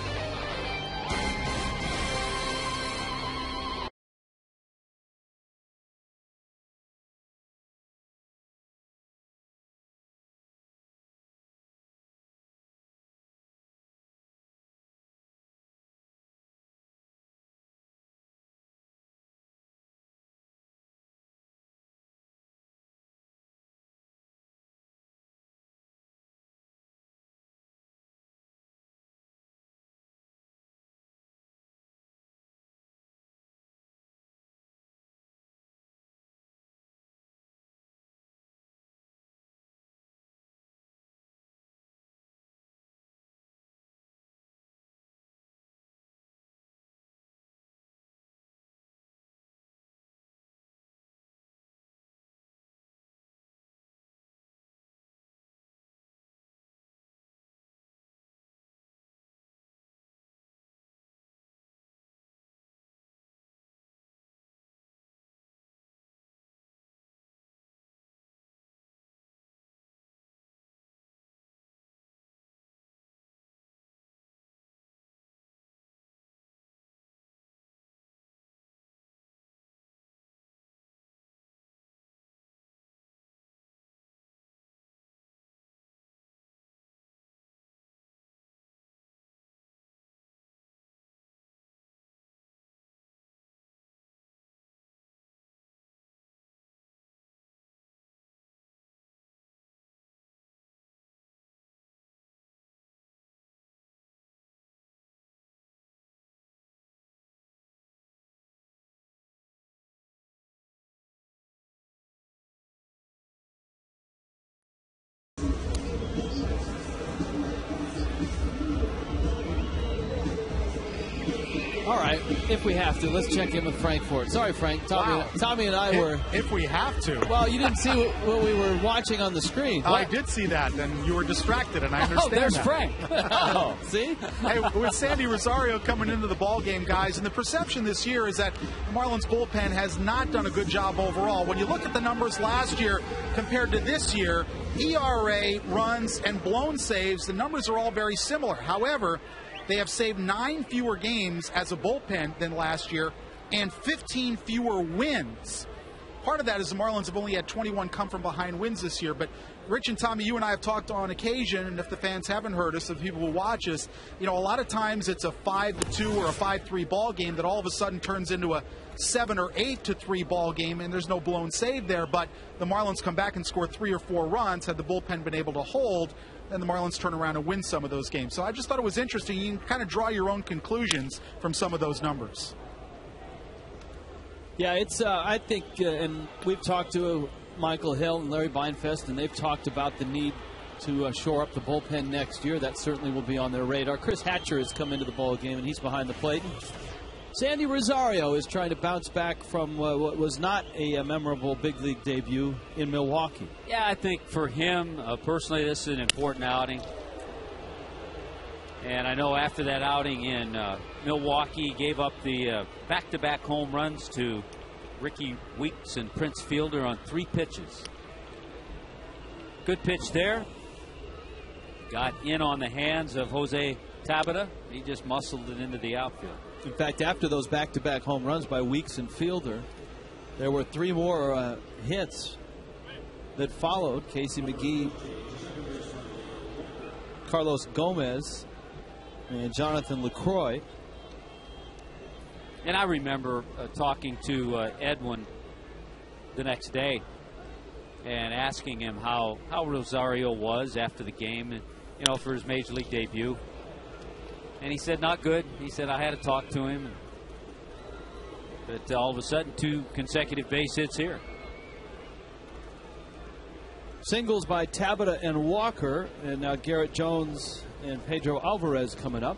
All right, if we have to, let's check in with Frank for it. Sorry, Frank. Tommy and I were... If we have to. Well, you didn't see what we were watching on the screen. I did see that, and you were distracted, and I understand there's that. Frank. Oh, see? Hey, with Sandy Rosario coming into the ball game, guys, and the perception this year is that the Marlins bullpen has not done a good job overall. When you look at the numbers last year compared to this year, ERA, runs, and blown saves, the numbers are all very similar. However, they have saved 9 fewer games as a bullpen than last year and 15 fewer wins. Part of that is the Marlins have only had 21 come-from-behind wins this year. But, Rich and Tommy, you and I have talked on occasion, and if the fans haven't heard us, the people who watch us, a lot of times it's a 5-2 or a 5-3 ball game that all of a sudden turns into a 7 or 8-3 ball game, and there's no blown save there. But the Marlins come back and score 3 or 4 runs. Had the bullpen been able to hold, and the Marlins turn around and win some of those games. So I just thought it was interesting. You can kind of draw your own conclusions from some of those numbers. Yeah, it's, I think, and we've talked to Michael Hill and Larry Beinfest, and they've talked about the need to shore up the bullpen next year. That certainly will be on their radar. Chris Hatcher has come into the ball game, and he's behind the plate. Sandy Rosario is trying to bounce back from what was not a memorable big league debut in Milwaukee. Yeah, I think for him, personally, this is an important outing. And I know after that outing in Milwaukee, he gave up the back-to-back home runs to Ricky Weeks and Prince Fielder on 3 pitches. Good pitch there. Got in on the hands of Jose Tabata. He just muscled it into the outfield. In fact, after those back-to-back home runs by Weeks and Fielder, there were 3 more hits that followed. Casey McGee, Carlos Gomez, and Jonathan LaCroix. And I remember talking to Edwin the next day and asking him how Rosario was after the game, and, for his major league debut. And he said, not good. He said, I had to talk to him. But all of a sudden, 2 consecutive base hits here. Singles by Tabata and Walker, and now Garrett Jones and Pedro Alvarez coming up.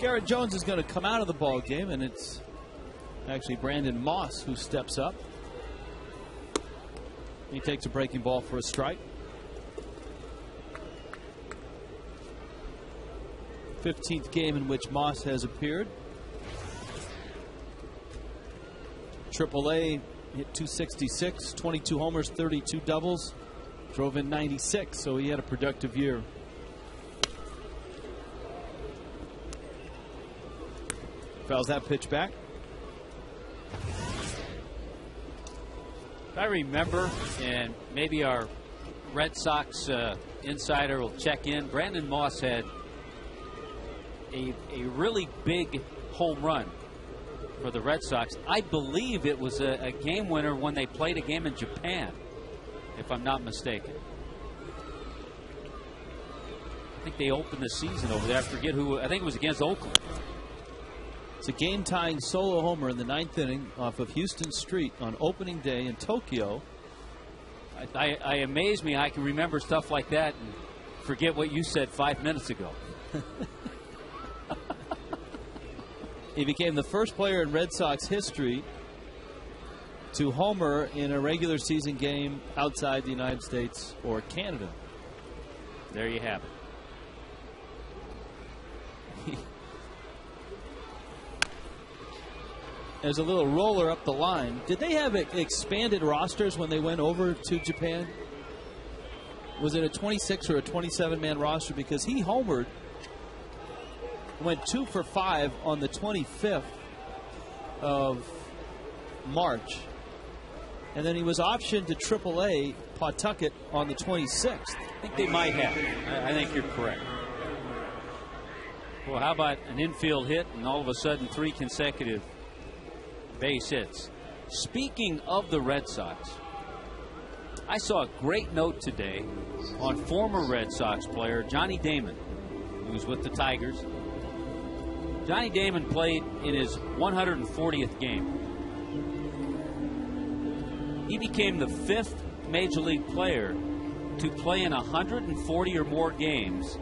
Garrett Jones is going to come out of the ball game, and it's actually Brandon Moss who steps up. He takes a breaking ball for a strike. 15th game in which Moss has appeared. AAA hit 266, 22 homers, 32 doubles, drove in 96, so he had a productive year. Fouls that pitch back. I remember, and maybe our Red Sox insider will check in, Brandon Moss had a really big home run for the Red Sox. I believe it was a game winner when they played a game in Japan, if I'm not mistaken. I think they opened the season over there. I forget who. I think it was against Oakland. It's a game-tying solo homer in the 9th inning off of Houston Street on opening day in Tokyo. I amaze me. I can remember stuff like that and forget what you said 5 minutes ago. He became the first player in Red Sox history to homer in a regular season game outside the United States or Canada. There you have it. There's a little roller up the line. Did they have expanded rosters when they went over to Japan? Was it a 26 or a 27-man roster? Because he homered, went 2 for 5 on the 25th of March. And then he was optioned to AAA Pawtucket on the 26th. I think they might have. I think you're correct. Well, how about an infield hit and all of a sudden 3 consecutive base hits? Speaking of the Red Sox, I saw a great note today on former Red Sox player Johnny Damon, who's with the Tigers. Johnny Damon played in his 140th game. He became the 5th Major League player to play in 140 or more games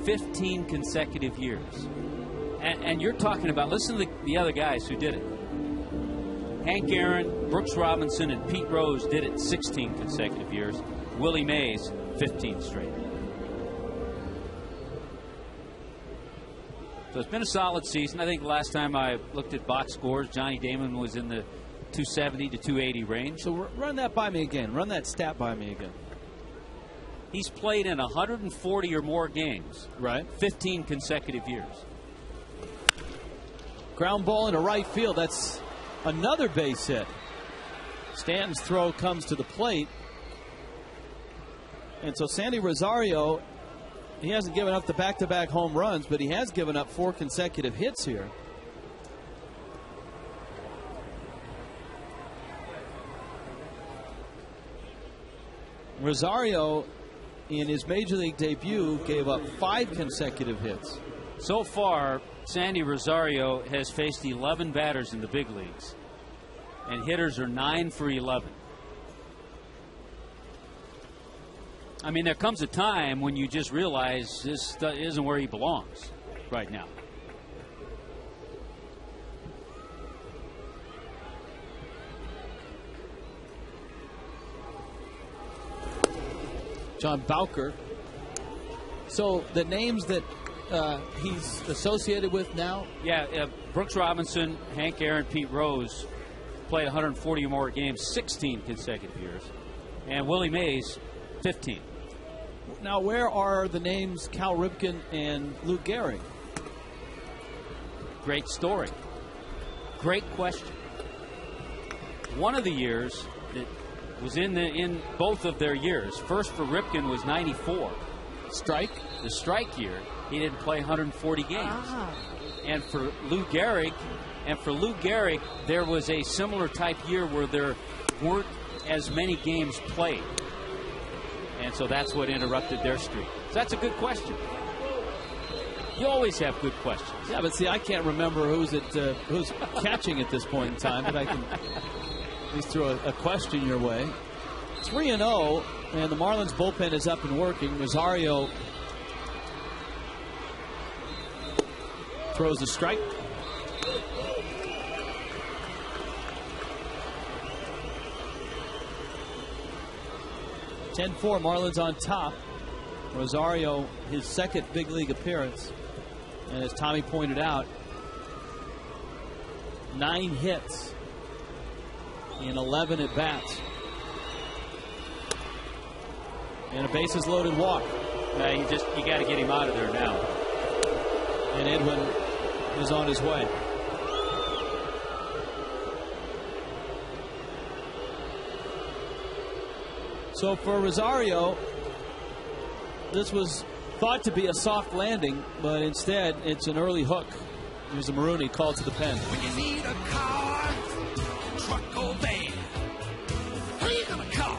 15 consecutive years. And you're talking about, listen to the other guys who did it. Hank Aaron, Brooks Robinson, and Pete Rose did it 16 consecutive years. Willie Mays, 15 straight. So it's been a solid season. I think the last time I looked at box scores, Johnny Damon was in the 270 to 280 range. So run that by me again. Run that stat by me again. He's played in 140 or more games. Right. 15 consecutive years. Ground ball into right field. That's another base hit. Stanton's throw comes to the plate. And so Sandy Rosario, he hasn't given up the back-to-back home runs, but he has given up 4 consecutive hits here. Rosario, in his Major League debut, gave up 5 consecutive hits. So far, Sandy Rosario has faced 11 batters in the big leagues, and hitters are 9 for 11. I mean, there comes a time when you just realize this isn't where he belongs right now. John Bowker. So the names that he's associated with now? Yeah, Brooks Robinson, Hank Aaron, Pete Rose played 140 or more games 16 consecutive years. And Willie Mays, 15. Now, where are the names Cal Ripken and Lou Gehrig? Great story. Great question. One of the years that was in both of their years, first for Ripken was 94. Strike? The strike year, he didn't play 140 games. And for Lou Gehrig, there was a similar type year where there weren't as many games played. And so that's what interrupted their streak. So that's a good question. You always have good questions. Yeah, but see, I can't remember who's catching at this point in time, but I can at least throw a question your way. 3-0, and the Marlins bullpen is up and working. Rosario throws a strike. (10-4), Marlins on top. Rosario, his second big league appearance. And as Tommy pointed out, 9 hits in 11 at-bats. And a bases loaded walk. You got to get him out of there now. And Edwin is on his way. So for Rosario, this was thought to be a soft landing, but instead it's an early hook. There's a Marooney called to the pen. When you need a car, truck, or van, who you gonna call?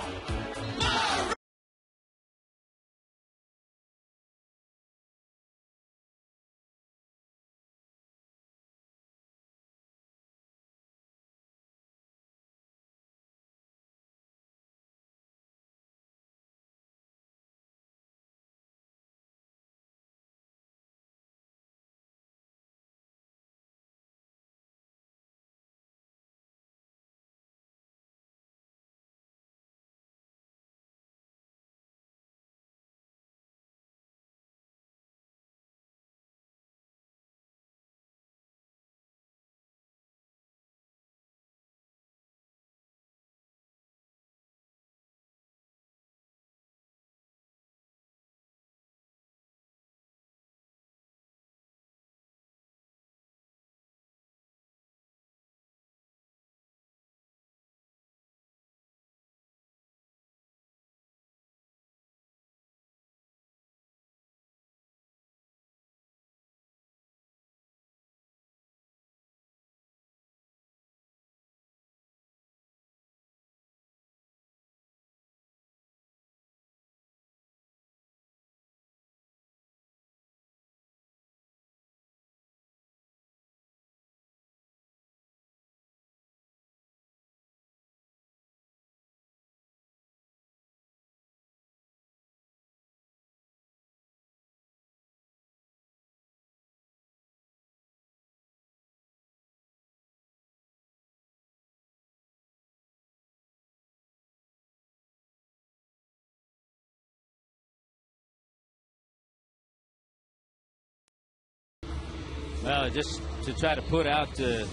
Well, just to try to put out and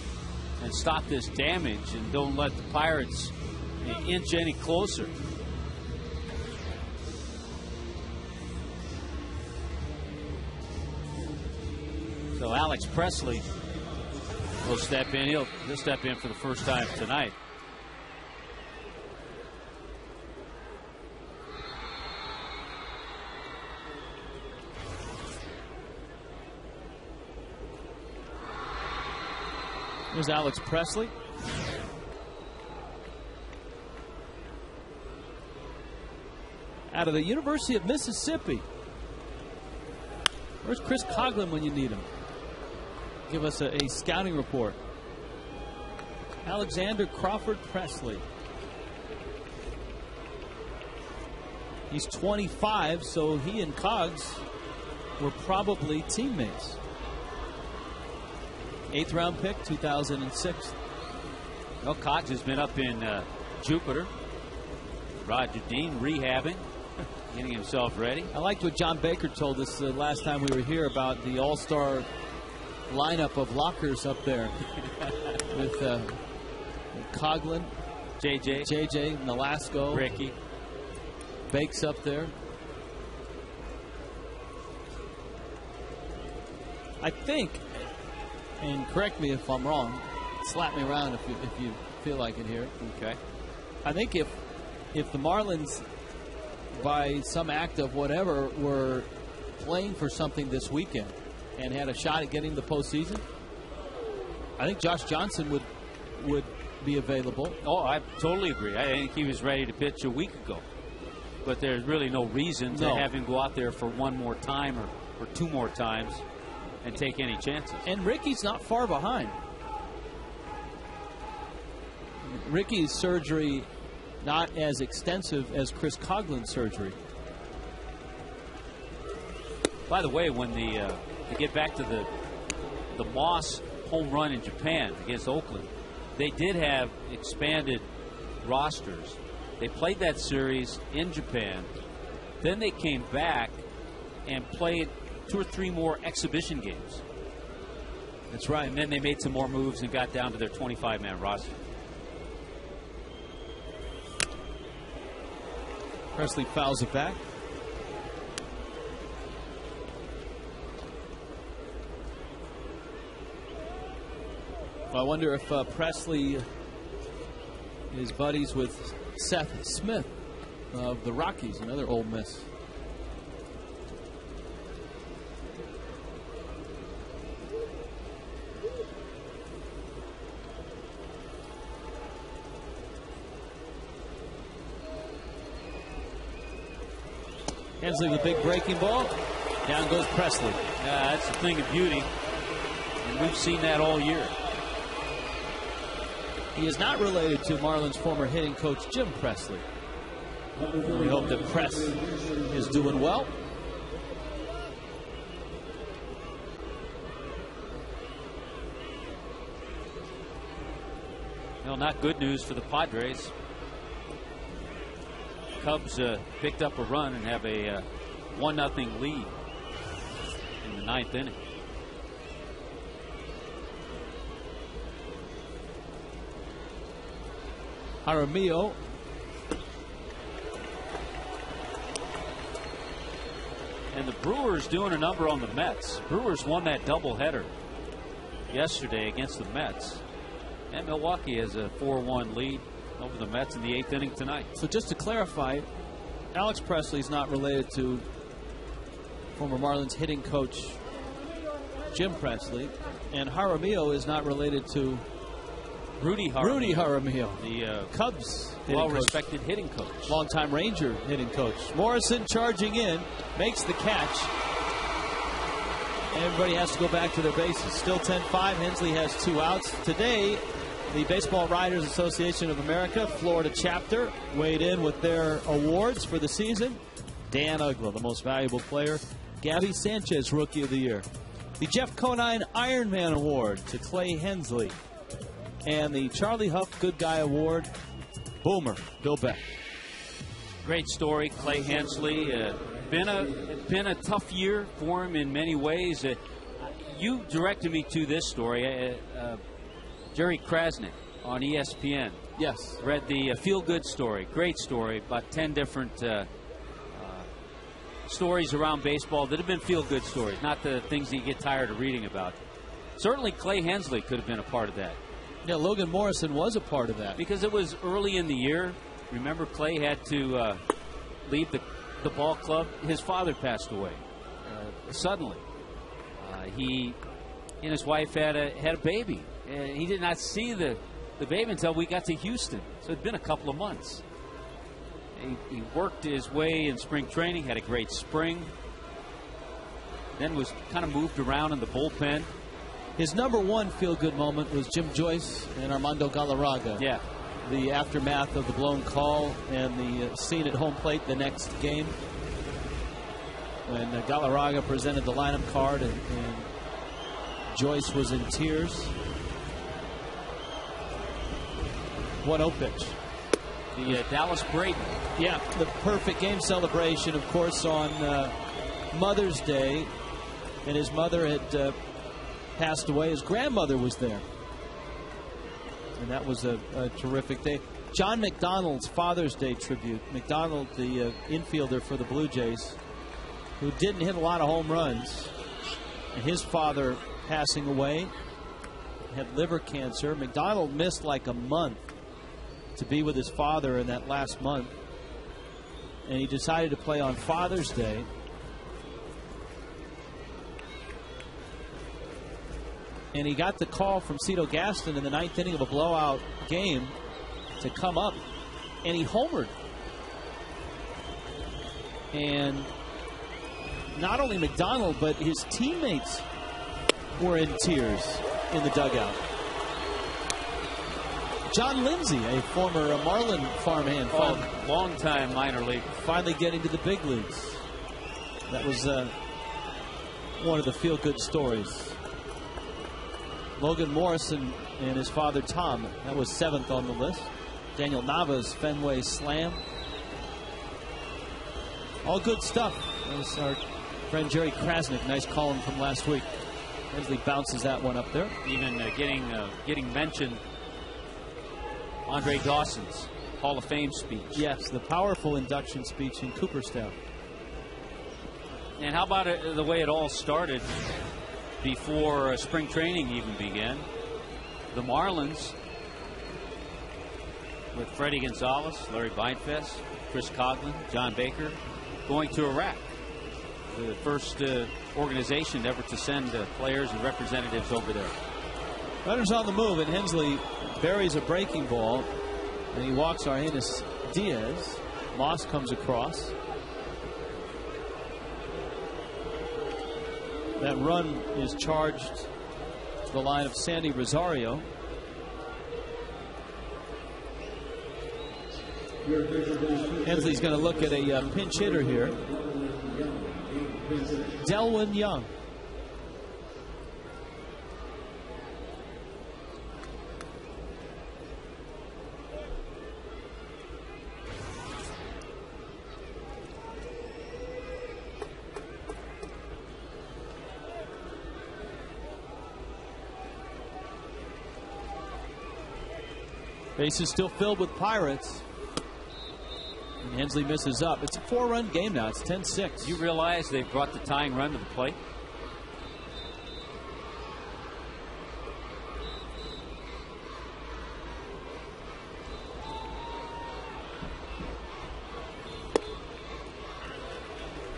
stop this damage and don't let the Pirates inch any closer. So Alex Presley will step in. He'll step in for the first time tonight. Here's Alex Presley. Out of the University of Mississippi. Where's Chris Coughlin when you need him? Give us a scouting report. Alexander Crawford Presley. He's 25, so he and Cogs were probably teammates. 8th round pick, 2006. Well, Cogs has been up in Jupiter. Roger Dean rehabbing, getting himself ready. I liked what John Baker told us last time we were here about the all-star lineup of lockers up there with Coughlin, JJ, Nolasco, Ricky. Bakes up there. I think, and correct me if I'm wrong, slap me around if you feel like it here. Okay. I think if the Marlins, by some act of whatever, were playing for something this weekend and had a shot at getting the postseason, I think Josh Johnson would be available. Oh, I totally agree. I think he was ready to pitch a week ago. But there's really no reason to have him go out there for one more time or two more times and take any chances. And Ricky's not far behind. Ricky's surgery not as extensive as Chris Coughlin's surgery. By the way, when to get back to the Moss home run in Japan against Oakland, they did have expanded rosters. They played that series in Japan. Then they came back and played 2 or 3 more exhibition games. That's right. And then they made some more moves and got down to their 25-man roster. Presley fouls it back. Well, I wonder if Presley is buddies with Seth Smith of the Rockies, another Ole Miss. Hensley with a big breaking ball. Down goes Presley. That's a thing of beauty. And we've seen that all year. He is not related to Marlins former hitting coach Jim Presley. We hope that Press is doing well. Well, not good news for the Padres. Cubs picked up a run and have a 1-0 lead in the 9th inning. Jaramillo. And the Brewers doing a number on the Mets. Brewers won that doubleheader yesterday against the Mets. And Milwaukee has a 4-1 lead over the Mets in the 8th inning tonight. So just to clarify, Alex Presley is not related to former Marlins hitting coach Jim Presley, and Jaramillo is not related to Rudy Jaramillo, the Cubs well-respected hitting coach. Longtime Ranger hitting coach. Morrison charging in, makes the catch. Everybody has to go back to their bases. Still 10-5. Hensley has 2 outs. Today, the Baseball Writers Association of America, Florida chapter, weighed in with their awards for the season. Dan Uggla, the most valuable player. Gabby Sanchez, Rookie of the Year. The Jeff Conine Ironman Award to Clay Hensley. And the Charlie Huff Good Guy Award, Boomer, Bill Beck. Great story, Clay Hensley. Been a tough year for him in many ways. You directed me to this story. Jerry Krasnick on ESPN. Yes. Read the feel-good story. Great story. About 10 different stories around baseball that have been feel-good stories, not the things that you get tired of reading about. Certainly Clay Hensley could have been a part of that. Yeah, Logan Morrison was a part of that. Because it was early in the year. Remember, Clay had to leave the ball club. His father passed away suddenly. He and his wife had a baby. And he did not see the baby until we got to Houston. So it'd been a couple of months. He worked his way in spring training, had a great spring. Then was kind of moved around in the bullpen. His number one feel-good moment was Jim Joyce and Armando Galarraga. Yeah. The aftermath of the blown call and the scene at home plate the next game. When Galarraga presented the lineup card and Joyce was in tears. 1-0 pitch. The Dallas Braden. Yeah, the perfect game celebration, of course, on Mother's Day. And his mother had passed away. His grandmother was there. And that was a terrific day. John McDonald's Father's Day tribute. McDonald, the infielder for the Blue Jays, who didn't hit a lot of home runs. And his father passing away, had liver cancer. McDonald missed like a month to be with his father in that last month. And he decided to play on Father's Day. And he got the call from Cito Gaston in the 9th inning of a blowout game to come up. And he homered. And not only McDonald, but his teammates were in tears in the dugout. John Lindsay, a former Marlin farmhand, long-time minor league, finally getting to the big leagues. That was one of the feel-good stories. Logan Morrison and his father Tom, that was 7th on the list. Daniel Nava's Fenway Slam. All good stuff. That was our friend Jerry Krasnick. Nice column from last week. Hensley bounces that one up there. Even getting mentioned. Andre Dawson's Hall of Fame speech. Yes, the powerful induction speech in Cooperstown. And how about the way it all started before spring training even began? The Marlins, with Freddie Gonzalez, Larry Beinfest, Chris Coughlin, John Baker, going to Iraq. The first organization ever to send players and representatives over there. Runners on the move, and Hensley buries a breaking ball, and he walks Argenis Diaz. Moss comes across. That run is charged to the line of Sandy Rosario. Hensley's going to look at a pinch hitter here. Delwyn Young. Base is still filled with Pirates. And Hensley misses up. It's a 4-run game now. It's 10-6. You realize they brought the tying run to the plate?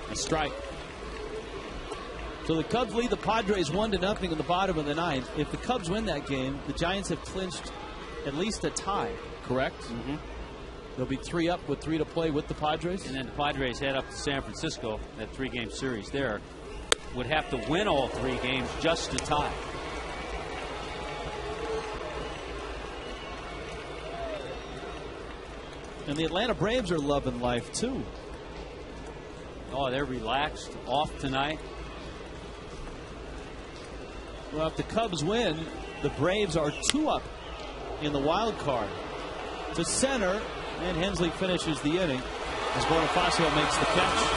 A strike. So the Cubs lead the Padres 1-0 in the bottom of the 9th. If the Cubs win that game, the Giants have clinched at least a tie, correct? Mm-hmm. They'll be 3 up with 3 to play with the Padres. And then the Padres head up to San Francisco, that 3-game series there. Would have to win all 3 games just to tie. And the Atlanta Braves are loving life, too. Oh, they're relaxed, off tonight. Well, if the Cubs win, the Braves are 2 up in the wild card. To center, and Hensley finishes the inning as Bonifacio makes the catch.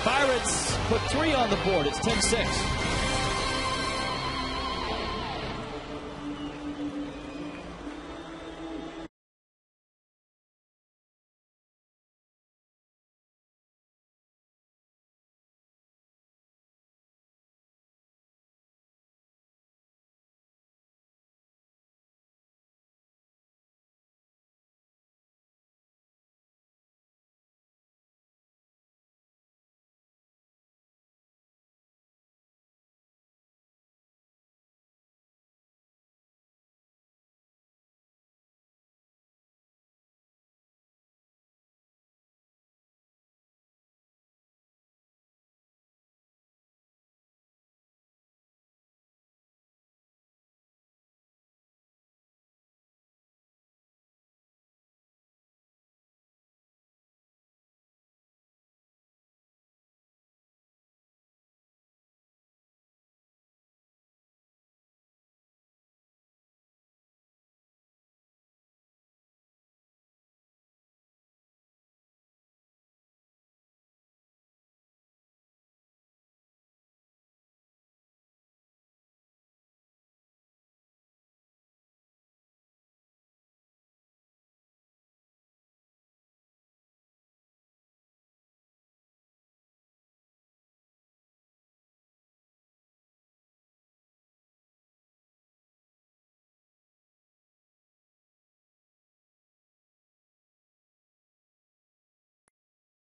Pirates put 3 on the board. It's 10-6.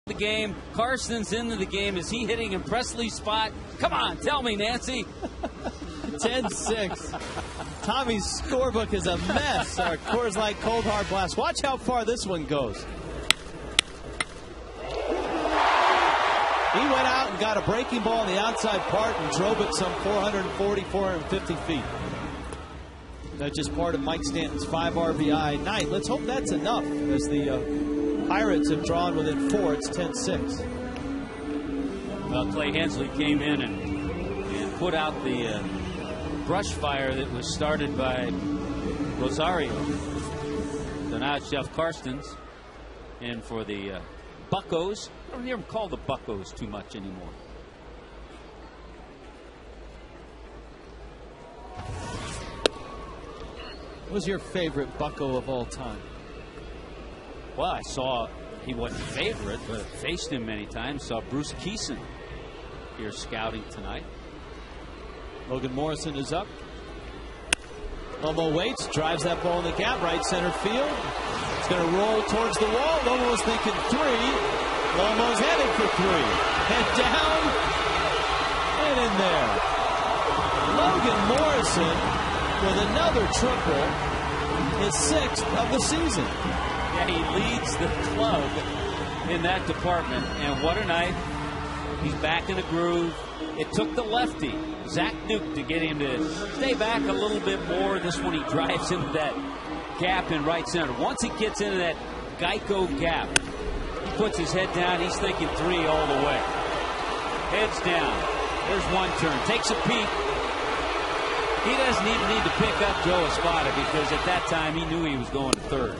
The game. Karsten's into the game. Is he hitting in Presley's spot? Come on, tell me, Nancy. 10-6. Tommy's scorebook is a mess. Our Coors Light Cold Hard Blast. Watch how far this one goes. He went out and got a breaking ball on the outside part and drove it some 440, 450 feet. That's just part of Mike Stanton's 5 RBI night. Let's hope that's enough as the Pirates have drawn within 4. It's 10-6. Well, Clay Hensley came in and put out the brush fire that was started by Rosario. So now it's Jeff Karstens. And for the Buccos, I don't hear them call the Buccos too much anymore. What was your favorite Bucco of all time? Well, I saw, he wasn't favorite, but faced him many times. Saw Bruce Keeson here scouting tonight. Logan Morrison is up. Lomo waits, drives that ball in the gap, right center field. It's going to roll towards the wall. Lomo was thinking 3. Lomo's headed for 3. Head down and in there. Logan Morrison with another triple, his 6th of the season. Yeah, he leads the club in that department, and what a night. He's back in the groove. It took the lefty, Zach Duke, to get him to stay back a little bit more. This one, he drives into that gap in right center. Once he gets into that Geico gap, he puts his head down. He's thinking 3 all the way. Heads down. There's one turn. Takes a peek. He doesn't even need to pick up Joe Espada because at that time he knew he was going to 3rd.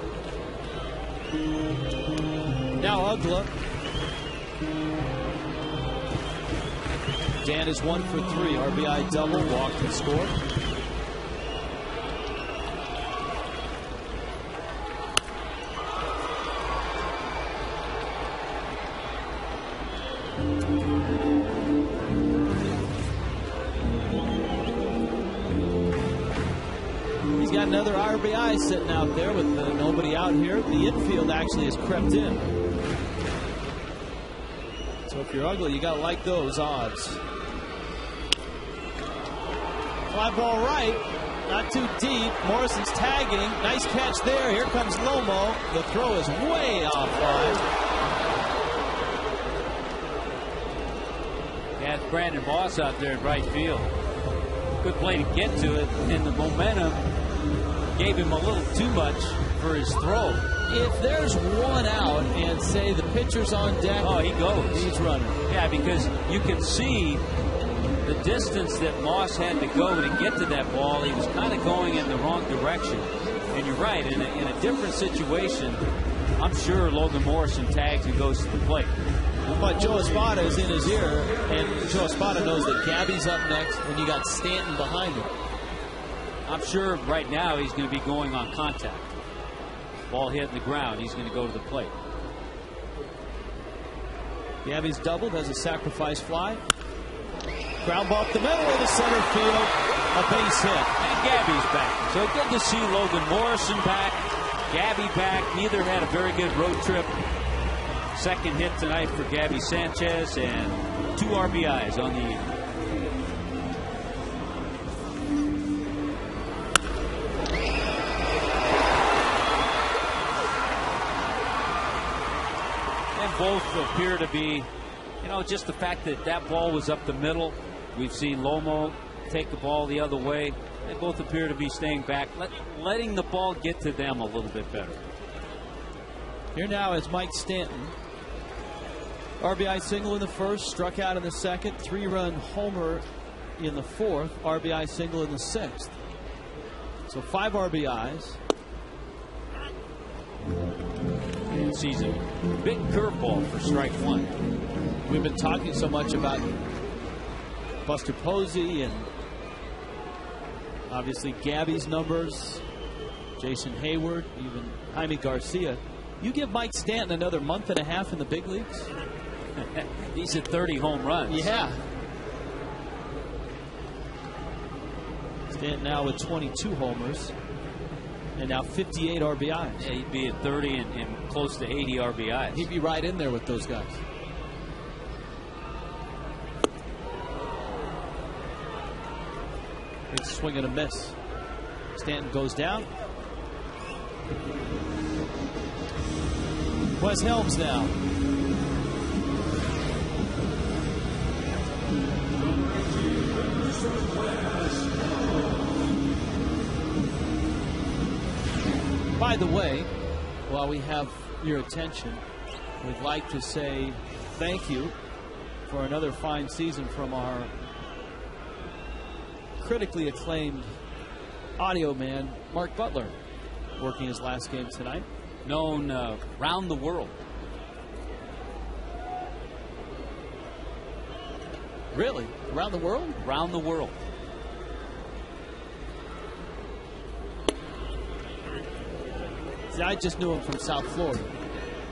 Now Ugla. Dan is 1 for 3. RBI double, walked and scored. He's got another RBI sitting out there with nobody out here. The infield actually has crept in. So if you're Ugly, you got to like those odds. Fly ball right, not too deep. Morrison's tagging. Nice catch there. Here comes Lomo. The throw is way offline. Yeah, it's Brandon Moss out there in right field. Good play to get to it, and the momentum gave him a little too much for his throw. If there's one out and say the pitcher's on deck, oh, he goes. He's running. Yeah, because you can see the distance that Moss had to go to get to that ball. He was kind of going in the wrong direction. And you're right, in a different situation, I'm sure Logan Morrison tags and goes to the plate. But Joe Espada is in his ear, and Joe Espada knows that Gabby's up next when you got Stanton behind him. I'm sure right now he's going to be going on contact. Ball hit in the ground. He's going to go to the plate. Gabby's doubled, has a sacrifice fly. Ground ball up the middle of the center field. A base hit. And Gabby's back. So good to see Logan Morrison back. Gabby back. Neither had a very good road trip. Second hit tonight for Gabby Sanchez and 2 RBIs on the evening. Both appear to be, just the fact that that ball was up the middle. We've seen Lomo take the ball the other way. They both appear to be staying back, letting the ball get to them a little bit better. Here now is Mike Stanton. RBI single in the first, struck out in the second, 3-run homer in the fourth, RBI single in the sixth. So 5 RBIs. And sees a big curveball for strike 1. We've been talking so much about Buster Posey and obviously Gabby's numbers, Jason Hayward, even Jaime Garcia. You give Mike Stanton another month and a half in the big leagues? He's at 30 home runs. Yeah. Stanton now with 22 homers. And now 58 RBIs. Yeah, he'd be at 30 and close to 80 RBIs. He'd be right in there with those guys. Big swing and a miss. Stanton goes down. Wes Helms now. By the way, while we have your attention, we'd like to say thank you for another fine season from our critically acclaimed audio man, Mark Butler, working his last game tonight. Known round the world. Really? Around the world? Around the world. See, I just knew him from South Florida.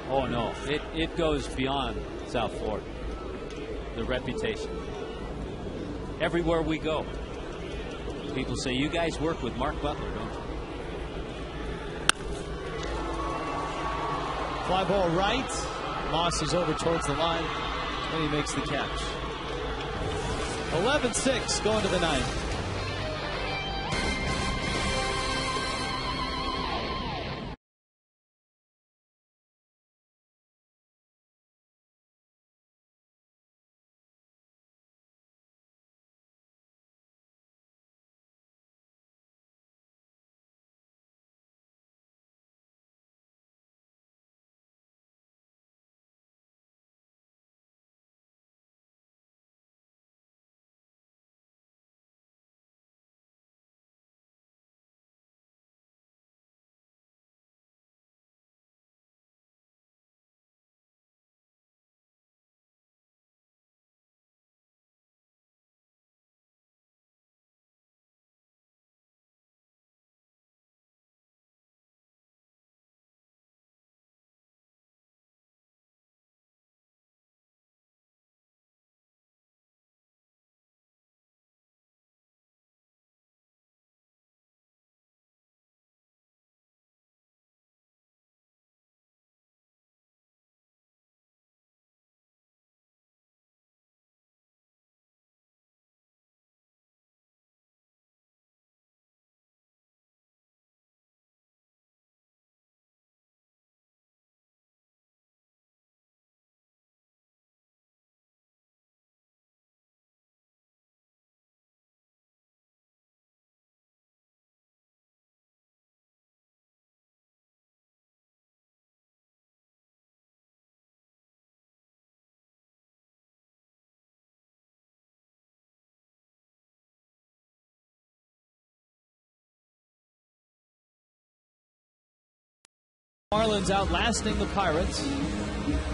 Oh, no. It goes beyond South Florida. The reputation. Everywhere we go, people say, you guys work with Mark Butler, don't you? Fly ball right. Moss is over towards the line, and he makes the catch. 11-6 going to the ninth. Marlins outlasting the Pirates.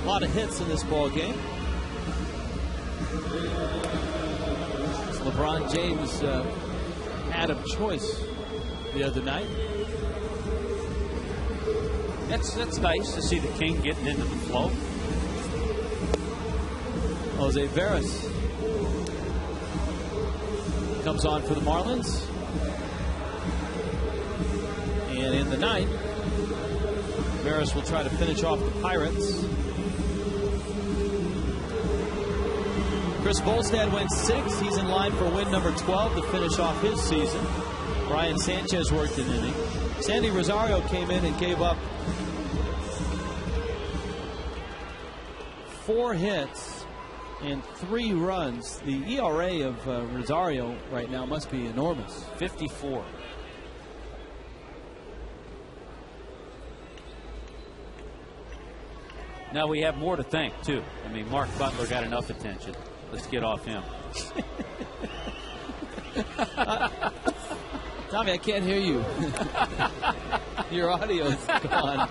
A lot of hits in this ball game. It's LeBron James had of choice the other night. That's nice to see the King getting into the flow. Jose Veras comes on for the Marlins. And in the ninth, Veras will try to finish off the Pirates. Chris Bolstad went 6. He's in line for win number 12 to finish off his season. Brian Sanchez worked an inning. Sandy Rosario came in and gave up 4 hits and 3 runs. The ERA of Rosario right now must be enormous. 54. Now we have more to thank, too. I mean, Mark Butler got enough attention. Let's get off him. Tommy, I can't hear you. Your audio is gone.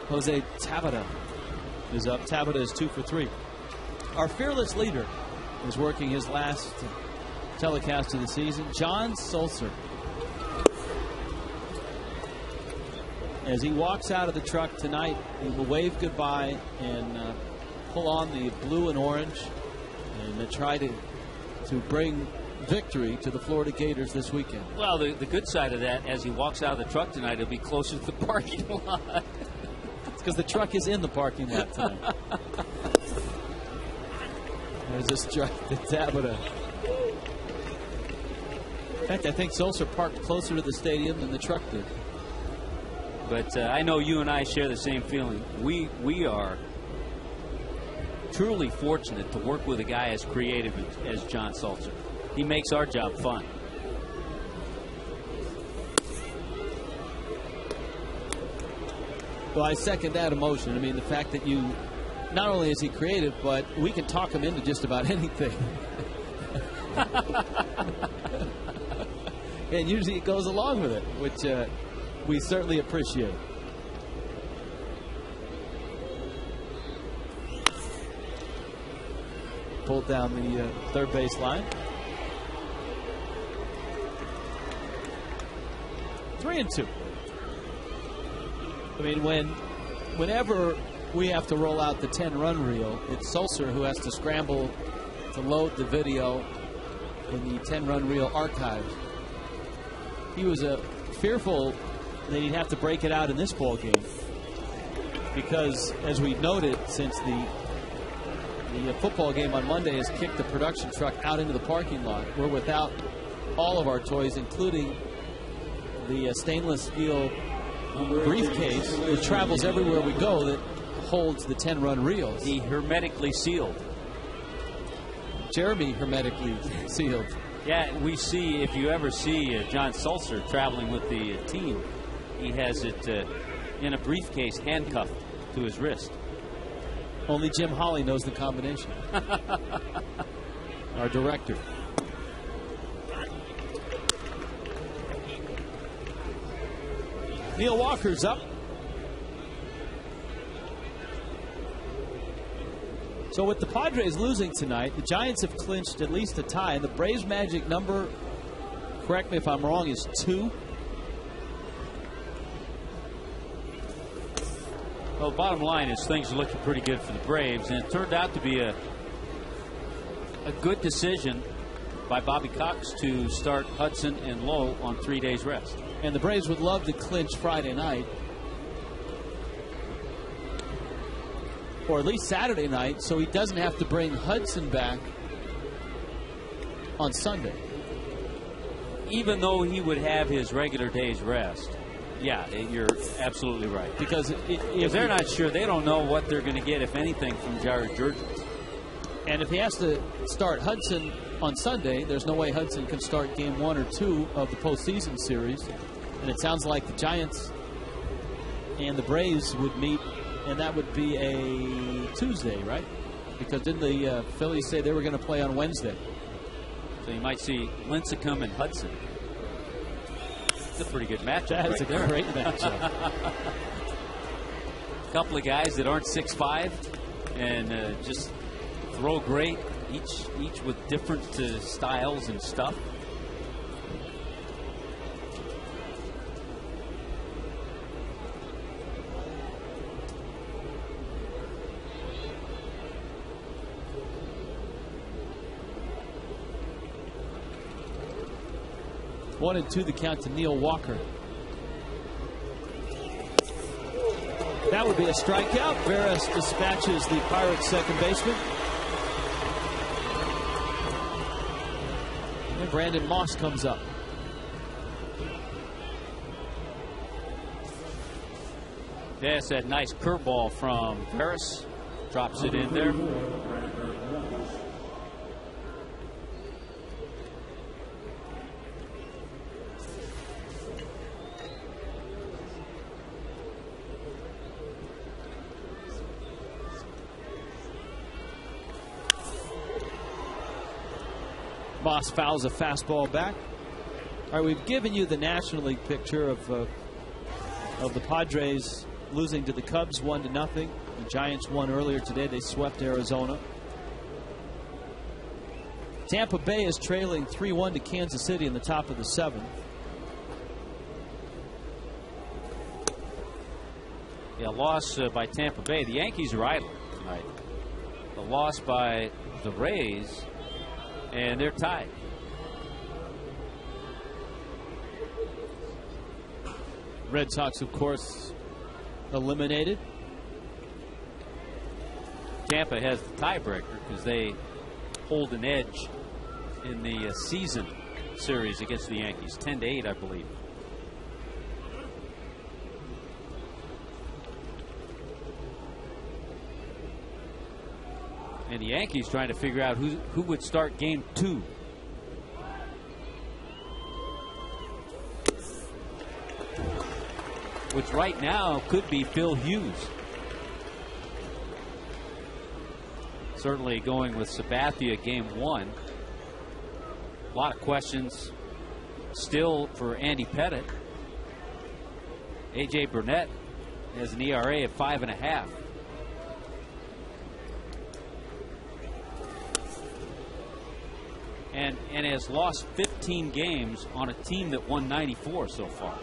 Jose Tabata is up. Tabata is 2 for 3. Our fearless leader is working his last telecast of the season, John Sulzer. As he walks out of the truck tonight, he will wave goodbye and pull on the blue and orange and try to bring victory to the Florida Gators this weekend. Well, the good side of that, as he walks out of the truck tonight, he'll be closer to the parking lot. It's because the truck is in the parking lot tonight. There's this truck that's Tabata. In fact, I think Sulzer parked closer to the stadium than the truck did. But I know you and I share the same feeling. We are truly fortunate to work with a guy as creative as John Sulzer. He makes our job fun. Well, I second that emotion. I mean, the fact that not only is he creative, but we can talk him into just about anything. And usually it goes along with it, which we certainly appreciate. Pulled down the third base line. 3-2. I mean, whenever we have to roll out the 10-run reel, it's Sulzer who has to scramble to load the video in the 10-run reel archive. He was fearful that he'd have to break it out in this ball game because, as we've noted, since the football game on Monday has kicked the production truck out into the parking lot, we're without all of our toys, including the stainless steel briefcase that travels everywhere we go that holds the 10-run reels. He hermetically sealed. Jeremy hermetically sealed. Yeah, we see, if you ever see John Sulzer traveling with the team, he has it in a briefcase handcuffed to his wrist. Only Jim Holley knows the combination. Our director. Neil Walker's up. So with the Padres losing tonight, the Giants have clinched at least a tie. And the Braves' magic number, correct me if I'm wrong, is 2. Well, bottom line is things are looking pretty good for the Braves, and it turned out to be a good decision by Bobby Cox to start Hudson and Lowe on 3 days rest. And the Braves would love to clinch Friday night, or at least Saturday night, so he doesn't have to bring Hudson back on Sunday. Even though he would have his regular day's rest. Yeah, you're absolutely right. Because if they're not sure, they don't know what they're going to get, if anything, from Jared Jurgens. And if he has to start Hudson on Sunday, there's no way Hudson can start game 1 or 2 of the postseason series. And it sounds like the Giants and the Braves would meet, and that would be a Tuesday, right? Because didn't the Phillies say they were going to play on Wednesday? So you might see Lincecum and Hudson. It's a pretty good matchup. That's right a there. great matchup. A couple of guys that aren't 6'5" and just throw great, each with different styles and stuff. One and 2 the count to Neil Walker. That would be a strikeout. Veras dispatches the Pirates' second baseman. And Brandon Moss comes up. Yes, that nice curveball from Veras. Drops it in there. Moss fouls a fastball back. All right, we've given you the National League picture of the Padres losing to the Cubs 1-0. The Giants won earlier today. They swept Arizona. Tampa Bay is trailing 3-1 to Kansas City in the top of the 7th. Yeah, loss by Tampa Bay. The Yankees are idle tonight. The loss by the Rays, and they're tied. Red Sox, of course, eliminated. Tampa has the tiebreaker because they hold an edge in the season series against the Yankees, 10-8, I believe. And the Yankees trying to figure out who would start game 2. Which right now could be Phil Hughes. Certainly going with Sabathia game 1. A lot of questions still for Andy Pettit. A.J. Burnett has an ERA of 5.5. And has lost 15 games on a team that won 94 so far.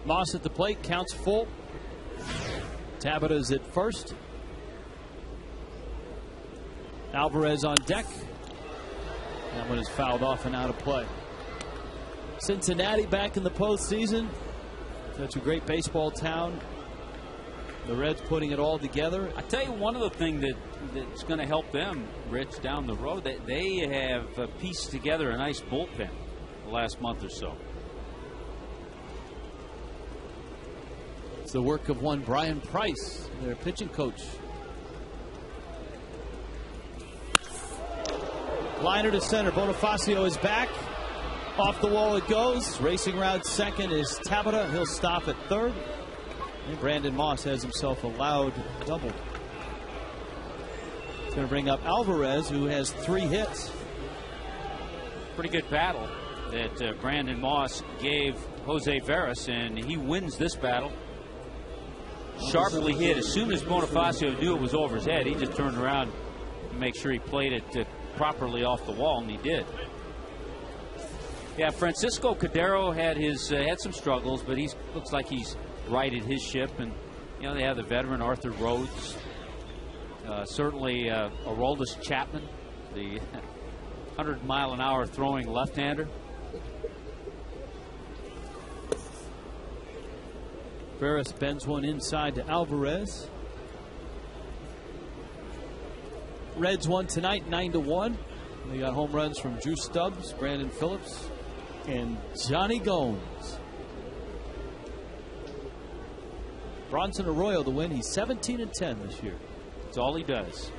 Moss at the plate, counts full. Tabata's at first. Alvarez on deck. That one is fouled off and out of play. Cincinnati back in the postseason. Such a great baseball town. The Reds putting it all together. I tell you, one of the things that's going to help them, Rich, down the road, that they have pieced together a nice bullpen the last month or so. It's the work of one Brian Price, their pitching coach. Liner to center. Bonifacio is back. Off the wall it goes. Racing around second is Tabata. He'll stop at third. And Brandon Moss has himself a loud double. It's going to bring up Alvarez, who has 3 hits. Pretty good battle that Brandon Moss gave Jose Veras, and he wins this battle. Sharply hit. As soon as Bonifacio knew it was over his head, he just turned around to make sure he played it properly off the wall, and he did. Yeah, Francisco Cordero had some struggles, but he looks like he's righted his ship. And you know, they have the veteran Arthur Rhodes, certainly Aroldis Chapman, the 100-mile-an-hour throwing left-hander. Veras bends one inside to Alvarez. Reds won tonight 9-1. They got home runs from Drew Stubbs, Brandon Phillips, and Johnny Gomes. Bronson Arroyo the win. He's 17-10 this year. That's all he does.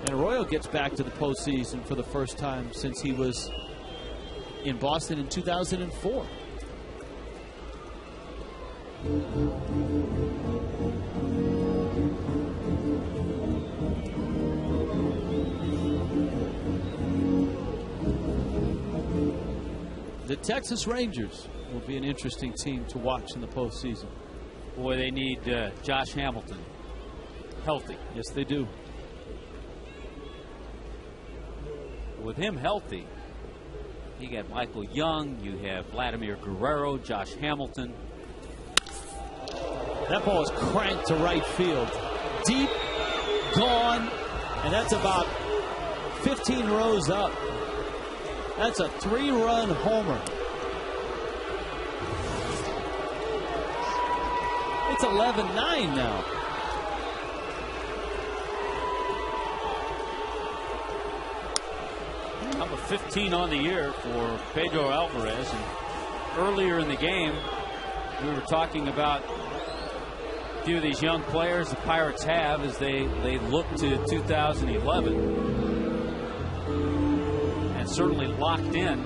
And Arroyo gets back to the postseason for the first time since he was in Boston in 2004. The Texas Rangers will be an interesting team to watch in the postseason. Boy, they need Josh Hamilton healthy. Yes, they do. With him healthy, you got Michael Young, you have Vladimir Guerrero, Josh Hamilton. That ball is cranked to right field. Deep, gone, and that's about 15 rows up. That's a 3-run homer. It's 11-9 now. Number 15 on the year for Pedro Alvarez. And earlier in the game, we were talking about a few of these young players the Pirates have as they look to 2011. And certainly locked in.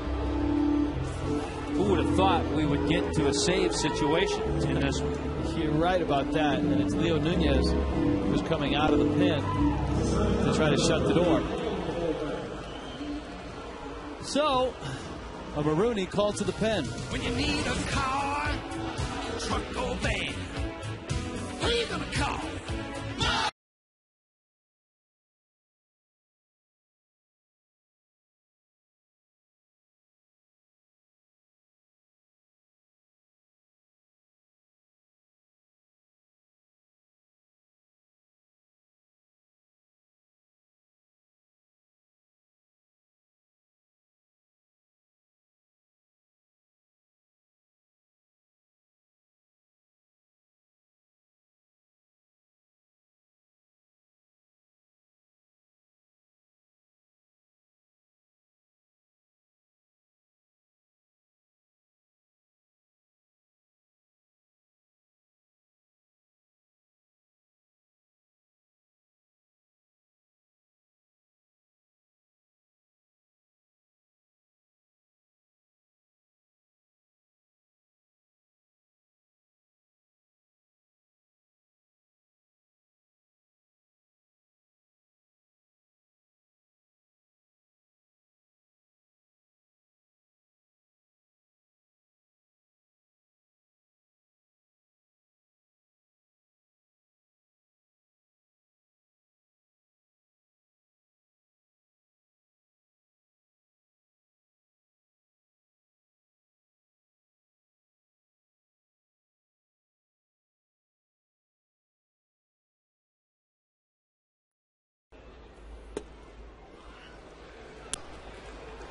Who would have thought we would get to a save situation in this one? You're right about that. And it's Leo Nunez who's coming out of the pen to try to shut the door. So, a Marooney called to the pen. When you need a car, truck, or van, who you gonna call?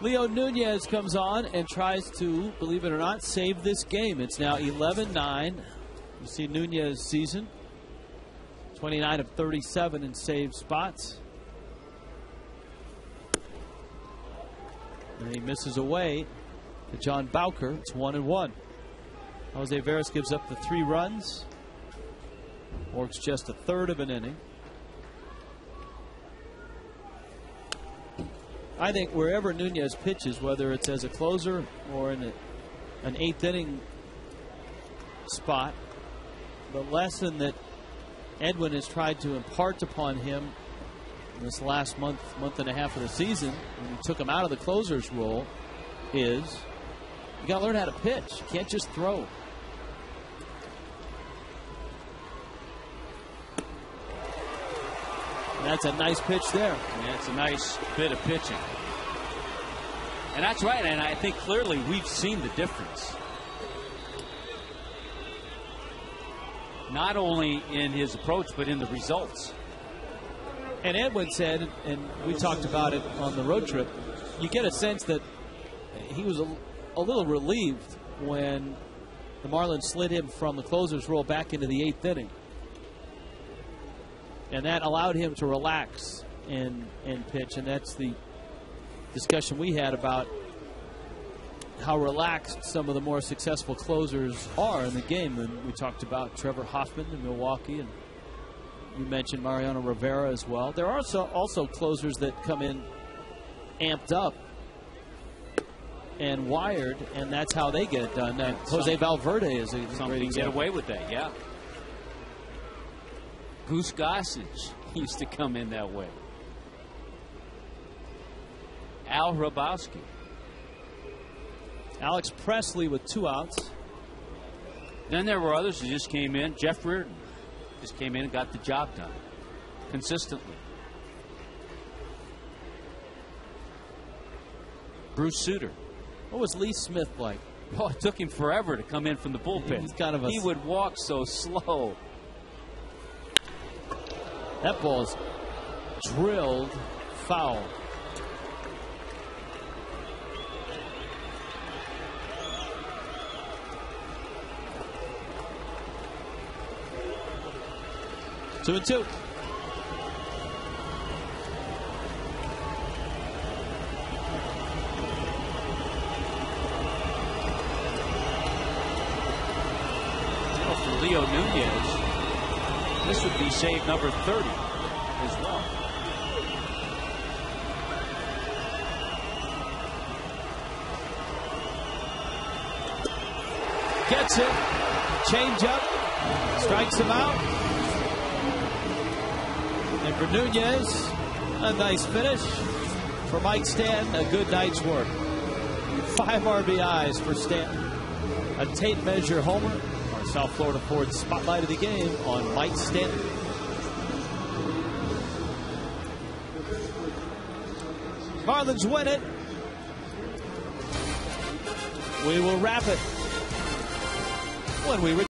Leo Nunez comes on and tries to, believe it or not, save this game. It's now 11-9. You see Nunez's season. 29 of 37 in save spots. And he misses away to John Bowker. It's 1-1. Jose Veras gives up the 3 runs. Works just a third of an inning. I think wherever Nunez pitches, whether it's as a closer or in an 8th inning spot, the lesson that Edwin has tried to impart upon him in this last month and a half of the season, when he took him out of the closer's role, is you got to learn how to pitch. You can't just throw. And that's a nice pitch there. Yeah, it's a nice bit of pitching. And that's right, and I think clearly we've seen the difference. Not only in his approach, but in the results. And Edwin said, and we talked about it on the road trip, you get a sense that he was a little relieved when the Marlins slid him from the closer's role back into the 8th inning. And that allowed him to relax and pitch. And that's the discussion we had about how relaxed some of the more successful closers are in the game. And we talked about Trevor Hoffman in Milwaukee, and you mentioned Mariano Rivera as well. There are also closers that come in amped up and wired, and that's how they get it done. Jose Valverde is a great example. Get away with that, yeah. Goose Gossage used to come in that way. Al Hrabowski. Alex Presley with 2 outs. Then there were others who just came in. Jeff Reardon just came in and got the job done consistently. Bruce Sutter. What was Lee Smith like? Oh, it took him forever to come in from the bullpen. He's kind of he would walk so slow. That ball's drilled foul. Two and two. For Leo Nunez, this would be save number 30 as well. Gets it. Change up. Strikes him out. And for Nunez, a nice finish. For Mike Stanton, a good night's work. 5 RBIs for Stanton. A tape measure homer. Our South Florida Ford spotlight of the game on Mike Stanton. Marlins win it. We will wrap it when we return.